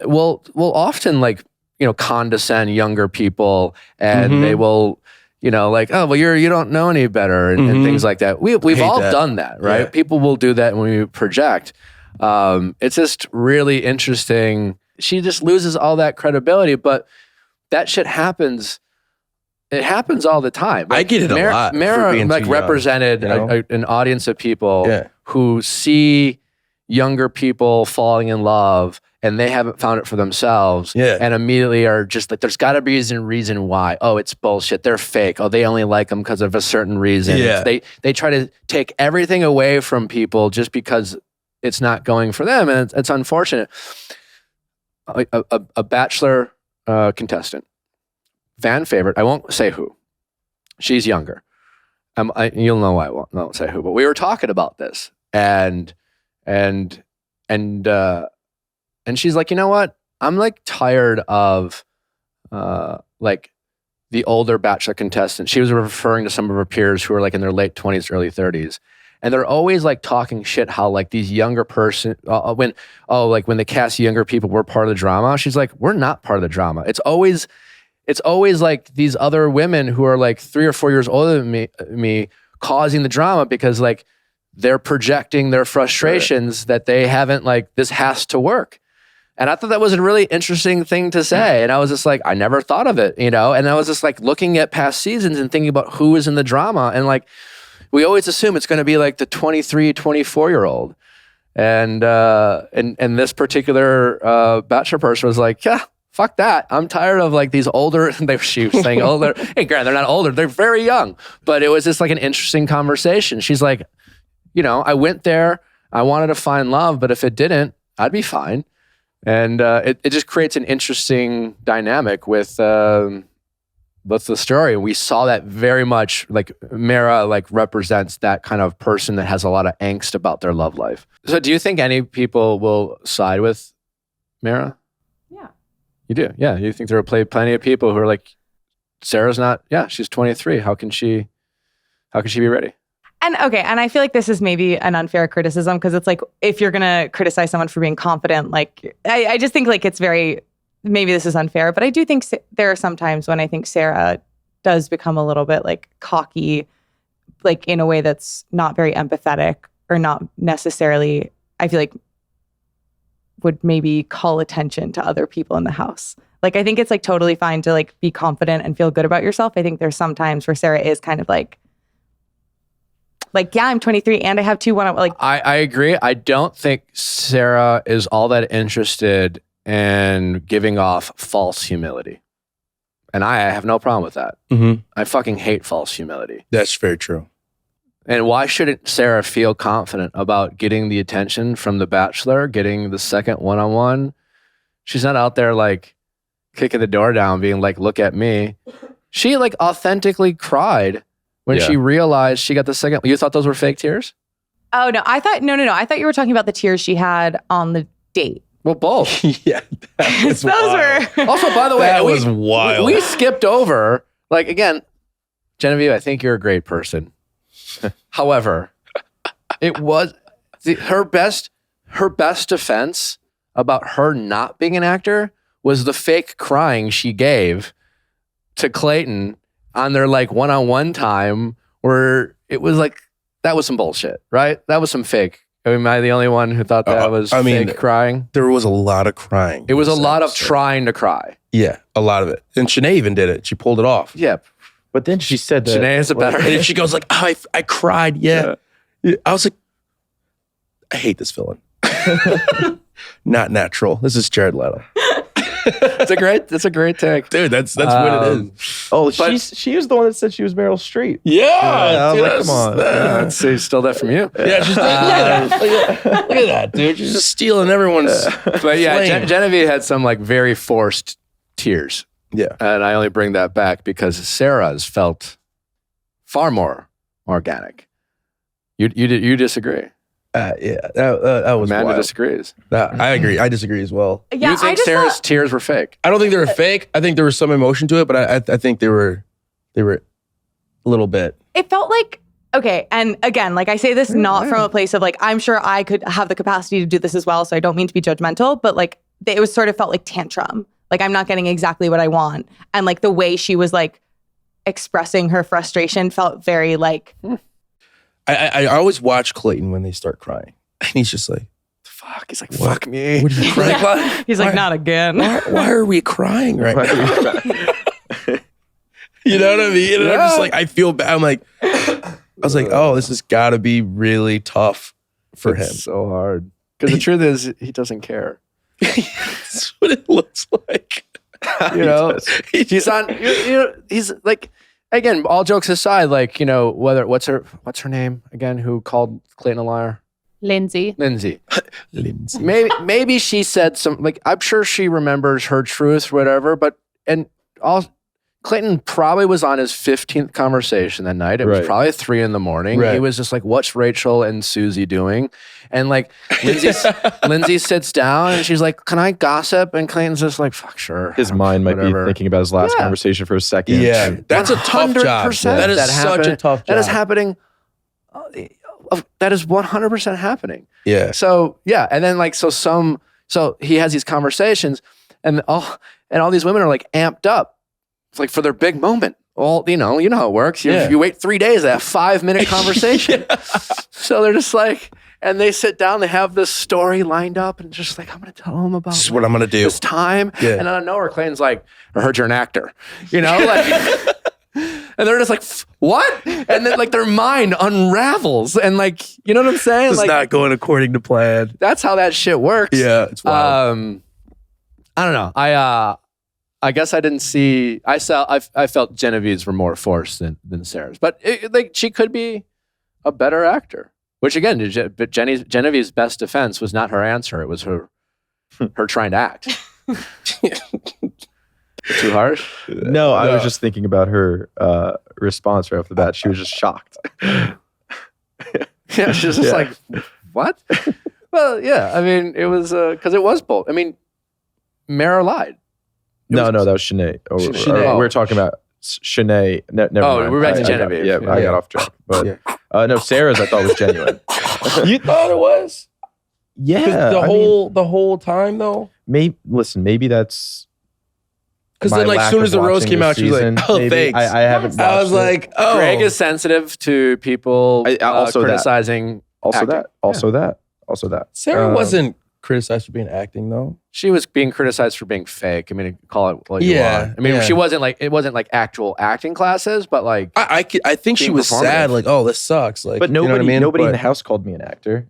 will often like, you know, condescend younger people and they will, you know, like, oh, well, you don't know any better and things like that. We've all done that, right? Yeah. People will do that when we project. It's just really interesting. She just loses all that credibility, but that shit happens. It happens all the time. Like, I get it a lot. Mara like represented an audience of people who see younger people falling in love and they haven't found it for themselves and immediately are just like, there's got to be a reason why. Oh, it's bullshit. They're fake. Oh, they only like them because of a certain reason. Yeah. They try to take everything away from people just because it's not going for them. And it's unfortunate. A Bachelor contestant. Fan favorite. I won't say who. She's younger. You'll know why I won't say who. But we were talking about this, and she's like, you know what? I'm like tired of like the older Bachelor contestants. She was referring to some of her peers who are like in their late 20s, early 30s, and they're always like talking shit. How like these younger when they cast younger people, we're part of the drama. She's like, we're not part of the drama. It's always like these other women who are like 3 or 4 years older than me causing the drama because like they're projecting their frustrations that they haven't like, this has to work. And I thought that was a really interesting thing to say. And I was just like, I never thought of it, you know? And I was just like looking at past seasons and thinking about who is in the drama. And like, we always assume it's going to be like the 23, 24-year-old. And this particular Bachelor person was like, yeah, fuck that. I'm tired of like these older, she was saying older. Hey, Grant, they're not older. They're very young. But it was just like an interesting conversation. She's like, you know, I went there. I wanted to find love, but if it didn't, I'd be fine. And it just creates an interesting dynamic with the story. We saw that very much, like Mara like represents that kind of person that has a lot of angst about their love life. So do you think any people will side with Mara? Yeah. You do? Yeah. You think there are plenty of people who are like Sarah's not. Yeah, she's 23. How can she be ready? And I feel like this is maybe an unfair criticism because it's like if you're gonna criticize someone for being confident, like I just think like it's very, maybe this is unfair, but I do think there are some times when I think Sarah does become a little bit like cocky, like in a way that's not very empathetic or not necessarily, I feel like would maybe call attention to other people in the house. Like I think it's like totally fine to like be confident and feel good about yourself. I think there's some times where Sarah is kind of like, yeah, I'm 23 and I have 2 1. Like I agree. I don't think Sarah is all that interested in giving off false humility. And I have no problem with that. Mm-hmm. I fucking hate false humility. That's very true. And why shouldn't Sarah feel confident about getting the attention from The Bachelor, getting the second one-on-one? She's not out there like kicking the door down, being like, look at me. She like authentically cried when she realized she got the second. You thought those were fake tears? Oh no, I thought I thought you were talking about the tears she had on the date. Well, both. Yeah, that was Those wild. were Also, by the way, That was wild. We skipped over, like, again, Genevieve, I think you're a great person. However, it was her best defense about her not being an actor was the fake crying she gave to Clayton on their like one-on-one time, where it was like, that was some bullshit, right? That was some fake. I mean, am I the only one who thought that was fake crying? There was a lot of crying. It was a lot of trying to cry. Yeah, a lot of it. And Shanae even did it. She pulled it off. Yeah. But then she said that Shanae is a better. And then she goes like, oh, I cried. Yeah. I was like, I hate this villain. Not natural. This is Jared Leto. That's a great take. Dude, that's what it is. Oh, she was the one that said she was Meryl Streep. Yeah. I was dude, like, come on. See, stole that from you. Yeah, she's like, look at that, dude. She's just stealing everyone's. But yeah, flame. Genevieve had some like very forced tears. Yeah. And I only bring that back because Sarah's felt far more organic. You disagree? Yeah, that was Amanda wild. disagrees. I agree. I disagree as well. Yeah, You think Sarah's tears were fake? I don't think they were fake. I think there was some emotion to it, but I think they were a little bit. It felt like, okay, and again, like I say this not from a place of like, I'm sure I could have the capacity to do this as well, so I don't mean to be judgmental, but like it was sort of felt like tantrum. Like I'm not getting exactly what I want. And like the way she was like expressing her frustration felt very like... I always watch Clayton when they start crying. And he's just like, Fuck. He's like, fuck me. what are you crying about? He's like, not again. Why are we crying right now? You know what I mean? And I'm just like, I feel bad. I'm like, I was like, oh, this has got to be really tough for him. It's so hard. Because the truth is, he doesn't care. That's what it looks like. You know, he's on. He's like, again, all jokes aside, like, you know, what's her name again? Who called Clayton a liar? Lindsay. Lindsay. Maybe she said some, like, I'm sure she remembers her truth, whatever. But Clayton probably was on his 15th conversation that night. It was probably 3 a.m. Right. He was just like, what's Rachel and Susie doing? And like Lindsay sits down and she's like, can I gossip? And Clayton's just like, fuck, sure. His mind might be thinking about his last conversation for a second. Yeah, that's a tough job. That is such a tough job. That is happening. That is 100% happening. Yeah. So yeah, and then like so he has these conversations, and all these women are like amped up. It's like for their big moment. Well, you know how it works. You wait 3 days, that 5-minute conversation. So they're just like, and they sit down, they have this story lined up, and just like, I'm going to tell them about this is what I'm going to do. This time. Yeah. And out of nowhere, Clayton's like, I heard you're an actor. You know, like, and they're just like, what? And then like their mind unravels, and like, you know what I'm saying? It's like, not going according to plan. That's how that shit works. Yeah, it's wild. I don't know. I guess I didn't see. I felt Genevieve's were more forced than Sarah's, but like she could be a better actor. Which again, but Genevieve's best defense was not her answer; it was her trying to act. Too harsh? No, I was just thinking about her response right off the bat. She was just shocked. Yeah, she's just like, what? Well, yeah. I mean, it was because it was bold. I mean, Mara lied. No, that was Shanae. Shanae. We're talking about Shanae. Never mind. we're back to Genevieve. I got off track. But no, Sarah's I thought was genuine. You thought it was? Yeah. The whole time though? Maybe that's because my then, like, lack soon of as the roast watching came this out, she was season. like, "Oh, Maybe. thanks." I haven't. I was watched it. like, "Oh." Greg is sensitive to people also criticizing. Also acting. that. Sarah wasn't criticized for being acting though. She was being criticized for being fake. I mean, call it what you Yeah, want. I mean, yeah. she wasn't like it wasn't like actual acting classes, but like I think she being was sad. performative. Like, oh, this sucks. Like, But you know nobody, what I mean? nobody in But- the house called me an actor.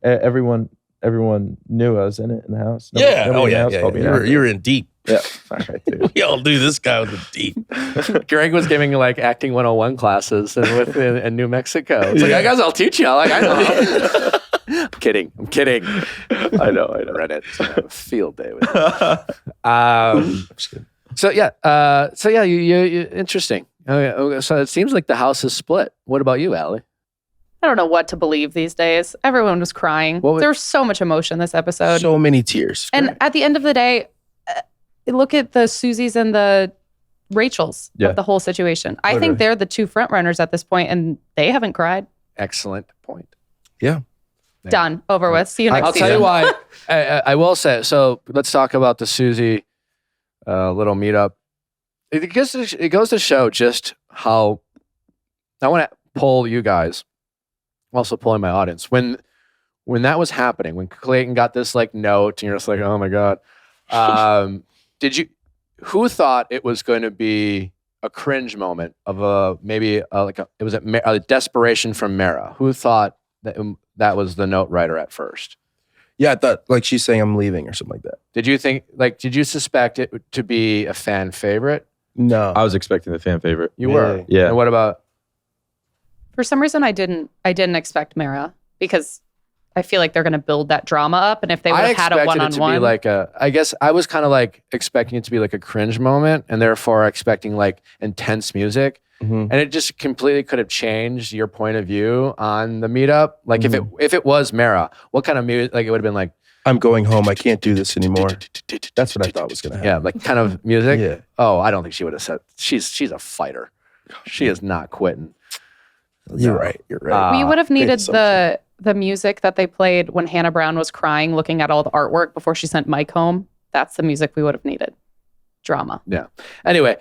Everyone knew I was in it in the house. Yeah. Nobody Oh in the yeah. house called me an You actor. were in deep. Yeah. All right, dude. We all do. This guy was in deep. Greg was giving like acting 101 classes in New Mexico. It's like, I guess I'll teach you. Like, I know. I'm kidding. I know. Read it. So I have a field day with it. So you interesting. Okay, so it seems like the house is split. What about you, Allie? I don't know what to believe these days. Everyone was crying. There was so much emotion this episode. So many tears. And at the end of the day, look at the Suzies and the Rachels of the whole situation. I think they're the two front runners at this point, and they haven't cried. Excellent point. Yeah. Done. Over with. See you next I'll season. tell you why. I will say. So let's talk about the Susie little meetup. It goes to show just how I want to pull you guys. I'm also pulling my audience. When that was happening, when Clayton got this like note, and you're just like, oh my god, who thought it was going to be a cringe moment of it was a desperation from Mara? Who thought that was the note writer at first? Yeah, I thought like she's saying I'm leaving or something like that. Did you suspect it to be a fan favorite? No. I was expecting the fan favorite. You were? Yeah. And what about? For some reason, I didn't expect Mara because I feel like they're going to build that drama up, and if they would have had a one-on-one, it to be like I guess I was kind of like expecting it to be like a cringe moment, and therefore expecting like intense music, and it just completely could have changed your point of view on the meetup. Like if it was Mara, what kind of music? Like it would have been like, I'm going home. I can't do this anymore. That's what I thought was going to happen. yeah, like kind of music. Yeah. Oh, I don't think she would have said. She's a fighter. She is not quitting. You're right. You're right. we would have needed assumption. the music that they played when Hannah Brown was crying, looking at all the artwork before she sent Mike home. That's the music we would have needed. Drama. Yeah. Anyway,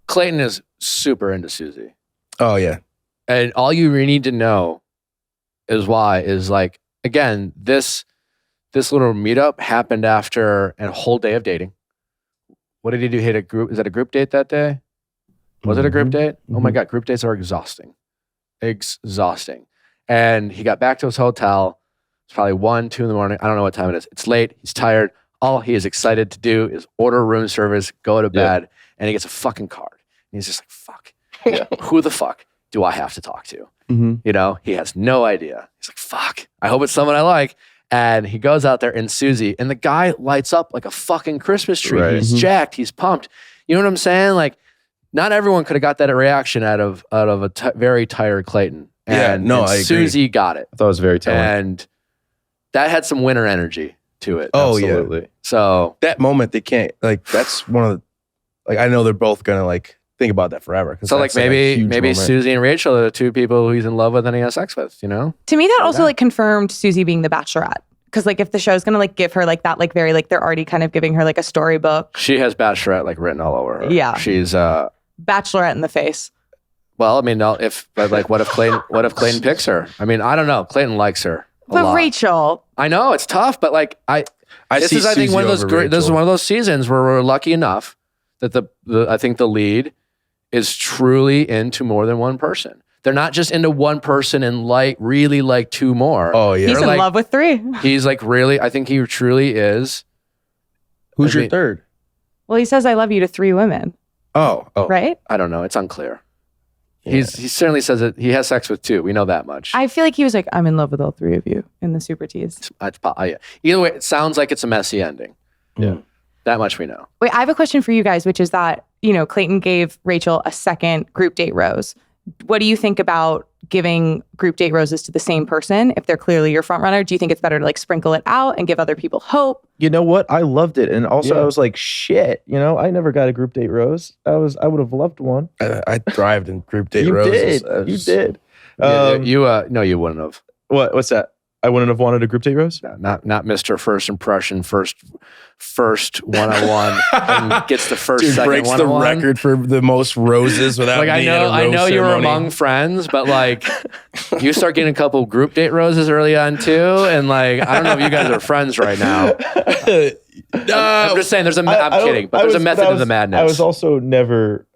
Clayton is super into Susie. Oh yeah. And all you really need to know is like, again, this little meetup happened after a whole day of dating. What did he do? He had a group. Is that a group date that day? Was it a group date? Oh my God, group dates are exhausting. Exhausting. And he got back to his hotel. It's probably 1, 2 in the morning. I don't know what time it is. It's late. He's tired. All he is excited to do is order room service, go to bed, and he gets a fucking card. And he's just like, fuck. Who the fuck do I have to talk to? You know, he has no idea. He's like, fuck. I hope it's someone I like. And he goes out there and Susie, and the guy lights up like a fucking Christmas tree. Right. He's jacked. He's pumped. You know what I'm saying? Like, not everyone could have got that reaction out of a very tired Clayton. And, I agree. Susie got it. I thought it was very telling. And that had some winter energy to it. Oh Absolutely. yeah. So That moment they can't like. That's one of the. Like I know they're both gonna like think about that forever. So like maybe Susie and Rachel are the two people who he's in love with and he has sex with, you know? To me, that also like confirmed Susie being the Bachelorette. Because like if the show's gonna like give her like that like very like they're already kind of giving her like a storybook. She has Bachelorette like written all over her. Yeah. She's Bachelorette in the face. well, I mean, no, what if Clayton picks her? I mean, I don't know. Clayton likes her a But lot. Rachel, I know it's tough, but like this is I think one of those this is one of those seasons where we're lucky enough that I think the lead is truly into more than one person. They're not just into one person and really like two more. Oh yeah. he's in like- love with 3. He's like really, I think he truly is. Who's I your mean- third? Well, he says I love you to 3 women, Oh. right? I don't know. It's unclear. He certainly says that he has sex with 2. We know that much. I feel like he was like, I'm in love with all 3 of you in the Super Tease. Either way, it sounds like it's a messy ending. Yeah. That much we know. Wait, I have a question for you guys, which is that, you know, Clayton gave Rachel a second group date rose. what do you think about giving group date roses to the same person if they're clearly your front runner? Do you think it's better to like sprinkle it out and give other people hope? You know what? I loved it. And also I was like, shit, I never got a group date rose. I would have loved one. I thrived in group date You roses. did. You did. No, you wouldn't have. What's that? I wouldn't have wanted a group date rose? No, not Mr. First Impression, first one-on-one, and gets the first Dude second breaks the one-on-one. record for the most roses without Like being at a I rose know you were ceremony. among friends, but like you start getting a couple group date roses early on too, and like I don't know if you guys are friends right now. I'm just saying, I'm kidding, but there's a method to the madness. I was also never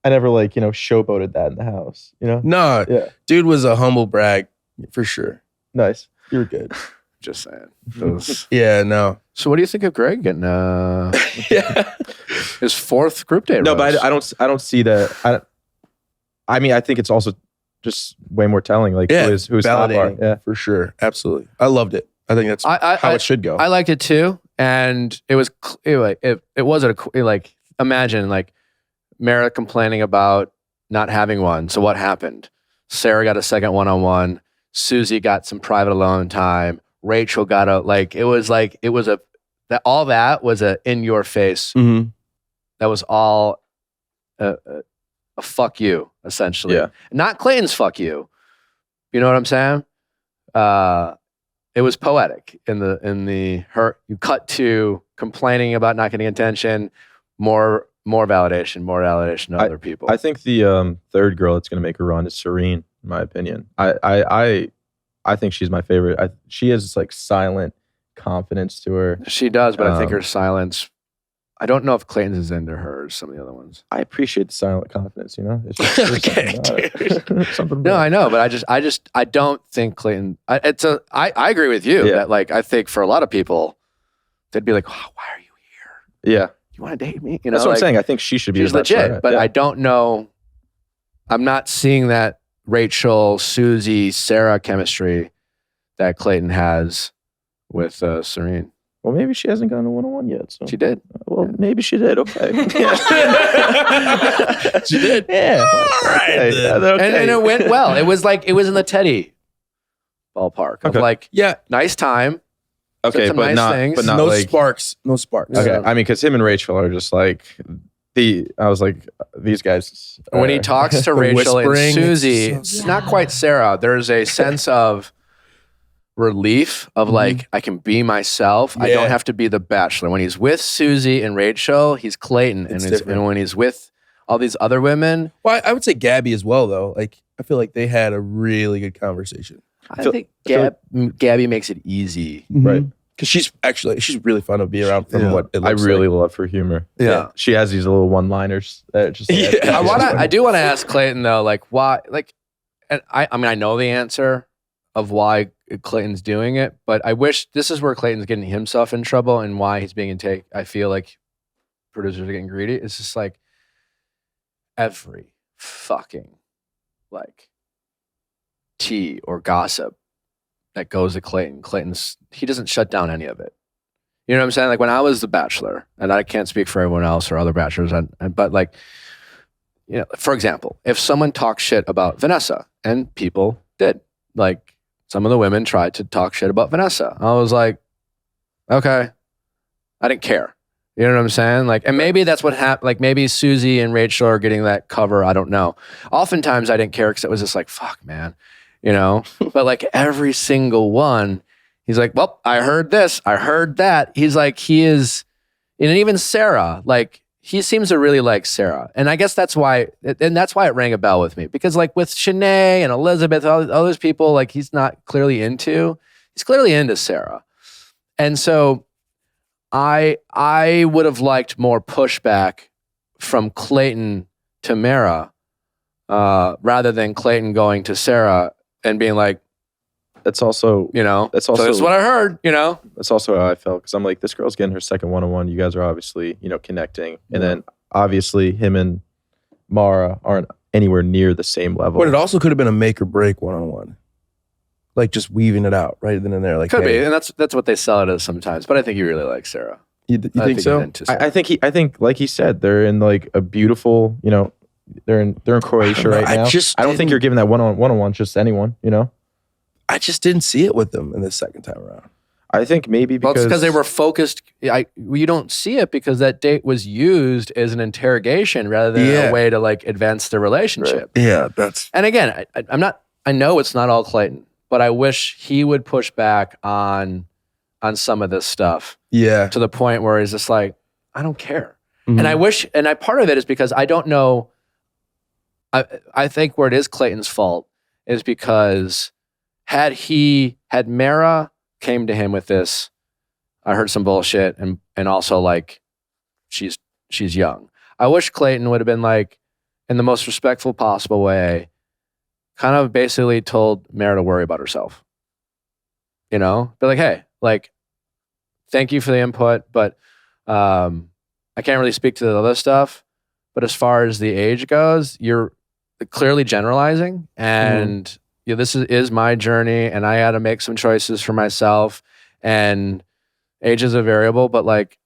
like, showboated that in the house, No, Yeah. dude was a humble brag for sure. Nice. You were good. Just saying. Yeah, no. So what do you think of Greg getting Yeah. his fourth group date No, rose? but I don't see that. I mean, I think it's also just way more telling, like Yeah, who is top validating. are. Yeah. For sure. Absolutely. I loved it. I think that's how it should go. I liked it too, and it was like imagine like Mara complaining about not having one. So what happened? Sarah got a second one-on-one. Susie got some private alone time. Rachel got all that was a in your face. Mm-hmm. That was all a fuck you, essentially. Yeah. Not Clayton's fuck you. You know what I'm saying? It was poetic in the you cut to complaining about not getting attention, more validation to other people. I think the third girl that's going to make a run is Serene, in my opinion. I think she's my favorite. She has like silent confidence to her. She does, but I think her silence. I don't know if Clayton's is into her or some of the other ones. I appreciate the silent confidence. It's just there's Okay, something about it. Something No, about I know, but I don't think Clayton. I agree with you Yeah. that like I think for a lot of people, they'd be like, oh, why are you here? Yeah, You want to date me? that's what I'm saying. I think she should be. She's the legit, bachelorette. but Yeah. I don't know. I'm not seeing that Rachel, Susie, Sarah chemistry that Clayton has with Serene. Well, maybe she hasn't gotten a one-on-one yet. So She did. Well, maybe she did. Okay. She did. Yeah. All right, Okay. then. Okay. And it went well. It was in the Teddy ballpark of Okay. like Yeah. nice time. Okay, some but nice not. things. But not No like. sparks. No sparks. Okay, Yeah. I mean, because him and Rachel are just like I was like, these guys. When he talks to Rachel and whispering, Susie, it's so it's not quite Sarah. There's a sense of relief of like, I can be myself. I Yeah. don't have to be the bachelor. When he's with Susie and Rachel, he's Clayton. It's And different. when he's with all these other women, Well, I would say Gabby as well, though. Like, I feel like they had a really good conversation. I feel- think feel Gabby makes it easy. Right. Because she's really fun to be around from Yeah. what it I looks really like. love her humor. Yeah. She has these little one-liners that just. Yeah. I do want to ask Clayton though, like why, like, and I mean, I know the answer of why Clayton's doing it, but I wish this is where Clayton's getting himself in trouble and why he's being I feel like producers are getting greedy. It's just like every fucking like tea or gossip that goes to Clayton, he doesn't shut down any of it. You know what I'm saying? Like when I was the Bachelor, and I can't speak for everyone else or other bachelors, but like, you know, for example, if someone talks shit about Vanessa, and people did, like some of the women tried to talk shit about Vanessa, I was like, okay, I didn't care. You know what I'm saying? Like, and maybe that's what happened. Like maybe Susie and Rachel are getting that cover. I don't know. Oftentimes I didn't care because it was just like, fuck, man, you know. But like every single one, he's like, well, I heard this, I heard that. He's like, he is, and even Sarah, like he seems to really like Sarah. And I guess that's why it rang a bell with me, because like with Shanae and Elizabeth, all those people, like he's clearly into Sarah. And so I would have liked more pushback from Clayton to Mara, rather than Clayton going to Sarah and being like, That's also. you know, That's so also. that's what I heard, you know. That's also how I felt, because I'm like, this girl's getting her second one-on-one. You guys are obviously, connecting, and then obviously him and Mara aren't anywhere near the same level. But it also could have been a make or break one-on-one. Like just weaving it out right then and there. Like, Could hey, be, and that's what they sell it as sometimes. But I think he really likes Sarah. You I think so? he's into Sarah. I think like he said, they're in like a beautiful, They're in Croatia right now. I don't think you're giving that one-on-one just to anyone, you know? I just didn't see it with them in the second time around. I think maybe because... Well, it's because they were focused. You don't see it because that date was used as an interrogation rather than a way to like advance the relationship. Right. Yeah, that's... And again, I know it's not all Clayton, but I wish he would push back on some of this stuff. Yeah. To the point where he's just like, I don't care. Mm-hmm. And part of it is because I don't know. I think where it is Clayton's fault is because had Mara came to him with this, I heard some bullshit and also like she's young. I wish Clayton would have been like, in the most respectful possible way, kind of basically told Mara to worry about herself. You know? Be like, hey, like, thank you for the input, but I can't really speak to the other stuff. But as far as the age goes, you're clearly generalizing, and this is my journey, and I had to make some choices for myself, and age is a variable, but like,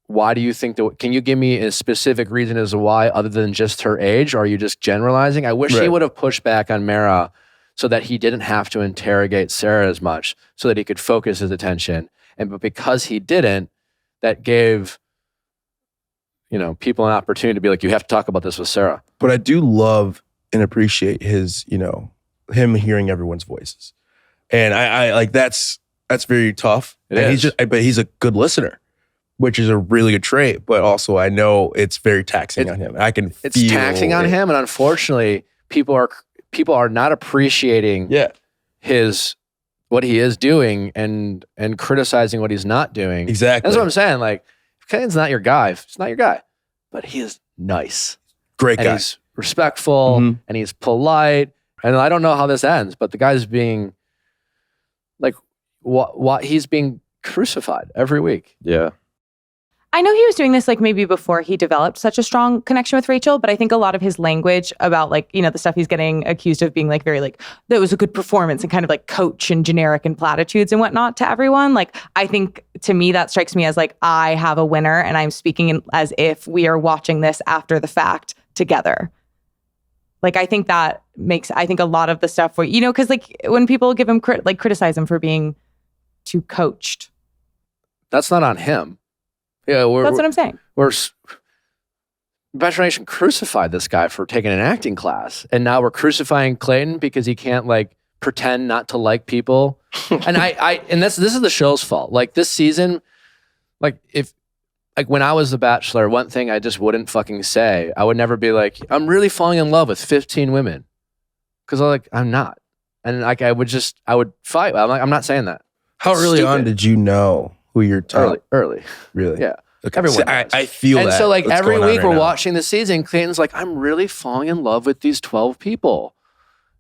why do you think that? Can you give me a specific reason as to why, other than just her age, or are you just generalizing? I wish he would have pushed back on Mara so that he didn't have to interrogate Sarah as much, so that he could focus his attention. But because he didn't, that gave people an opportunity to be like, you have to talk about this with Sarah. But I do love and appreciate his, him hearing everyone's voices. And I like, that's very tough. But he's a good listener, which is a really good trait. But also I know it's very taxing on him. It's taxing on him. And unfortunately, people are not appreciating what he is doing and criticizing what he's not doing. Exactly. That's what I'm saying. Like, Clayton's not your guy. It's not your guy, but he is nice. Great guy. He's respectful and he's polite. And I don't know how this ends, but the guy's being like, what he's being crucified every week. Yeah. I know he was doing this like maybe before he developed such a strong connection with Rachel, but I think a lot of his language about like, the stuff he's getting accused of being like very like, that was a good performance and kind of like coach and generic and platitudes and whatnot to everyone. Like, I think to me, that strikes me as like, I have a winner and I'm speaking as if we are watching this after the fact together. Like, I think that makes, I think a lot of the stuff where, because like when people give him criticize him for being too coached. That's not on him. Yeah, that's what I'm saying. Bachelor Nation crucified this guy for taking an acting class, and now we're crucifying Clayton because he can't like pretend not to like people. And this is the show's fault. Like this season, like when I was the Bachelor, one thing I just wouldn't fucking say. I would never be like, I'm really falling in love with 15 women, because I'm not, and like I would fight. I'm like, I'm not saying that. How early on did you know who you're talking? Early. Really? Yeah. Okay. Everyone I feel that. And so like every week we're now. watching the season, Clayton's like, I'm really falling in love with these 12 people.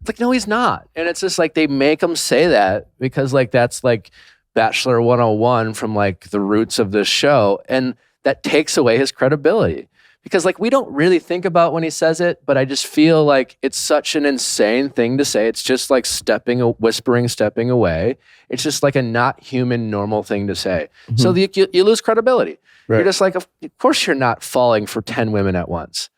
It's like, no, he's not. And it's just like, they make him say that because like, that's like Bachelor 101 from like the roots of this show. And that takes away his credibility because like, we don't really think about when he says it, but I just feel like it's such an insane thing to say. It's just like whispering, stepping away. It's just like a not human, normal thing to say. Mm-hmm. So you lose credibility. Right. You're just like, of course you're not falling for 10 women at once.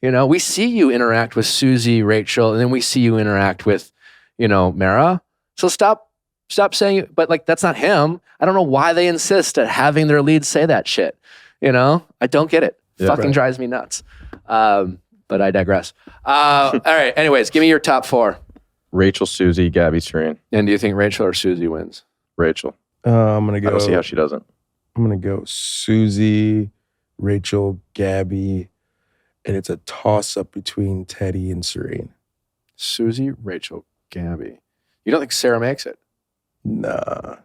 We see you interact with Susie, Rachel, and then we see you interact with, Mara. So stop saying, but like, that's not him. I don't know why they insist at having their lead say that shit. I don't get it. Fucking drives me nuts. But I digress. All right. Anyways, give me your top 4. Rachel, Susie, Gabby, Serene. And do you think Rachel or Susie wins? Rachel. I'm going to go. I don't see how she doesn't. I'm going to go Susie, Rachel, Gabby, and it's a toss-up between Teddy and Serene. Susie, Rachel, Gabby. You don't think Sarah makes it? Nah.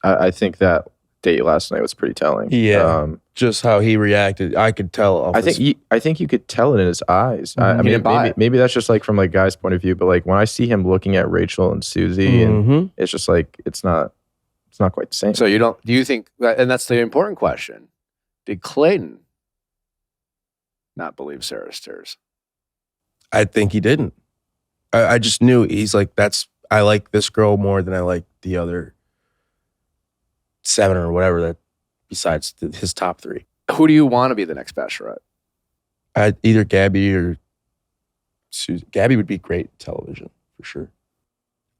I think that date last night was pretty telling. Yeah. Just how he reacted, I could tell. I think you could tell it in his eyes. I mean, maybe that's just like from like guy's point of view, but like when I see him looking at Rachel and Susie, and it's just like it's not quite the same. So do you think, and that's the important question, did Clayton not believe Sarah stirs? I think he didn't. I just knew he's like, I like this girl more than I like the other 7 or whatever that besides his top 3. Who do you want to be the next Bachelorette? Either Gabby or Susan. Gabby would be great television for sure.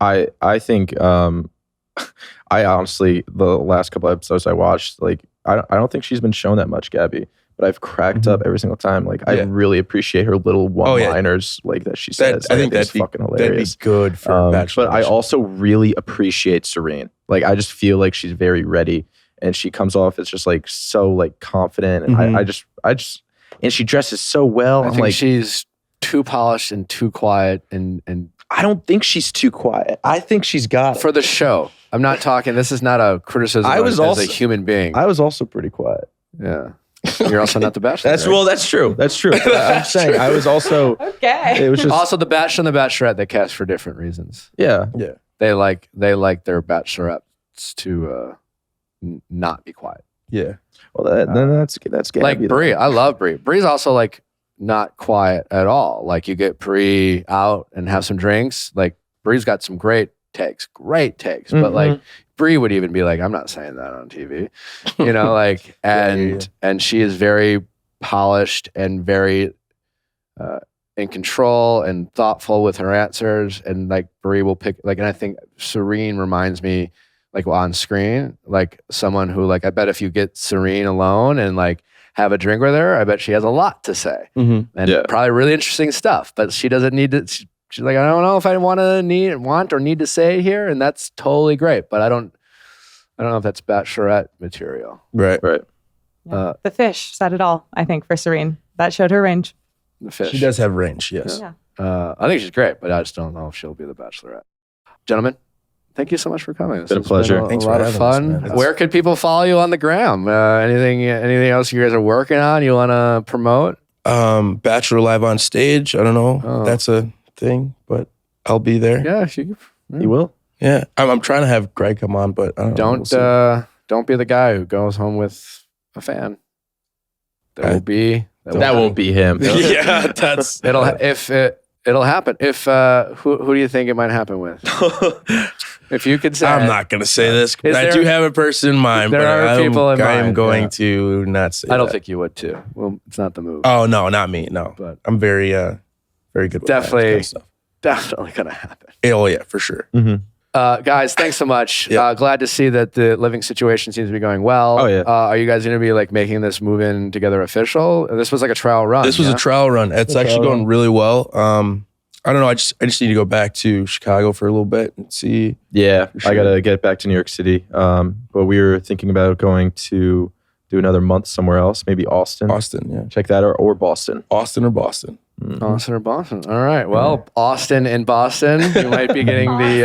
I think I honestly, the last couple episodes I watched, like I don't think she's been shown that much, Gabby, but I've cracked up every single time. Like I really appreciate her little one-liners like that she says. I think that's fucking hilarious. That'd be good for Bachelor But I Nation. also really appreciate Serene. Like I just feel like she's very ready, and she comes off as just like so like confident, and I just and she dresses so well. I think she's too polished and too quiet, and I don't think she's too quiet. I think she's got it. for the show. I'm not talking. This is not a criticism. As a human being. I was also pretty quiet. Yeah, you're also not the Bachelor. That's right? well. That's true. That's true. I'm saying I was also. Okay. It was just Also, the Bachelor and the Bachelorette they cast for different reasons. yeah. They like their bachelorettes to not be quiet. Yeah. Well, then that's Gabby. Like Brie, I love Brie. Brie's also like not quiet at all. Like you get Brie out and have some drinks. Like Brie's got some great takes, but like Brie would even be like, I'm not saying that on TV, you know, like, and she is very polished and very in control and thoughtful with her answers. And like Brie will pick like, and I think Serene reminds me like on screen, like someone who like, I bet if you get Serene alone and like have a drink with her, I bet she has a lot to say and probably really interesting stuff, but she doesn't need to, she's like, I don't know if I want or need to say it here. And that's totally great. But I don't know if that's Bachelorette material. Right. Yeah. The fish said it all, I think, for Serene. That showed her range. The fish. She does have range, yes. Yeah. I think she's great, but I just don't know if she'll be the Bachelorette. Gentlemen, thank you so much for coming. This Been a has pleasure. Been Thanks a for lot of having us, fun. man. Where could people follow you on the gram? Anything else you guys are working on? You want to promote? Bachelor Live on Stage. I don't know if that's a thing, but I'll be there. Yeah, You will. Yeah. I'm trying to have Greg come on, but I don't know. We'll see. Don't be the guy who goes home with a fan. That won't be him. Yeah, that's It'll happen. If who do you think it might happen with? If you could say, I'm not going to say this. Is I there- do have a person in mind, there but are people in I am mind, going yeah. to not say I don't that. think you would too. Well, it's not the move. Oh, no, not me. No. But- I'm very very good with that Definitely. kind of stuff. Definitely gonna happen. Oh, yeah, for sure. Guys, thanks so much. Yeah. Glad to see that the living situation seems to be going well. Oh, yeah. Are you guys going to be like making this move in together official? This was like a trial run. This was a trial run. It's actually going really well. I don't know. I just need to go back to Chicago for a little bit and see. Yeah, sure. I gotta get back to New York City. But we were thinking about going to do another month somewhere else, maybe Austin. Austin, yeah. Check that out, or Boston. Austin or Boston. Austin or Boston. All right. Well, Austin and Boston. You might be getting the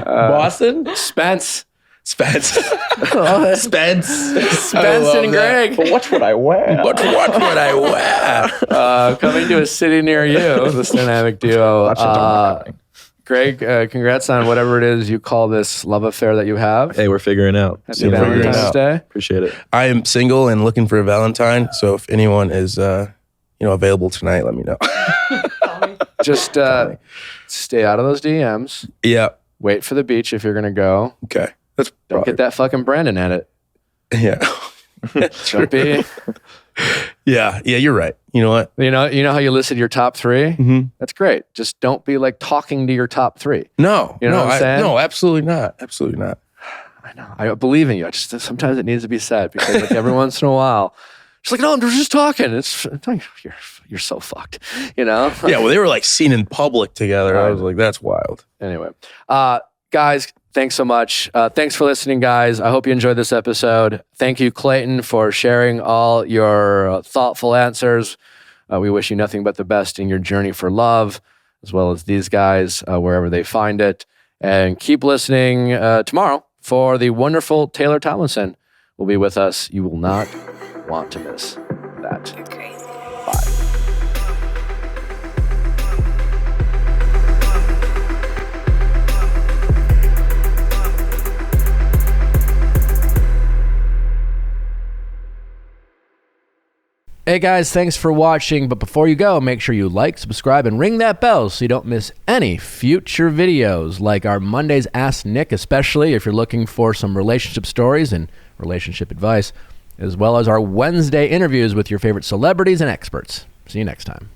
Boston? Spence. Spence. Spence. Spence and Greg. But what would I wear? What would I wear? Coming to a city near you, this dynamic duo. Greg, congrats on whatever it is you call this love affair that you have. Hey, we're figuring it out. Happy Valentine's Day. Appreciate it. I am single and looking for a Valentine. So if anyone is available tonight, let me know. Just stay out of those DMs. Yeah. Wait for the beach if you're going to go. Okay. That's Don't get that fucking Brandon at it. Yeah. Don't be. Yeah, you're right. You know what? You know how you listed your top three? Mm-hmm. That's great. Just don't be like talking to your top three. No. You know what I'm saying? No, absolutely not. Absolutely not. I know. I believe in you. I just sometimes it needs to be said because like every once in a while, she's like, no, I'm just talking. It's you're so fucked. You know? Yeah, well, they were like seen in public together. I was like, that's wild. Anyway, guys, thanks so much. Thanks for listening, guys. I hope you enjoyed this episode. Thank you, Clayton, for sharing all your thoughtful answers. We wish you nothing but the best in your journey for love, as well as these guys, wherever they find it. And keep listening tomorrow for the wonderful Taylor Tomlinson will be with us. You will not want to miss that. Bye. Hey guys, thanks for watching. But before you go, make sure you like, subscribe, and ring that bell so you don't miss any future videos like our Mondays Ask Nick, especially if you're looking for some relationship stories and relationship advice. as well as our Wednesday interviews with your favorite celebrities and experts. See you next time.